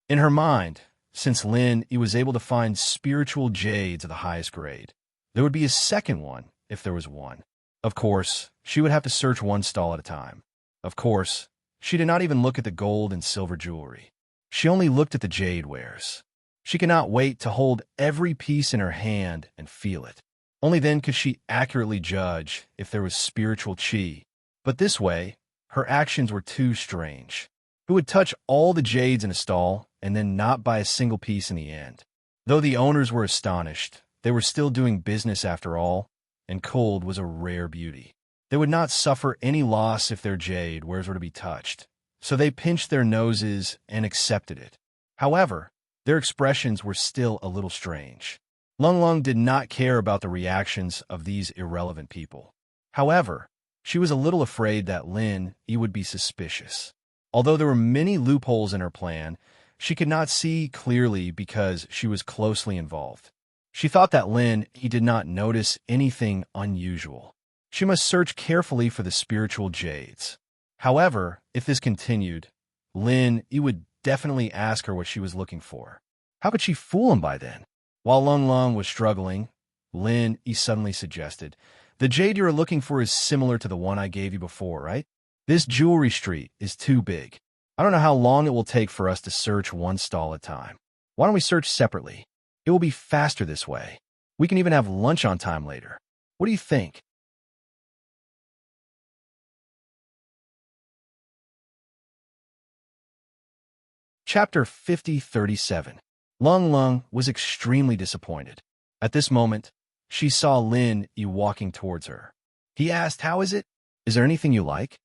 In her mind, since Lin was able to find spiritual jades of the highest grade, there would be a second one if there was one. Of course, she would have to search one stall at a time. Of course, she did not even look at the gold and silver jewelry. She only looked at the jade wares. She could not wait to hold every piece in her hand and feel it. Only then could she accurately judge if there was spiritual chi. But this way, her actions were too strange. Who would touch all the jades in a stall and then not buy a single piece in the end? Though the owners were astonished, they were still doing business after all, and gold was a rare beauty. They would not suffer any loss if their jade wares were to be touched, so they pinched their noses and accepted it. However, their expressions were still a little strange. Lung Lung did not care about the reactions of these irrelevant people. However, she was a little afraid that Lin would be suspicious. Although there were many loopholes in her plan, she could not see clearly because she was closely involved. She thought that Lin did not notice anything unusual. She must search carefully for the spiritual jades. However, if this continued, Lin would definitely ask her what she was looking for. How could she fool him by then? While Lung Lung was struggling, Lin suddenly suggested, "The jade you are looking for is similar to the one I gave you before, right? This jewelry street is too big. I don't know how long it will take for us to search one stall at a time. Why don't we search separately? It will be faster this way. We can even have lunch on time later. What do you think?" Chapter 5037. Lung Lung was extremely disappointed. At this moment, she saw Lin walking towards her. He asked, "How is it? Is there anything you like?"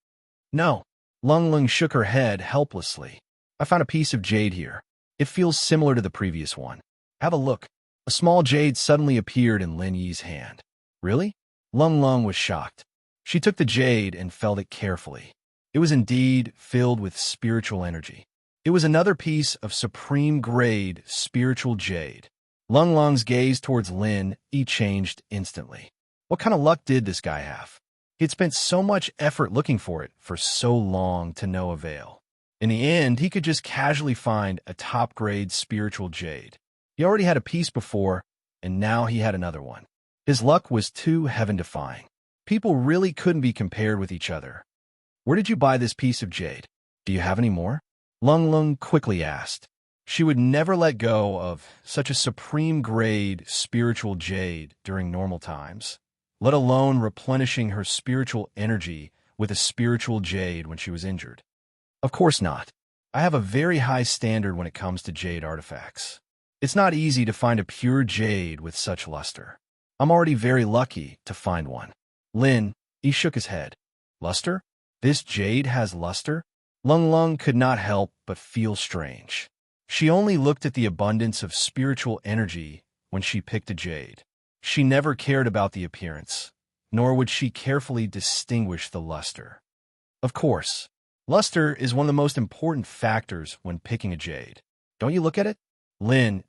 "No." Lung Lung shook her head helplessly. "I found a piece of jade here. It feels similar to the previous one. Have a look." A small jade suddenly appeared in Lin Yi's hand. "Really?" Lung Lung was shocked. She took the jade and felt it carefully. It was indeed filled with spiritual energy. It was another piece of supreme-grade spiritual jade. Lung Lung's gaze towards Lin changed instantly. What kind of luck did this guy have? He'd spent so much effort looking for it for so long to no avail. In the end, he could just casually find a top-grade spiritual jade. He already had a piece before, and now he had another one. His luck was too heaven-defying. People really couldn't be compared with each other. "Where did you buy this piece of jade? Do you have any more?" Lung Lung quickly asked. She would never let go of such a supreme-grade spiritual jade during normal times, let alone replenishing her spiritual energy with a spiritual jade when she was injured. Of course not. I have a very high standard when it comes to jade artifacts. It's not easy to find a pure jade with such luster. I'm already very lucky to find one. He shook his head. Luster? This jade has luster? Lung Lung could not help but feel strange. She only looked at the abundance of spiritual energy when she picked a jade. She never cared about the appearance, nor would she carefully distinguish the luster. Of course, luster is one of the most important factors when picking a jade. Don't you look at it?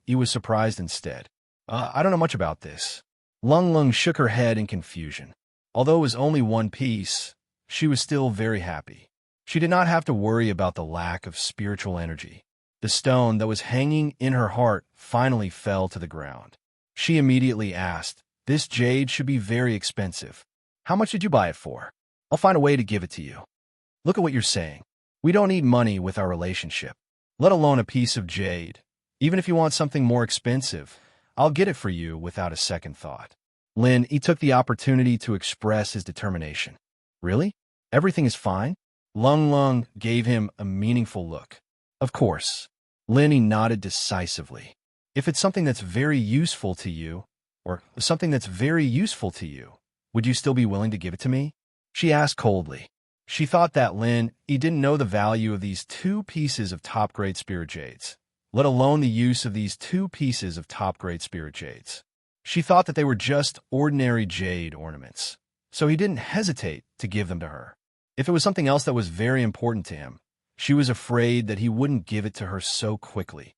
He was surprised instead. I don't know much about this. Lung Lung shook her head in confusion. Although it was only one piece, she was still very happy. She did not have to worry about the lack of spiritual energy. The stone that was hanging in her heart finally fell to the ground. She immediately asked, "This jade should be very expensive. How much did you buy it for? I'll find a way to give it to you." Look at what you're saying. We don't need money with our relationship, let alone a piece of jade. Even if you want something more expensive, I'll get it for you without a second thought. He took the opportunity to express his determination. Really? Everything is fine? Lung Lung gave him a meaningful look. Of course. He nodded decisively. If it's something that's very useful to you, would you still be willing to give it to me? She asked coldly. She thought that he didn't know the value of these two pieces of top-grade spirit jades, let alone the use of these two pieces of top-grade spirit jades. She thought that they were just ordinary jade ornaments, so he didn't hesitate to give them to her. If it was something else that was very important to him, she was afraid that he wouldn't give it to her so quickly.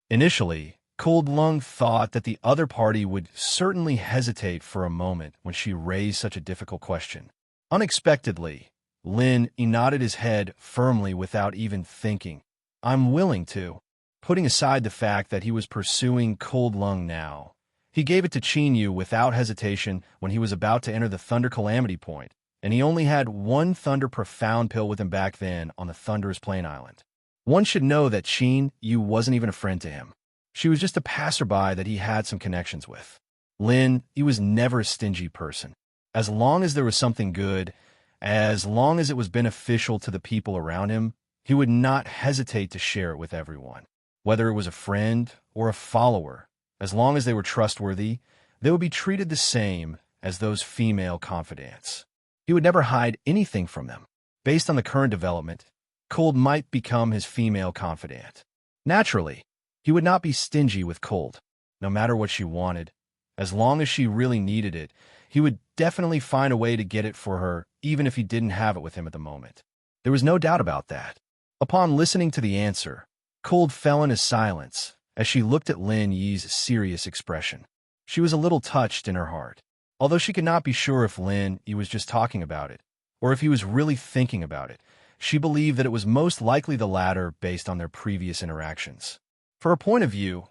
Initially, Cold Lung thought that the other party would certainly hesitate for a moment when she raised such a difficult question. Unexpectedly, he nodded his head firmly without even thinking. "I'm willing to." Putting aside the fact that he was pursuing Cold Lung now, he gave it to Chinyu without hesitation when he was about to enter the Thunder Calamity Point, and he only had one Thunder Profound pill with him back then on the Thunderous Plain Island. One should know that Chinyu wasn't even a friend to him. She was just a passerby that he had some connections with. He was never a stingy person. As long as there was something good, as long as it was beneficial to the people around him, he would not hesitate to share it with everyone. Whether it was a friend or a follower, as long as they were trustworthy, they would be treated the same as those female confidants. He would never hide anything from them. Based on the current development, Cold might become his female confidant. Naturally, he would not be stingy with Cold. No matter what she wanted, as long as she really needed it, he would definitely find a way to get it for her, even if he didn't have it with him at the moment. There was no doubt about that. Upon listening to the answer, Cold fell into silence as she looked at Lin Yi's serious expression. She was a little touched in her heart. Although she could not be sure if Lin Yi was just talking about it, or if he was really thinking about it, she believed that it was most likely the latter based on their previous interactions. For her point of view,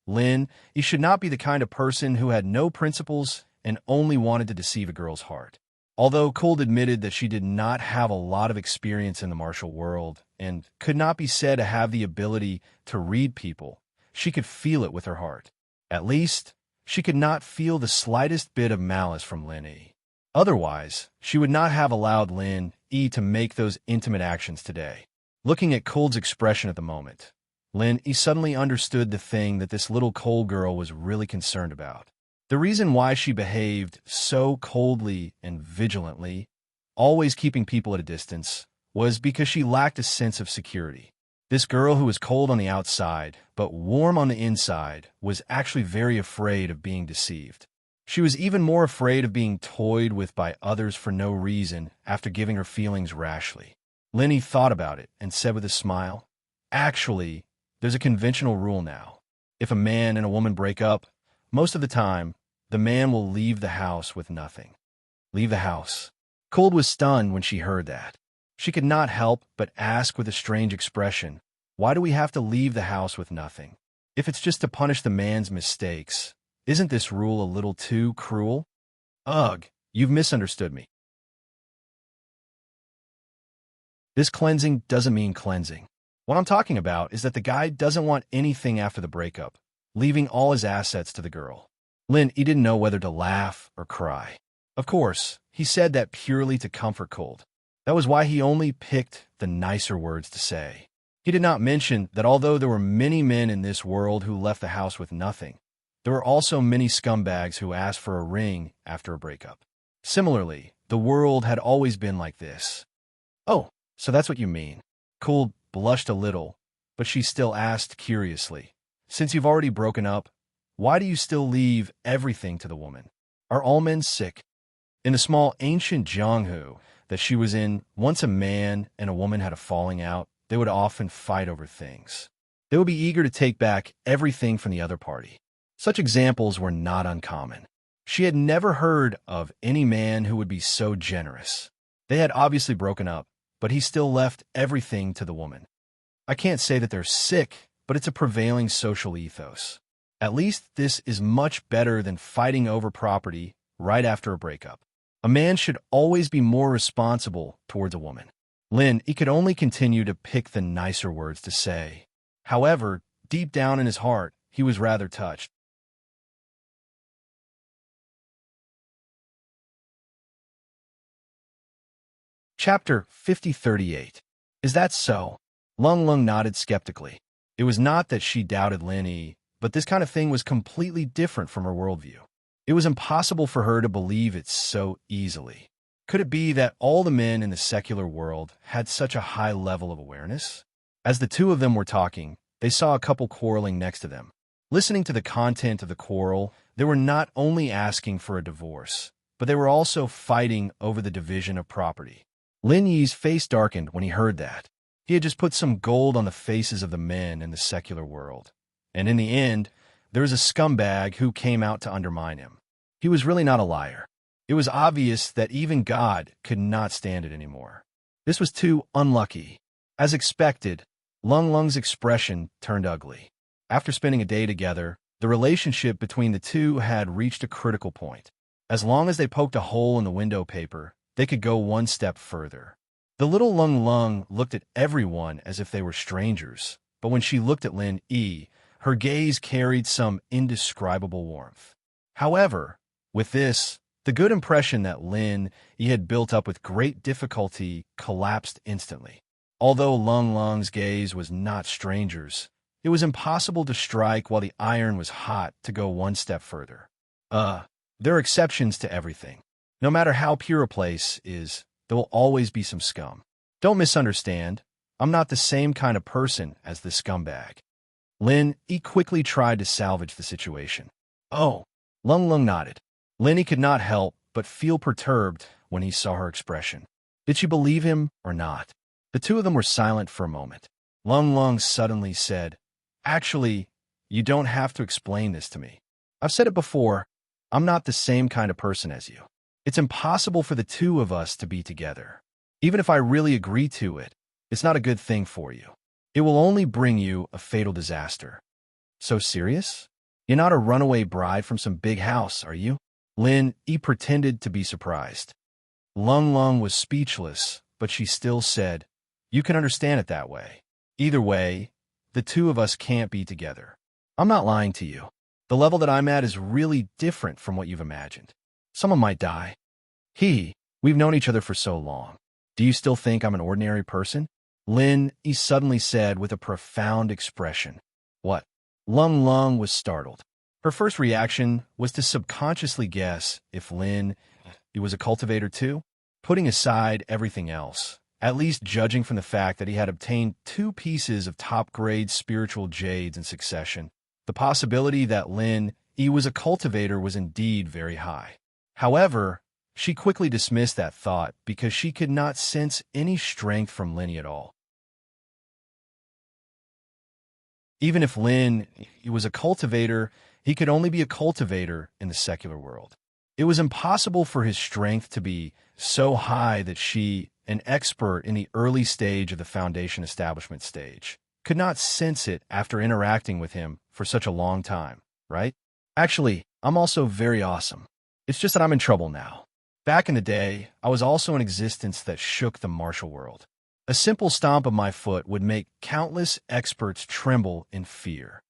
Lin Yi should not be the kind of person who had no principles and only wanted to deceive a girl's heart. Although Cold admitted that she did not have a lot of experience in the martial world and could not be said to have the ability to read people, she could feel it with her heart. At least, she could not feel the slightest bit of malice from Lin Yi. Otherwise, she would not have allowed Lin Yi to make those intimate actions today. Looking at Cold's expression at the moment, Lin Yi suddenly understood the thing that this little Cold girl was really concerned about. The reason why she behaved so coldly and vigilantly, always keeping people at a distance, was because she lacked a sense of security. This girl who was cold on the outside, but warm on the inside, was actually very afraid of being deceived. She was even more afraid of being toyed with by others for no reason after giving her feelings rashly. Lin Yi thought about it and said with a smile, "Actually, there's a conventional rule now. If a man and a woman break up, most of the time, the man will leave the house with nothing." Leave the house. Cold was stunned when she heard that. She could not help but ask with a strange expression, "Why do we have to leave the house with nothing? If it's just to punish the man's mistakes, isn't this rule a little too cruel?" "Ugh, you've misunderstood me. This cleansing doesn't mean cleansing. What I'm talking about is that the guy doesn't want anything after the breakup, leaving all his assets to the girl. He didn't know whether to laugh or cry. Of course, he said that purely to comfort Cold. That was why he only picked the nicer words to say. He did not mention that although there were many men in this world who left the house with nothing, there were also many scumbags who asked for a ring after a breakup. Similarly, the world had always been like this. Oh, so that's what you mean. Cold blushed a little, but she still asked curiously, since you've already broken up, why do you still leave everything to the woman? Are all men sick? In the small ancient Jianghu that she was in, once a man and a woman had a falling out, they would often fight over things. They would be eager to take back everything from the other party. Such examples were not uncommon. She had never heard of any man who would be so generous. They had obviously broken up, but he still left everything to the woman. I can't say that they're sick, but it's a prevailing social ethos. At least this is much better than fighting over property right after a breakup. A man should always be more responsible towards a woman. He could only continue to pick the nicer words to say. However, deep down in his heart, he was rather touched. Chapter 5038. Is that so? Lung nodded skeptically. It was not that she doubted Lin, but this kind of thing was completely different from her worldview. It was impossible for her to believe it so easily. Could it be that all the men in the secular world had such a high level of awareness? As the two of them were talking, they saw a couple quarreling next to them. Listening to the content of the quarrel, they were not only asking for a divorce, but they were also fighting over the division of property. Lin Yi's face darkened when he heard that. He had just put some gold on the faces of the men in the secular world. And in the end, there was a scumbag who came out to undermine him. He was really not a liar. It was obvious that even God could not stand it anymore. This was too unlucky. As expected, Lung's expression turned ugly. After spending a day together, the relationship between the two had reached a critical point. As long as they poked a hole in the window paper, they could go one step further. The little Lung looked at everyone as if they were strangers, but when she looked at Lin Yi, her gaze carried some indescribable warmth. However, with this, the good impression that Lin Yi had built up with great difficulty collapsed instantly. Although Lung's gaze was not strangers, it was impossible to strike while the iron was hot to go one step further. There are exceptions to everything. No matter how pure a place is, there will always be some scum. Don't misunderstand. I'm not the same kind of person as this scumbag. Lin Yi quickly tried to salvage the situation. Oh, Lung nodded. Lin Yi could not help but feel perturbed when he saw her expression. Did she believe him or not? The two of them were silent for a moment. Lung suddenly said, "Actually, you don't have to explain this to me. I've said it before, I'm not the same kind of person as you. It's impossible for the two of us to be together. Even if I really agree to it, it's not a good thing for you. It will only bring you a fatal disaster." So serious? You're not a runaway bride from some big house, are you? Lin Yi pretended to be surprised. Lung was speechless, but she still said, "You can understand it that way. Either way, the two of us can't be together. I'm not lying to you. The level that I'm at is really different from what you've imagined. Someone might die. We've known each other for so long. Do you still think I'm an ordinary person?" Lin Yi suddenly said with a profound expression. What? Lung was startled. Her first reaction was to subconsciously guess if Lin Yi was a cultivator too, putting aside everything else, at least judging from the fact that he had obtained 2 pieces of top-grade spiritual jades in succession. The possibility that Lin Yi was a cultivator was indeed very high. However, she quickly dismissed that thought because she could not sense any strength from Lin Yi at all. Even if Lin Yi was a cultivator, he could only be a cultivator in the secular world. It was impossible for his strength to be so high that she, an expert in the early stage of the foundation establishment stage, could not sense it after interacting with him for such a long time, right? Actually, I'm also very awesome. It's just that I'm in trouble now. Back in the day, I was also an existence that shook the martial world. A simple stomp of my foot would make countless experts tremble in fear.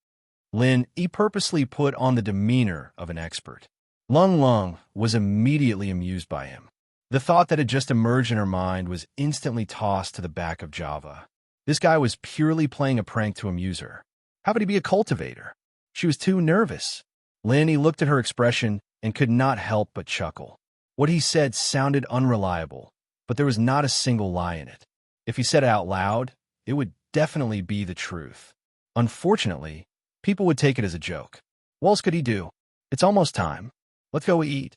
Lin Yi purposely put on the demeanor of an expert. Lung Lung was immediately amused by him. The thought that had just emerged in her mind was instantly tossed to the back of Java. This guy was purely playing a prank to amuse her. How could he be a cultivator? She was too nervous. Lin Yi looked at her expression and could not help but chuckle. What he said sounded unreliable, but there was not a single lie in it. If he said it out loud, it would definitely be the truth. Unfortunately, people would take it as a joke. What else could he do? It's almost time. Let's go eat.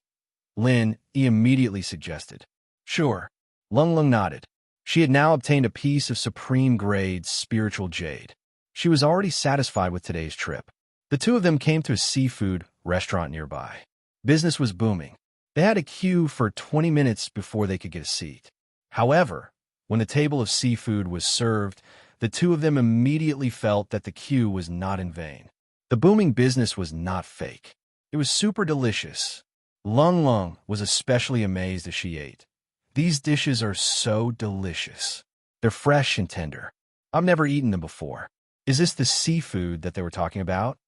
Lin Yi immediately suggested. Sure. Lung Lung nodded. She had now obtained a piece of supreme-grade spiritual jade. She was already satisfied with today's trip. The two of them came to a seafood restaurant nearby. Business was booming. They had a queue for 20 minutes before they could get a seat. However, when the table of seafood was served, the two of them immediately felt that the queue was not in vain. The booming business was not fake. It was super delicious. Lung Lung was especially amazed as she ate. These dishes are so delicious. They're fresh and tender. I've never eaten them before. Is this the seafood that they were talking about?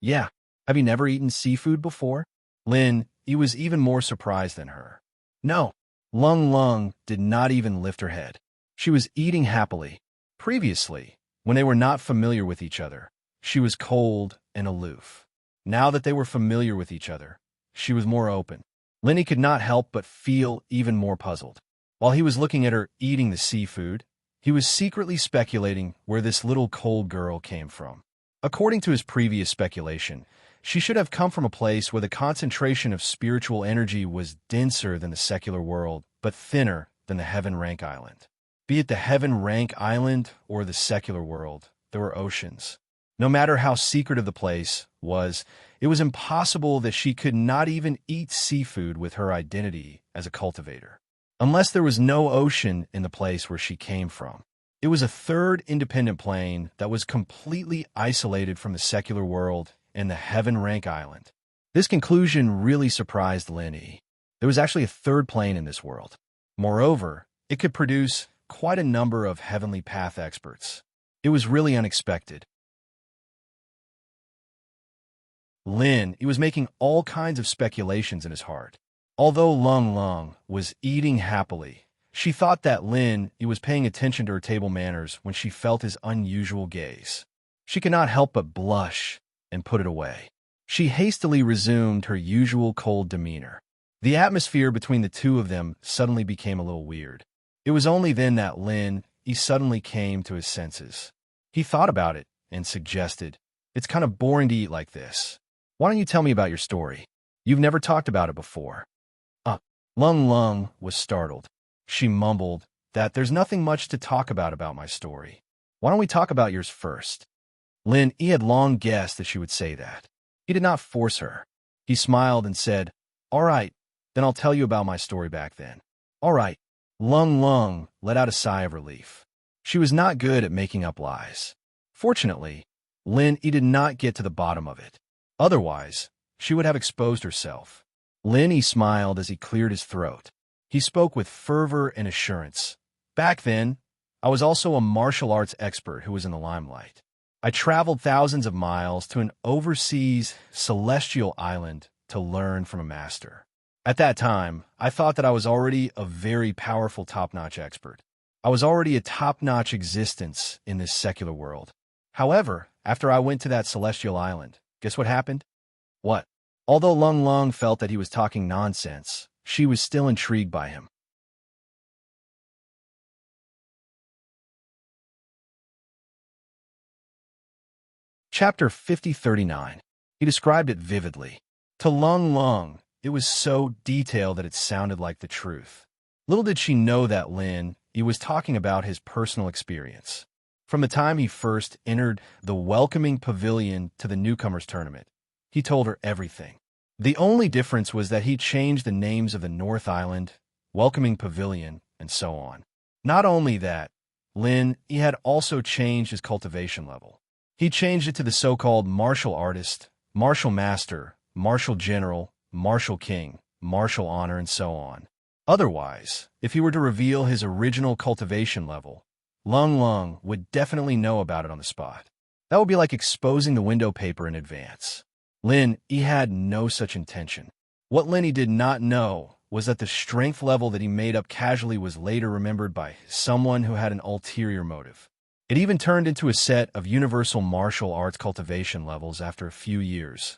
Yeah. Have you never eaten seafood before? Lin Yi was even more surprised than her. No. Lung Lung did not even lift her head. She was eating happily. Previously, when they were not familiar with each other, she was cold and aloof. Now that they were familiar with each other, she was more open. Lin Yi could not help but feel even more puzzled. While he was looking at her eating the seafood, he was secretly speculating where this little cold girl came from. According to his previous speculation, she should have come from a place where the concentration of spiritual energy was denser than the secular world, but thinner than the Heaven Rank Island. Be it the Heaven Rank Island or the secular world, there were oceans. No matter how secretive the place was, it was impossible that she could not even eat seafood with her identity as a cultivator. Unless there was no ocean in the place where she came from. It was a third independent plane that was completely isolated from the secular world and the Heaven Rank Island. This conclusion really surprised Lin Yi. There was actually a third plane in this world. Moreover, it could produce quite a number of heavenly path experts. It was really unexpected. Lin Yi was making all kinds of speculations in his heart. Although Lung Lung was eating happily, she thought that Lin Yi was paying attention to her table manners when she felt his unusual gaze. She could not help but blush and put it away. She hastily resumed her usual cold demeanor. The atmosphere between the two of them suddenly became a little weird. It was only then that Lin Yi suddenly came to his senses. He thought about it and suggested, "It's kind of boring to eat like this. Why don't you tell me about your story? You've never talked about it before." Lung Lung was startled. She mumbled that there's nothing much to talk about my story. Why don't we talk about yours first? Lin Yi had long guessed that she would say that. He did not force her. He smiled and said, "All right, then I'll tell you about my story back then." All right. Lung Lung let out a sigh of relief. She was not good at making up lies. Fortunately, Lin Yi did not get to the bottom of it. Otherwise, she would have exposed herself. Lin Yi smiled as he cleared his throat. He spoke with fervor and assurance. Back then, I was also a martial arts expert who was in the limelight. I traveled thousands of miles to an overseas celestial island to learn from a master. At that time, I thought that I was already a very powerful top-notch expert. I was already a top-notch existence in this secular world. However, after I went to that celestial island, guess what happened? What? Although Lung Lung felt that he was talking nonsense, she was still intrigued by him. Chapter 5039. He described it vividly. To Lung Lung, it was so detailed that it sounded like the truth. Little did she know that Lin Yi was talking about his personal experience. From the time he first entered the welcoming pavilion to the newcomers tournament, he told her everything. The only difference was that he changed the names of the North Island, welcoming pavilion, and so on. Not only that, Lin Yi had also changed his cultivation level. He changed it to the so-called martial artist, martial master, martial general, martial king, martial honor, and so on. Otherwise, if he were to reveal his original cultivation level, Lung Lung would definitely know about it on the spot. That would be like exposing the window paper in advance. Lin Yi had no such intention. What Lin Yi did not know was that the strength level that he made up casually was later remembered by someone who had an ulterior motive. It even turned into a set of universal martial arts cultivation levels after a few years.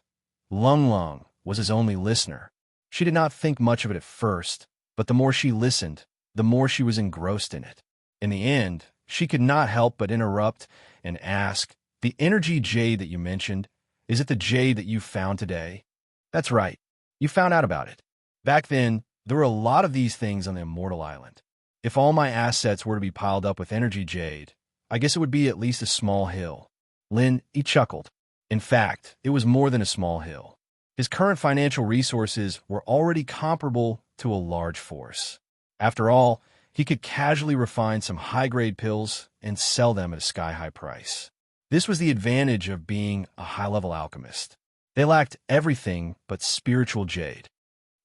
Lung Lung was his only listener. She did not think much of it at first, but the more she listened, the more she was engrossed in it. In the end, she could not help but interrupt and ask, "The energy jade that you mentioned, is it the jade that you found today?" "That's right. You found out about it." Back then, there were a lot of these things on the Immortal Island. If all my assets were to be piled up with energy jade, I guess it would be at least a small hill. Lin Yi chuckled. In fact, it was more than a small hill. His current financial resources were already comparable to a large force. After all, he could casually refine some high-grade pills and sell them at a sky-high price. This was the advantage of being a high-level alchemist. They lacked everything but spiritual jade.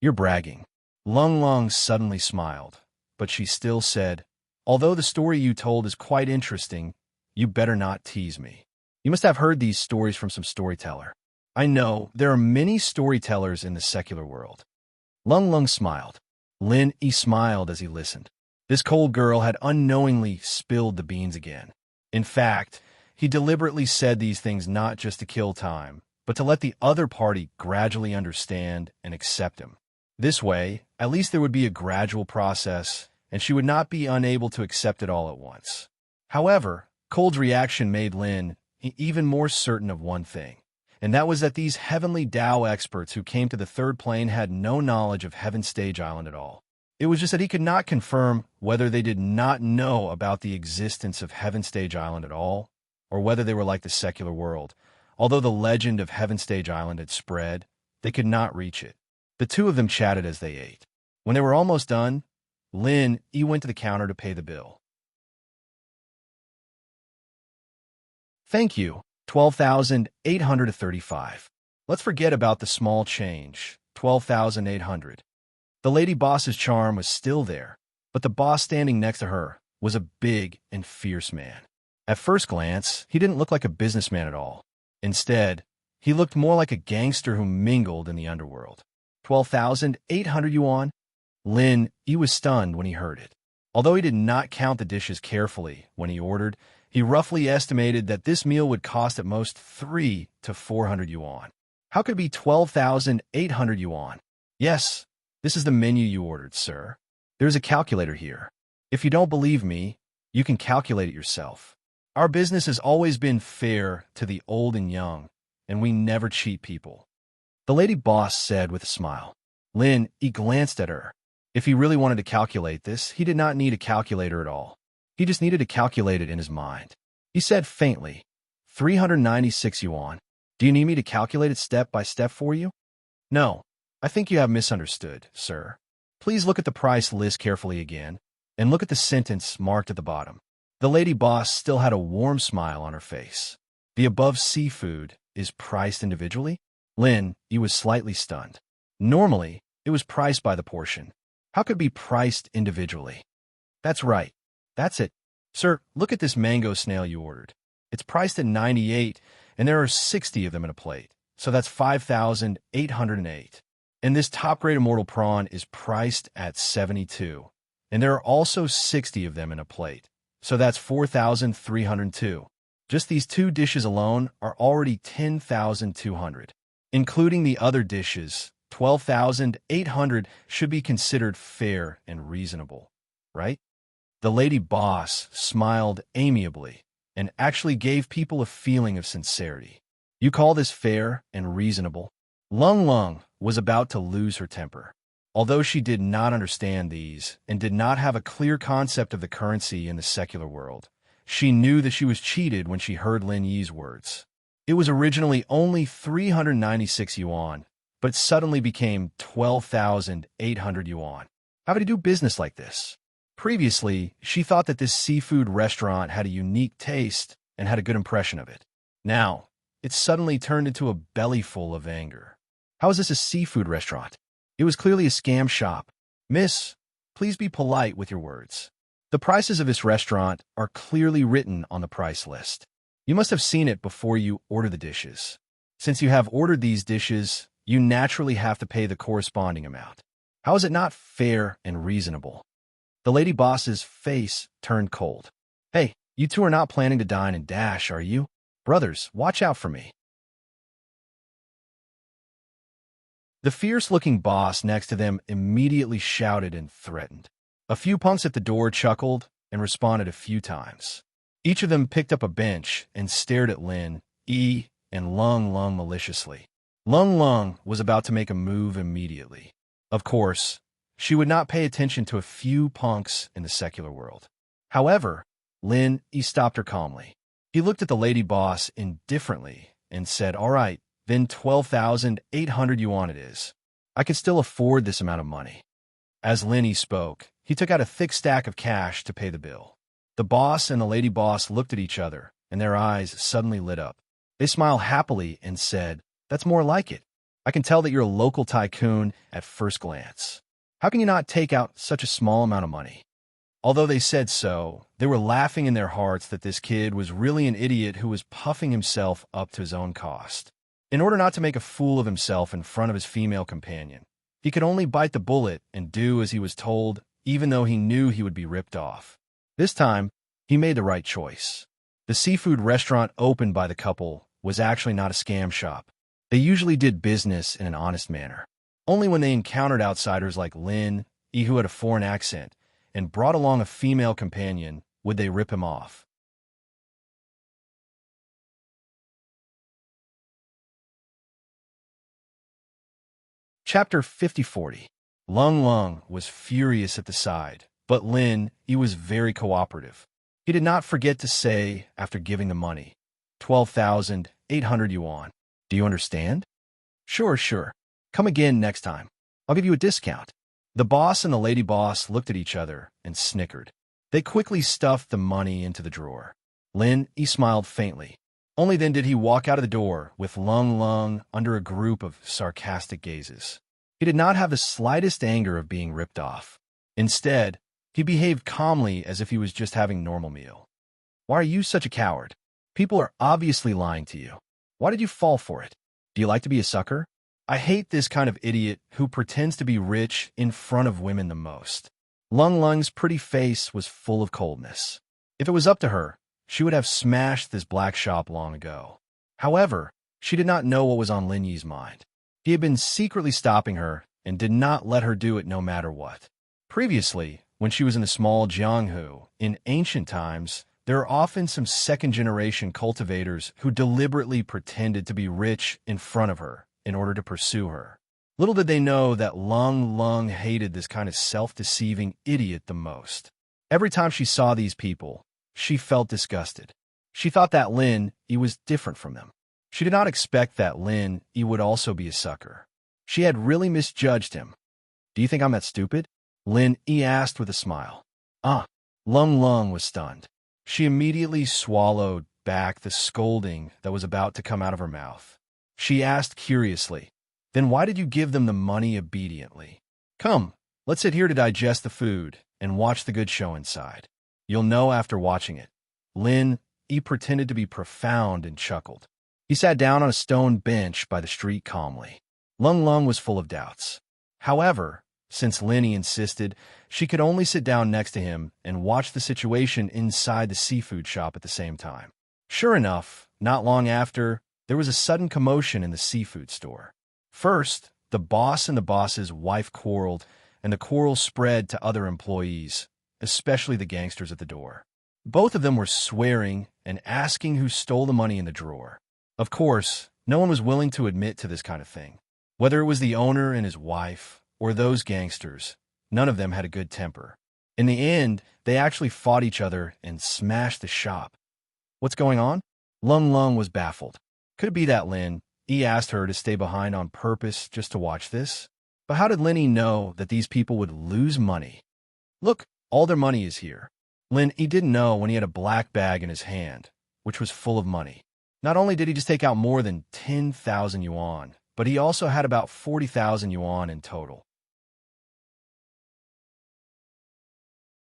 "You're bragging." Lung Lung suddenly smiled, but she still said, "Although the story you told is quite interesting, you better not tease me. You must have heard these stories from some storyteller." "I know, there are many storytellers in the secular world." Lung Lung smiled. Lin Yi smiled as he listened. This cold girl had unknowingly spilled the beans again. In fact, he deliberately said these things not just to kill time, but to let the other party gradually understand and accept him. This way, at least there would be a gradual process, and she would not be unable to accept it all at once. However, Cold's reaction made Lin even more certain of one thing, and that was that these heavenly Tao experts who came to the third plane had no knowledge of Heaven Stage Island at all. It was just that he could not confirm whether they did not know about the existence of Heaven Stage Island at all, or whether they were like the secular world. Although the legend of Heaven Stage Island had spread, they could not reach it. The two of them chatted as they ate. When they were almost done, Lin Yi went to the counter to pay the bill. "Thank you, 12,835. Let's forget about the small change, 12,800. The lady boss's charm was still there, but the boss standing next to her was a big and fierce man. At first glance, he didn't look like a businessman at all. Instead, he looked more like a gangster who mingled in the underworld. 12,800 yuan? Lin Yi was stunned when he heard it. Although he did not count the dishes carefully when he ordered, he roughly estimated that this meal would cost at most 300 to 400 yuan. How could it be 12,800 yuan? "Yes, this is the menu you ordered, sir. There's a calculator here. If you don't believe me, you can calculate it yourself. Our business has always been fair to the old and young, and we never cheat people," the lady boss said with a smile. Lin Yi glanced at her. If he really wanted to calculate this, he did not need a calculator at all. He just needed to calculate it in his mind. He said faintly, 396 yuan. "Do you need me to calculate it step by step for you?" "No, I think you have misunderstood, sir. Please look at the price list carefully again, and look at the sentence marked at the bottom." The lady boss still had a warm smile on her face. "The above seafood is priced individually?" Lin Yi was slightly stunned. Normally, it was priced by the portion. How could it be priced individually? "That's right. That's it. Sir, look at this mango snail you ordered. It's priced at 98, and there are 60 of them in a plate, so that's 5,808. And this top-grade immortal prawn is priced at 72, and there are also 60 of them in a plate, so that's 4,302. Just these two dishes alone are already 10,200. Including the other dishes, 12,800 should be considered fair and reasonable, right?" The lady boss smiled amiably and actually gave people a feeling of sincerity. "You call this fair and reasonable?" Lung Lung was about to lose her temper. Although she did not understand these and did not have a clear concept of the currency in the secular world, she knew that she was cheated when she heard Lin Yi's words. It was originally only 396 yuan, but suddenly became 12,800 yuan. How would he do business like this? Previously, she thought that this seafood restaurant had a unique taste and had a good impression of it. Now, it suddenly turned into a bellyful of anger. How is this a seafood restaurant? It was clearly a scam shop. "Miss, please be polite with your words. The prices of this restaurant are clearly written on the price list. You must have seen it before you order the dishes. Since you have ordered these dishes, you naturally have to pay the corresponding amount. How is it not fair and reasonable? The lady boss's face turned cold. Hey, you two are not planning to dine and dash, are you? Brothers, watch out for me. The fierce-looking boss next to them immediately shouted and threatened. A few punks at the door chuckled and responded a few times. Each of them picked up a bench and stared at Lin, E, and Lung Lung maliciously. Lung Lung was about to make a move immediately. Of course, she would not pay attention to a few punks in the secular world. However, Lin E stopped her calmly. He looked at the lady boss indifferently and said, "All right, then 12,800 yuan it is. I can still afford this amount of money." As Lin E spoke, he took out a thick stack of cash to pay the bill. The boss and the lady boss looked at each other, and their eyes suddenly lit up. They smiled happily and said, "That's more like it. I can tell that you're a local tycoon at first glance. How can you not take out such a small amount of money?" Although they said so, they were laughing in their hearts that this kid was really an idiot who was puffing himself up to his own cost. In order not to make a fool of himself in front of his female companion, he could only bite the bullet and do as he was told, even though he knew he would be ripped off. This time, he made the right choice. The seafood restaurant opened by the couple was actually not a scam shop. They usually did business in an honest manner. Only when they encountered outsiders like Lin, E who had a foreign accent, and brought along a female companion would they rip him off. Chapter 5040. Lung Lung was furious at the side, but Lin, he was very cooperative. He did not forget to say, after giving the money, 12,800 yuan. Do you understand? Sure. Come again next time. I'll give you a discount. The boss and the lady boss looked at each other and snickered. They quickly stuffed the money into the drawer. Lin, he smiled faintly. Only then did he walk out of the door with Lung Lung under a group of sarcastic gazes. He did not have the slightest anger of being ripped off. Instead, he behaved calmly as if he was just having a normal meal. Why are you such a coward? People are obviously lying to you. Why did you fall for it? Do you like to be a sucker? I hate this kind of idiot who pretends to be rich in front of women the most. Lung Lung's pretty face was full of coldness. If it was up to her, she would have smashed this black shop long ago. However, she did not know what was on Lin Yi's mind. He had been secretly stopping her and did not let her do it no matter what. Previously, when she was in the small Jianghu, in ancient times, there are often some second-generation cultivators who deliberately pretended to be rich in front of her in order to pursue her. Little did they know that Lung Lung hated this kind of self-deceiving idiot the most. Every time she saw these people, she felt disgusted. She thought that Lin E was different from them. She did not expect that Lin E would also be a sucker. She had really misjudged him. Do you think I'm that stupid? Lin E asked with a smile. Lung Lung was stunned. She immediately swallowed back the scolding that was about to come out of her mouth. She asked curiously, "Then why did you give them the money obediently? Come, let's sit here to digest the food and watch the good show inside. You'll know after watching it." Lin E pretended to be profound and chuckled. He sat down on a stone bench by the street calmly. Lung Lung was full of doubts. However, since Lin E insisted, she could only sit down next to him and watch the situation inside the seafood shop at the same time. Sure enough, not long after, there was a sudden commotion in the seafood store. First, the boss and the boss's wife quarreled, and the quarrel spread to other employees, especially the gangsters at the door. Both of them were swearing and asking who stole the money in the drawer. Of course, no one was willing to admit to this kind of thing. Whether it was the owner and his wife, or those gangsters, none of them had a good temper. In the end, they actually fought each other and smashed the shop. What's going on? Lung Lung was baffled. Could it be that Lin E asked her to stay behind on purpose just to watch this? But how did Lin E know that these people would lose money? Look, all their money is here. Lin E didn't know when he had a black bag in his hand, which was full of money. Not only did he just take out more than 10,000 yuan, but he also had about 40,000 yuan in total.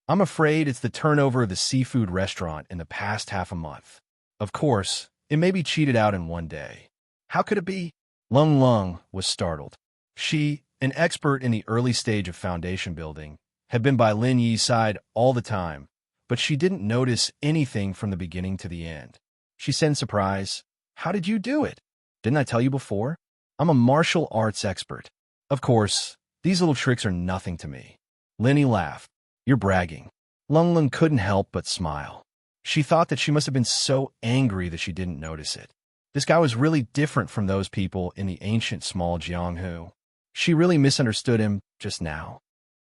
I'm afraid it's the turnover of the seafood restaurant in the past half a month. Of course, it may be cheated out in one day. How could it be? Lung Lung was startled. She, an expert in the early stage of foundation building, had been by Lin Yi's side all the time, but she didn't notice anything from the beginning to the end. She said in surprise, "How did you do it? Didn't I tell you before? I'm a martial arts expert. Of course, these little tricks are nothing to me." Lin Yi laughed. "You're bragging." Lung Lung couldn't help but smile. She thought that she must have been so angry that she didn't notice it. This guy was really different from those people in the ancient small Jianghu. She really misunderstood him just now.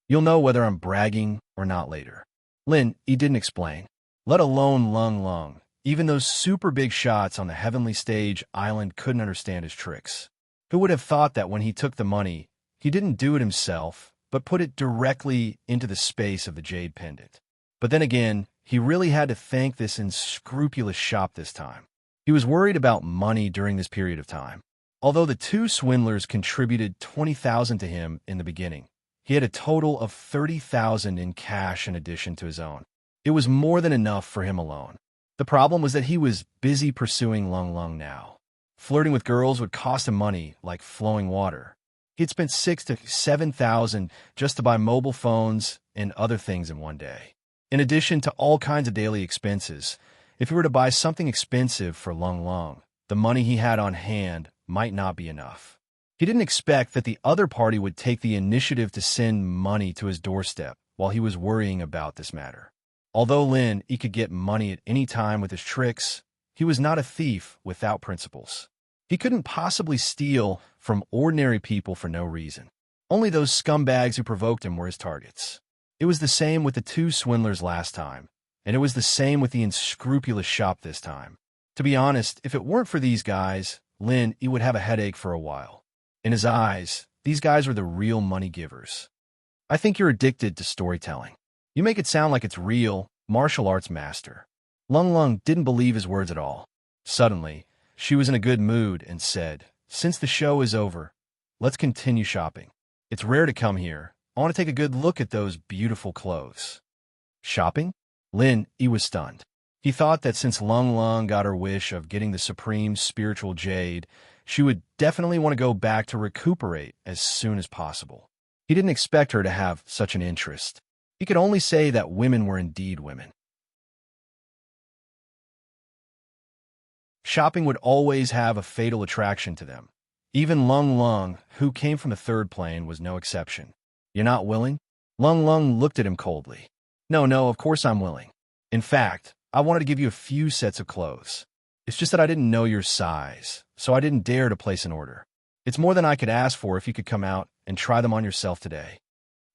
"You'll know whether I'm bragging or not later." Lin Yi didn't explain. Let alone Lung Lung. Even those super big shots on the heavenly stage island couldn't understand his tricks. Who would have thought that when he took the money, he didn't do it himself, but put it directly into the space of the jade pendant? But then again, he really had to thank this unscrupulous shop this time. He was worried about money during this period of time. Although the two swindlers contributed 20,000 to him in the beginning, he had a total of 30,000 in cash in addition to his own. It was more than enough for him alone. The problem was that he was busy pursuing Lung Lung now. Flirting with girls would cost him money like flowing water. He had spent 6,000 to 7,000 just to buy mobile phones and other things in one day. In addition to all kinds of daily expenses, if he were to buy something expensive for Lung Lung, the money he had on hand might not be enough. He didn't expect that the other party would take the initiative to send money to his doorstep while he was worrying about this matter. Although Lin Yi could get money at any time with his tricks, he was not a thief without principles. He couldn't possibly steal from ordinary people for no reason. Only those scumbags who provoked him were his targets. It was the same with the two swindlers last time, and it was the same with the unscrupulous shop this time. To be honest, if it weren't for these guys, Lin Yi would have a headache for a while. In his eyes, these guys were the real money givers. "I think you're addicted to storytelling. You make it sound like it's real, martial arts master." Lung Lung didn't believe his words at all. Suddenly, she was in a good mood and said, "Since the show is over, let's continue shopping. It's rare to come here. I want to take a good look at those beautiful clothes." Shopping? Lin Yi was stunned. He thought that since Lung Lung got her wish of getting the supreme spiritual jade, she would definitely want to go back to recuperate as soon as possible. He didn't expect her to have such an interest. He could only say that women were indeed women. Shopping would always have a fatal attraction to them. Even Lung Lung, who came from the third plane, was no exception. "You're not willing?" Lung Lung looked at him coldly. No, of course I'm willing. In fact, I wanted to give you a few sets of clothes. It's just that I didn't know your size, so I didn't dare to place an order. It's more than I could ask for if you could come out and try them on yourself today."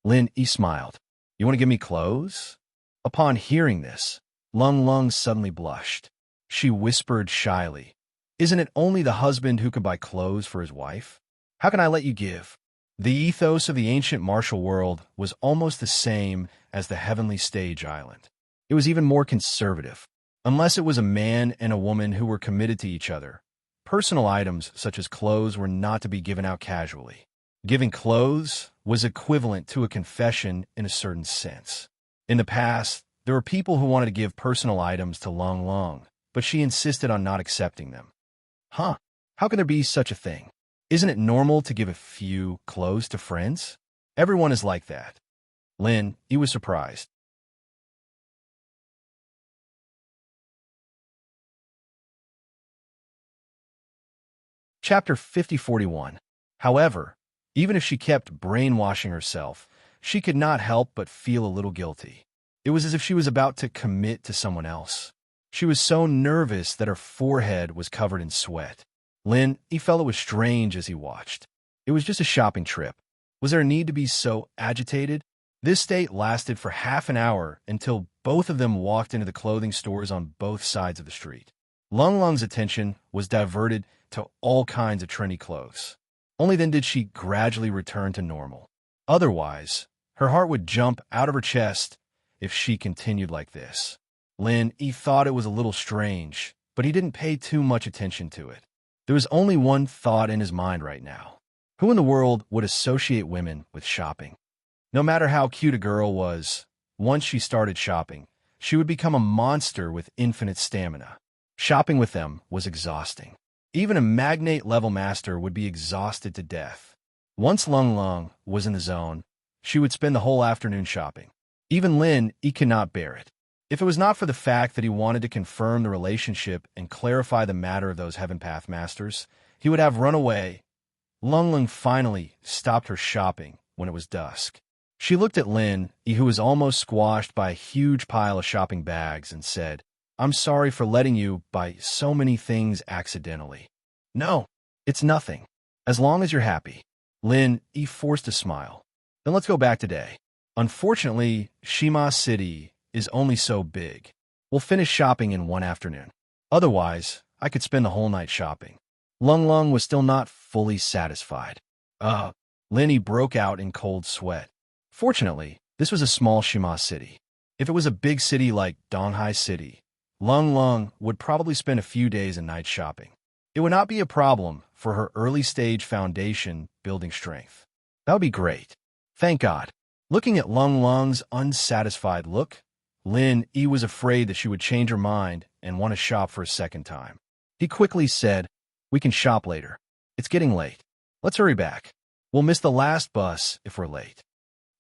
Lin Yi smiled. "You want to give me clothes?" Upon hearing this, Lung Lung suddenly blushed. She whispered shyly, "Isn't it only the husband who could buy clothes for his wife? How can I let you give?" The ethos of the ancient martial world was almost the same as the heavenly stage island. It was even more conservative. Unless it was a man and a woman who were committed to each other, personal items such as clothes were not to be given out casually. Giving clothes was equivalent to a confession in a certain sense. In the past, there were people who wanted to give personal items to Lung Lung, but she insisted on not accepting them. Huh? How can there be such a thing? Isn't it normal to give a few clothes to friends? Everyone is like that. Lin Yi was surprised. Chapter 5041. However, even if she kept brainwashing herself, she could not help but feel a little guilty. It was as if she was about to commit to someone else. She was so nervous that her forehead was covered in sweat. Lin Yi felt it was strange as he watched. It was just a shopping trip. Was there a need to be so agitated? This state lasted for half an hour until both of them walked into the clothing stores on both sides of the street. Lung Lung's attention was diverted to all kinds of trendy clothes. Only then did she gradually return to normal. Otherwise, her heart would jump out of her chest if she continued like this. Lin Yi thought it was a little strange, but he didn't pay too much attention to it. There was only one thought in his mind right now. Who in the world would associate women with shopping? No matter how cute a girl was, Once she started shopping, she would become a monster with infinite stamina. Shopping with them was exhausting. Even a magnate-level master would be exhausted to death. Once Lung Lung was in the zone, she would spend the whole afternoon shopping. Even Lin, he could not bear it. If it was not for the fact that he wanted to confirm the relationship and clarify the matter of those Heaven Path Masters, he would have run away. Lung Lung finally stopped her shopping when it was dusk. She looked at Lin, who was almost squashed by a huge pile of shopping bags, and said, "I'm sorry for letting you buy so many things accidentally." "No, it's nothing. As long as you're happy." Lin, he forced a smile. "Then let's go back today. Unfortunately, Shima City is only so big. We'll finish shopping in one afternoon. Otherwise, I could spend the whole night shopping." Lung Lung was still not fully satisfied. Lin broke out in cold sweat. Fortunately, this was a small Shima city. If it was a big city like Donghai City, Lung Lung would probably spend a few days and nights shopping. It would not be a problem for her early-stage foundation building strength. That would be great. Thank God. Looking at Lung Lung's unsatisfied look, Lin was afraid that she would change her mind and want to shop for a second time. He quickly said, "We can shop later. It's getting late. Let's hurry back. We'll miss the last bus if we're late."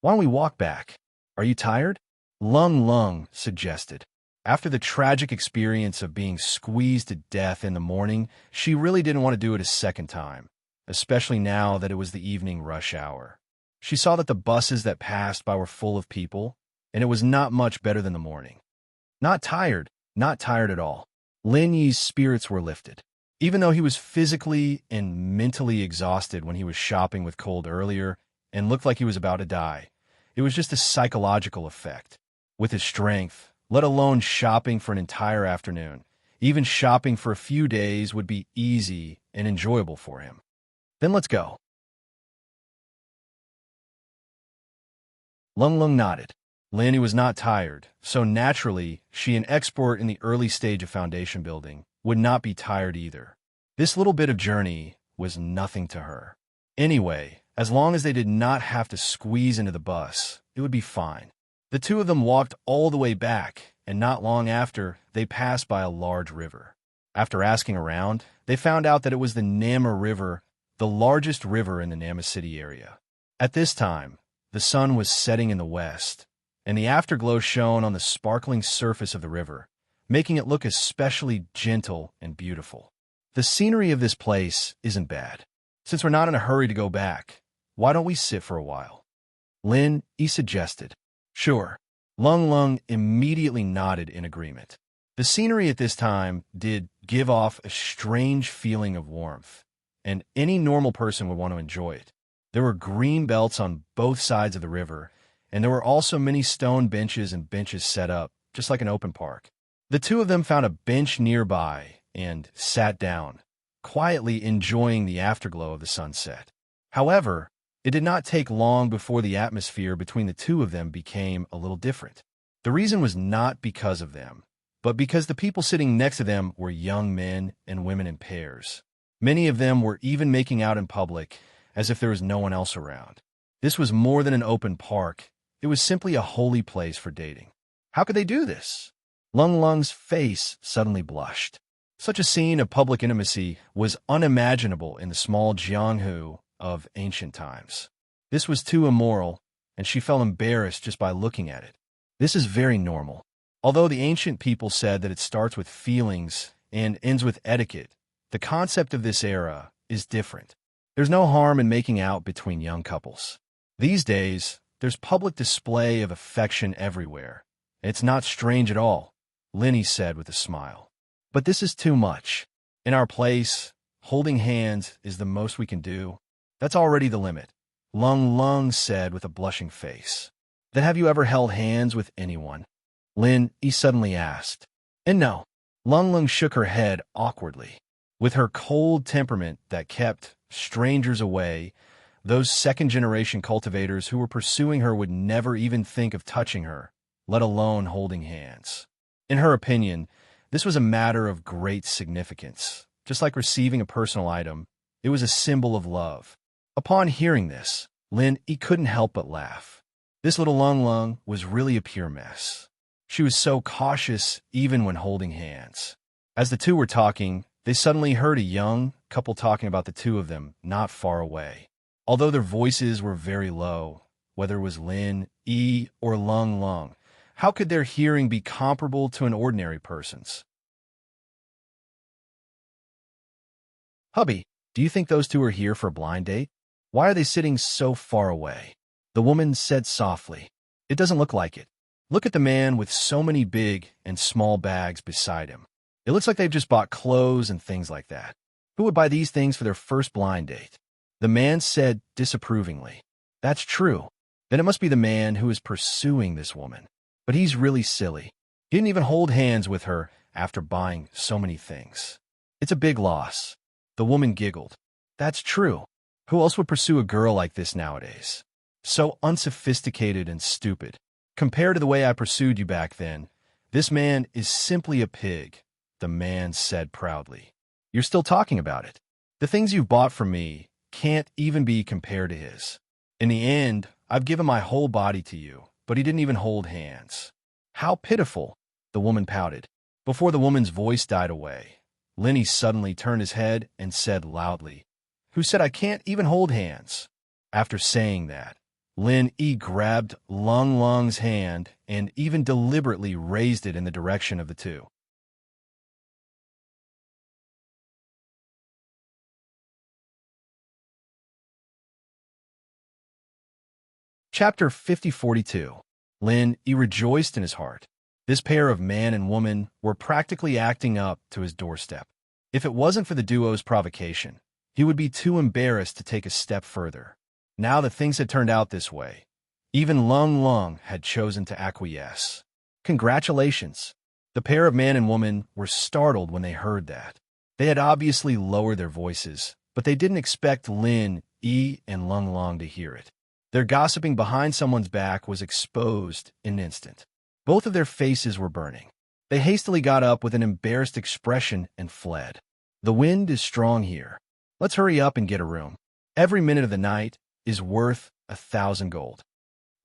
"Why don't we walk back? Are you tired?" Lung Lung suggested. After the tragic experience of being squeezed to death in the morning, she really didn't want to do it a second time, especially now that it was the evening rush hour. She saw that the buses that passed by were full of people, and it was not much better than the morning. Not tired at all. Lin Yi's spirits were lifted. Even though he was physically and mentally exhausted when he was shopping with cold earlier and looked like he was about to die, it was just a psychological effect. With his strength, let alone shopping for an entire afternoon, even shopping for a few days would be easy and enjoyable for him. "Then let's go." Lung Lung nodded. Lin was not tired, so naturally, she, an expert in the early stage of foundation building, would not be tired either. This little bit of journey was nothing to her. Anyway, as long as they did not have to squeeze into the bus, it would be fine. The two of them walked all the way back, and not long after, they passed by a large river. After asking around, they found out that it was the Nama River, the largest river in the Nama City area. At this time, the sun was setting in the west, and the afterglow shone on the sparkling surface of the river, making it look especially gentle and beautiful. The scenery of this place isn't bad. Since we're not in a hurry to go back, why don't we sit for a while? Lin suggested. Sure. Lung Lung immediately nodded in agreement. The scenery at this time did give off a strange feeling of warmth, and any normal person would want to enjoy it. There were green belts on both sides of the river, and there were also many stone benches and benches set up, just like an open park. The two of them found a bench nearby and sat down, quietly enjoying the afterglow of the sunset. However, it did not take long before the atmosphere between the two of them became a little different. The reason was not because of them, but because the people sitting next to them were young men and women in pairs. Many of them were even making out in public, as if there was no one else around. This was more than an open park. It was simply a holy place for dating. How could they do this? Lung Lung's face suddenly blushed. Such a scene of public intimacy was unimaginable in the small Jianghu of ancient times. This was too immoral, and she felt embarrassed just by looking at it. This is very normal. Although the ancient people said that it starts with feelings and ends with etiquette, the concept of this era is different. There's no harm in making out between young couples. These days, there's public display of affection everywhere. It's not strange at all, Lin said with a smile. But this is too much. In our place, holding hands is the most we can do. That's already the limit, Lung Lung said with a blushing face. Then have you ever held hands with anyone? Lin suddenly asked. And no, Lung Lung shook her head awkwardly. With her cold temperament that kept strangers away, those second-generation cultivators who were pursuing her would never even think of touching her, let alone holding hands. In her opinion, this was a matter of great significance. Just like receiving a personal item, it was a symbol of love. Upon hearing this, Lin couldn't help but laugh. This little Lung Lung was really a pure mess. She was so cautious even when holding hands. As the two were talking, they suddenly heard a young couple talking about the two of them not far away. Although their voices were very low, whether it was Lin, E, or Lung Lung, how could their hearing be comparable to an ordinary person's? Hubby, do you think those two are here for a blind date? Why are they sitting so far away? The woman said softly. It doesn't look like it. Look at the man with so many big and small bags beside him. It looks like they've just bought clothes and things like that. Who would buy these things for their first blind date? The man said disapprovingly. That's true. Then it must be the man who is pursuing this woman. But he's really silly. He didn't even hold hands with her after buying so many things. It's a big loss. The woman giggled. That's true. Who else would pursue a girl like this nowadays? So unsophisticated and stupid. Compared to the way I pursued you back then, this man is simply a pig, the man said proudly. You're still talking about it. The things you've bought from me can't even be compared to his. In the end, I've given my whole body to you, but he didn't even hold hands. How pitiful, the woman pouted. Before the woman's voice died away, Lenny suddenly turned his head and said loudly, Who said I can't even hold hands? After saying that, Lin E grabbed Lung Lung's hand and even deliberately raised it in the direction of the two. Chapter 5042. Lin E rejoiced in his heart. This pair of man and woman were practically acting up to his doorstep. If it wasn't for the duo's provocation, he would be too embarrassed to take a step further. Now that things had turned out this way, even Lung Lung had chosen to acquiesce. Congratulations! The pair of man and woman were startled when they heard that. They had obviously lowered their voices, but they didn't expect Lin, E, and Lung Lung to hear it. Their gossiping behind someone's back was exposed in an instant. Both of their faces were burning. They hastily got up with an embarrassed expression and fled. The wind is strong here. Let's hurry up and get a room. Every minute of the night is worth 1,000 gold.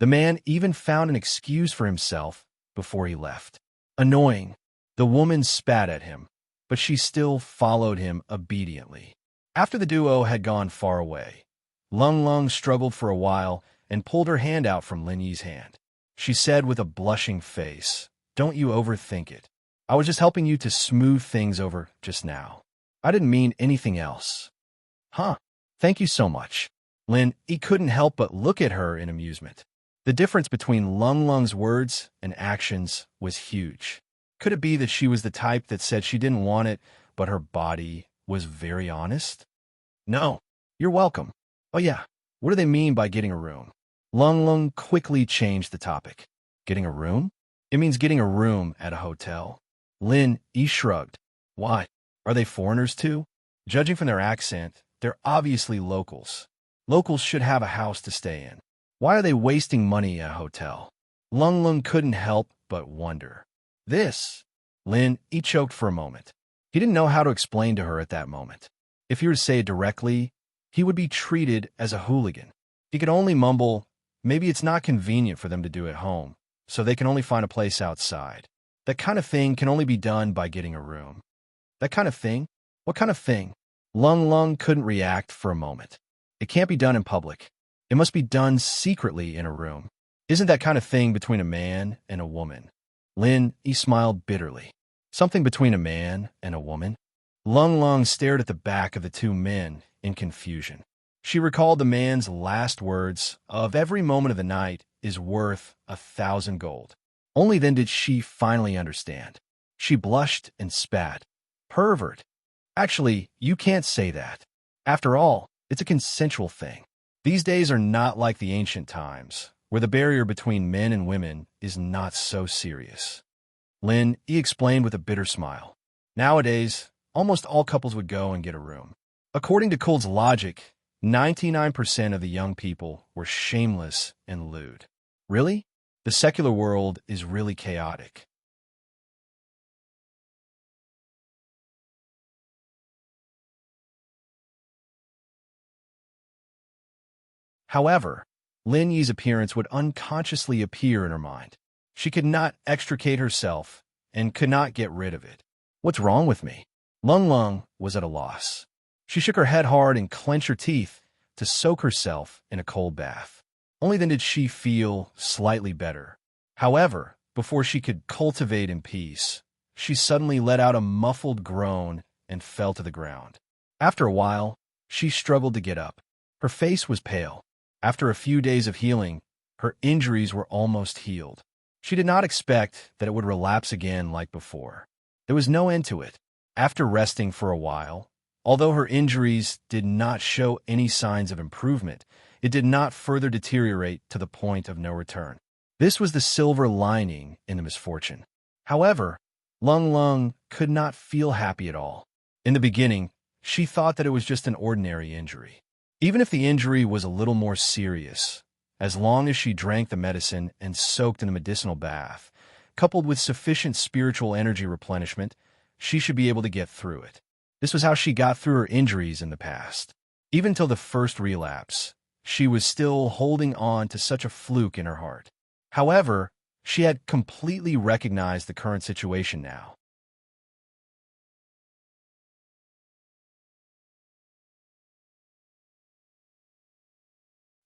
The man even found an excuse for himself before he left. Annoying. The woman spat at him, but she still followed him obediently. After the duo had gone far away, Lung Lung struggled for a while and pulled her hand out from Lin Yi's hand. She said with a blushing face, Don't you overthink it. I was just helping you to smooth things over just now. I didn't mean anything else. Huh. Thank you so much. Lin Yi couldn't help but look at her in amusement. The difference between Lung Lung's words and actions was huge. Could it be that she was the type that said she didn't want it, but her body was very honest? No. You're welcome. Oh yeah, what do they mean by getting a room? Lung Lung quickly changed the topic. Getting a room? It means getting a room at a hotel. Lin Yi shrugged. Why? Are they foreigners too? Judging from their accent, they're obviously locals. Locals should have a house to stay in. Why are they wasting money at a hotel? Lung Lung couldn't help but wonder. Lin Yi choked for a moment. He didn't know how to explain to her at that moment. If he were to say it directly, he would be treated as a hooligan. He could only mumble, maybe it's not convenient for them to do at home, so they can only find a place outside. That kind of thing can only be done by getting a room. That kind of thing? What kind of thing? Lung Lung couldn't react for a moment. It can't be done in public. It must be done secretly in a room. Isn't that kind of thing between a man and a woman? Lin Yi smiled bitterly. Something between a man and a woman? Lung Lung stared at the back of the two men in confusion. She recalled the man's last words of every moment of the night is worth 1,000 gold. Only then did she finally understand. She blushed and spat. Pervert. Actually, you can't say that. After all, it's a consensual thing. These days are not like the ancient times, where the barrier between men and women is not so serious. Lin Yi explained with a bitter smile. Nowadays, almost all couples would go and get a room. According to Kuhl's logic, 99% of the young people were shameless and lewd. Really? The secular world is really chaotic. However, Lin Yi's appearance would unconsciously appear in her mind. She could not extricate herself and could not get rid of it. What's wrong with me? Lung Lung was at a loss. She shook her head hard and clenched her teeth to soak herself in a cold bath. Only then did she feel slightly better. However, before she could cultivate in peace, she suddenly let out a muffled groan and fell to the ground. After a while, she struggled to get up. Her face was pale. After a few days of healing, her injuries were almost healed. She did not expect that it would relapse again like before. There was no end to it. After resting for a while, although her injuries did not show any signs of improvement, it did not further deteriorate to the point of no return. This was the silver lining in the misfortune. However, Lung Lung could not feel happy at all. In the beginning, she thought that it was just an ordinary injury. Even if the injury was a little more serious, as long as she drank the medicine and soaked in a medicinal bath, coupled with sufficient spiritual energy replenishment, she should be able to get through it. This was how she got through her injuries in the past. Even till the first relapse, she was still holding on to such a fluke in her heart. However, she had completely recognized the current situation now.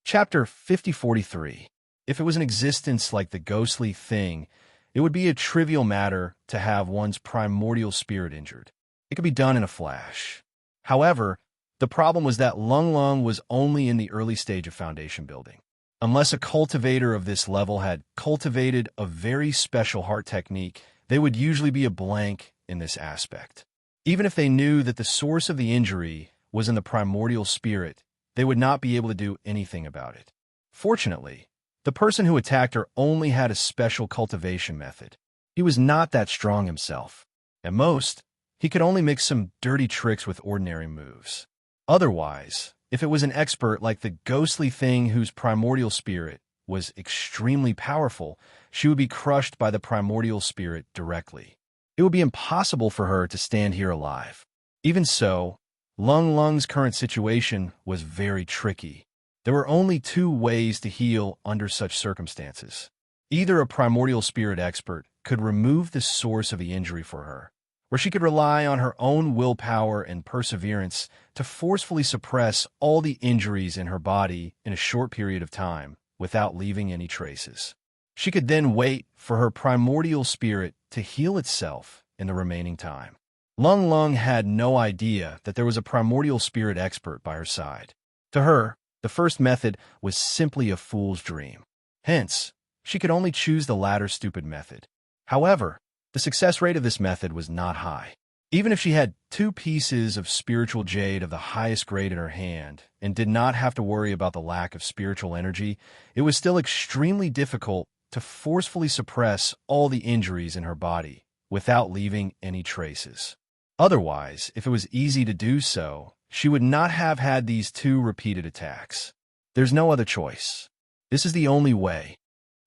Chapter 5043. If it was an existence like the ghostly thing, it would be a trivial matter to have one's primordial spirit injured. It could be done in a flash. However, the problem was that Lung Lung was only in the early stage of foundation building. Unless a cultivator of this level had cultivated a very special heart technique, they would usually be a blank in this aspect. Even if they knew that the source of the injury was in the primordial spirit, they would not be able to do anything about it. Fortunately, the person who attacked her only had a special cultivation method. He was not that strong himself. At most, he could only mix some dirty tricks with ordinary moves. Otherwise, if it was an expert like the ghostly thing whose primordial spirit was extremely powerful, she would be crushed by the primordial spirit directly. It would be impossible for her to stand here alive. Even so, Lung Lung's current situation was very tricky. There were only two ways to heal under such circumstances. Either a primordial spirit expert could remove the source of the injury for her, or she could rely on her own willpower and perseverance to forcefully suppress all the injuries in her body in a short period of time without leaving any traces. She could then wait for her primordial spirit to heal itself in the remaining time. Lung Lung had no idea that there was a primordial spirit expert by her side. To her, the first method was simply a fool's dream. Hence, she could only choose the latter stupid method. However, the success rate of this method was not high. Even if she had 2 pieces of spiritual jade of the highest grade in her hand and did not have to worry about the lack of spiritual energy, it was still extremely difficult to forcefully suppress all the injuries in her body without leaving any traces. Otherwise, if it was easy to do so, she would not have had these 2 repeated attacks. There's no other choice. This is the only way.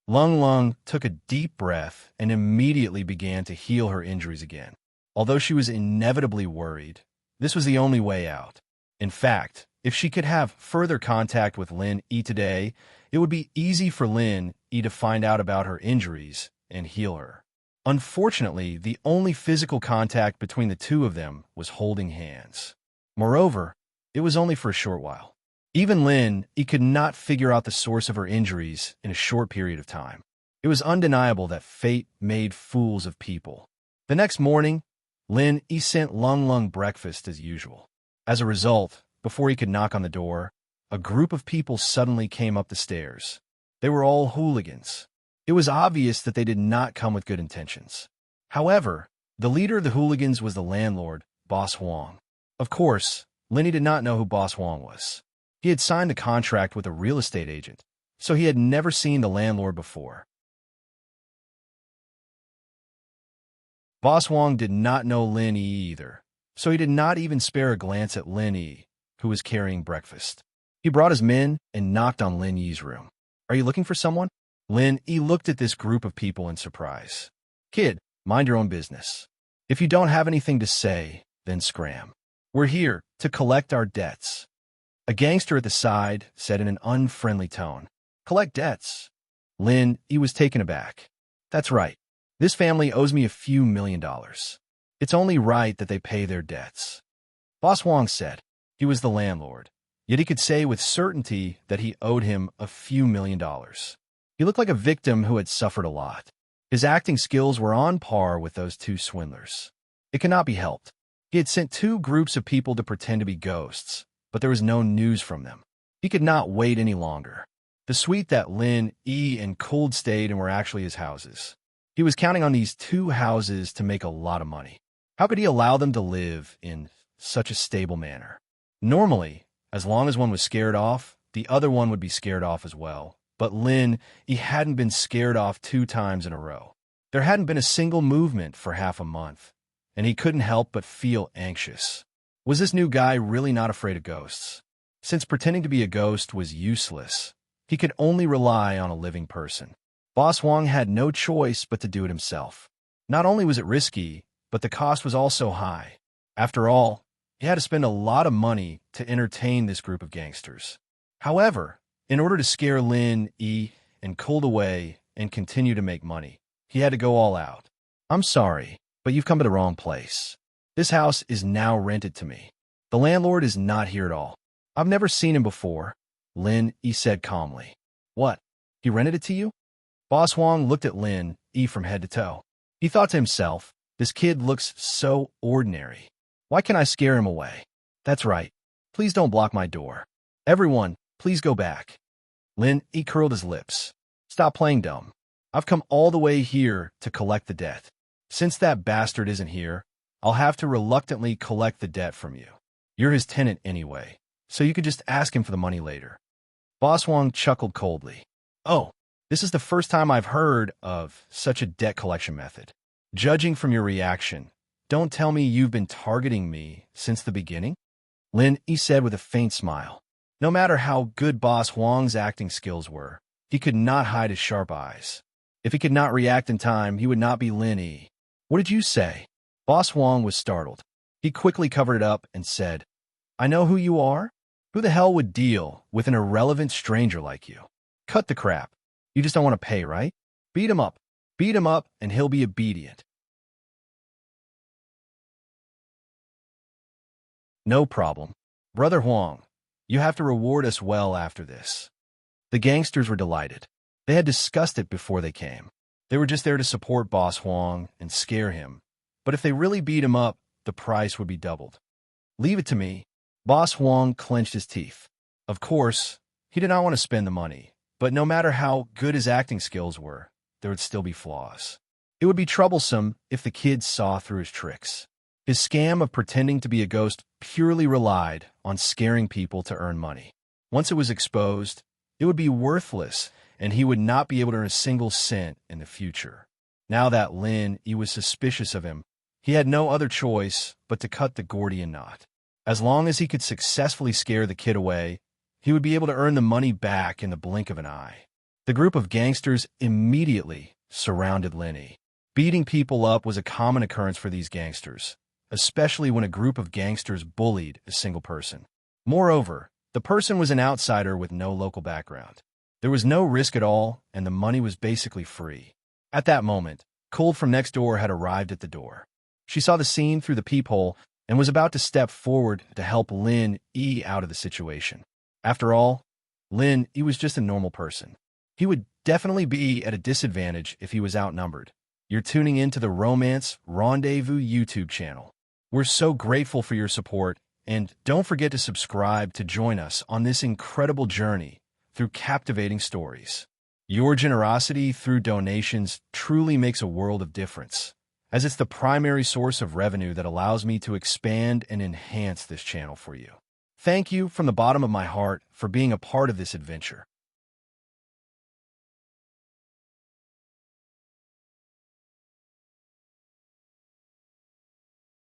Lung Lung took a deep breath and immediately began to heal her injuries again. Although she was inevitably worried, this was the only way out. In fact, if she could have further contact with Lin Yi today, it would be easy for Lin Yi to find out about her injuries and heal her. Unfortunately, the only physical contact between the two of them was holding hands. Moreover, it was only for a short while. Even Lin Yi could not figure out the source of her injuries in a short period of time. It was undeniable that fate made fools of people. The next morning, Lin Yi sent Lung Lung breakfast as usual. As a result, before he could knock on the door, a group of people suddenly came up the stairs. They were all hooligans. It was obvious that they did not come with good intentions. However, the leader of the hooligans was the landlord, Boss Huang. Of course, Lin Yi did not know who Boss Huang was. He had signed a contract with a real estate agent, so he had never seen the landlord before. Boss Huang did not know Lin Yi either, so he did not even spare a glance at Lin Yi, who was carrying breakfast. He brought his men and knocked on Lin Yi's room. "Are you looking for someone?" Lin Yi looked at this group of people in surprise. "Kid, mind your own business. If you don't have anything to say, then scram. We're here to collect our debts." A gangster at the side said in an unfriendly tone. Collect debts. Lin, he was taken aback. That's right. This family owes me a few $1,000,000. It's only right that they pay their debts. Boss Wong said. He was the landlord, yet he could say with certainty that he owed him a few $1,000,000. He looked like a victim who had suffered a lot. His acting skills were on par with those two swindlers. It could not be helped. He had sent two groups of people to pretend to be ghosts, but there was no news from them. He could not wait any longer. The suite that Lin, E, and Cold stayed in were actually his houses. He was counting on these two houses to make a lot of money. How could he allow them to live in such a stable manner? Normally, as long as one was scared off, the other one would be scared off as well. But Lin, he hadn't been scared off 2 times in a row. There hadn't been a single movement for half a month, and he couldn't help but feel anxious. Was this new guy really not afraid of ghosts? Since pretending to be a ghost was useless, he could only rely on a living person. Boss Wong had no choice but to do it himself. Not only was it risky, but the cost was also high. After all, he had to spend a lot of money to entertain this group of gangsters. However, in order to scare Lin, E, and Cold away and continue to make money, he had to go all out. I'm sorry, but you've come to the wrong place. This house is now rented to me. The landlord is not here at all. I've never seen him before, Lin, E said calmly. What? He rented it to you? Boss Wong looked at Lin, E from head to toe. He thought to himself, this kid looks so ordinary. Why can't I scare him away? That's right. Please don't block my door. Everyone, please go back. Lin, E curled his lips. Stop playing dumb. I've come all the way here to collect the debt. Since that bastard isn't here, I'll have to reluctantly collect the debt from you. You're his tenant anyway, so you could just ask him for the money later. Boss Wong chuckled coldly. Oh, this is the first time I've heard of such a debt collection method. Judging from your reaction, don't tell me you've been targeting me since the beginning? Lin, he said with a faint smile. No matter how good Boss Wong's acting skills were, he could not hide his sharp eyes. If he could not react in time, he would not be Lin E. What did you say? Boss Wong was startled. He quickly covered it up and said, I know who you are. Who the hell would deal with an irrelevant stranger like you? Cut the crap. You just don't want to pay, right? Beat him up. Beat him up, and he'll be obedient. No problem. Brother Huang, you have to reward us well after this. The gangsters were delighted. They had discussed it before they came. They were just there to support Boss Huang and scare him. But if they really beat him up, the price would be doubled. Leave it to me. Boss Huang clenched his teeth. Of course, he did not want to spend the money, but no matter how good his acting skills were, there would still be flaws. It would be troublesome if the kids saw through his tricks. His scam of pretending to be a ghost purely relied on scaring people to earn money. Once it was exposed, it would be worthless, and he would not be able to earn a single cent in the future. Now that Lin, he was suspicious of him, he had no other choice but to cut the Gordian knot. As long as he could successfully scare the kid away, he would be able to earn the money back in the blink of an eye. The group of gangsters immediately surrounded Lenny. Beating people up was a common occurrence for these gangsters, especially when a group of gangsters bullied a single person. Moreover, the person was an outsider with no local background. There was no risk at all, and the money was basically free. At that moment, Cold from next door had arrived at the door. She saw the scene through the peephole and was about to step forward to help Lin E out of the situation. After all, Lin E was just a normal person. He would definitely be at a disadvantage if he was outnumbered. You're tuning into the Romance Rendezvous YouTube channel. We're so grateful for your support, and don't forget to subscribe to join us on this incredible journey through captivating stories. Your generosity through donations truly makes a world of difference, as it's the primary source of revenue that allows me to expand and enhance this channel for you. Thank you from the bottom of my heart for being a part of this adventure.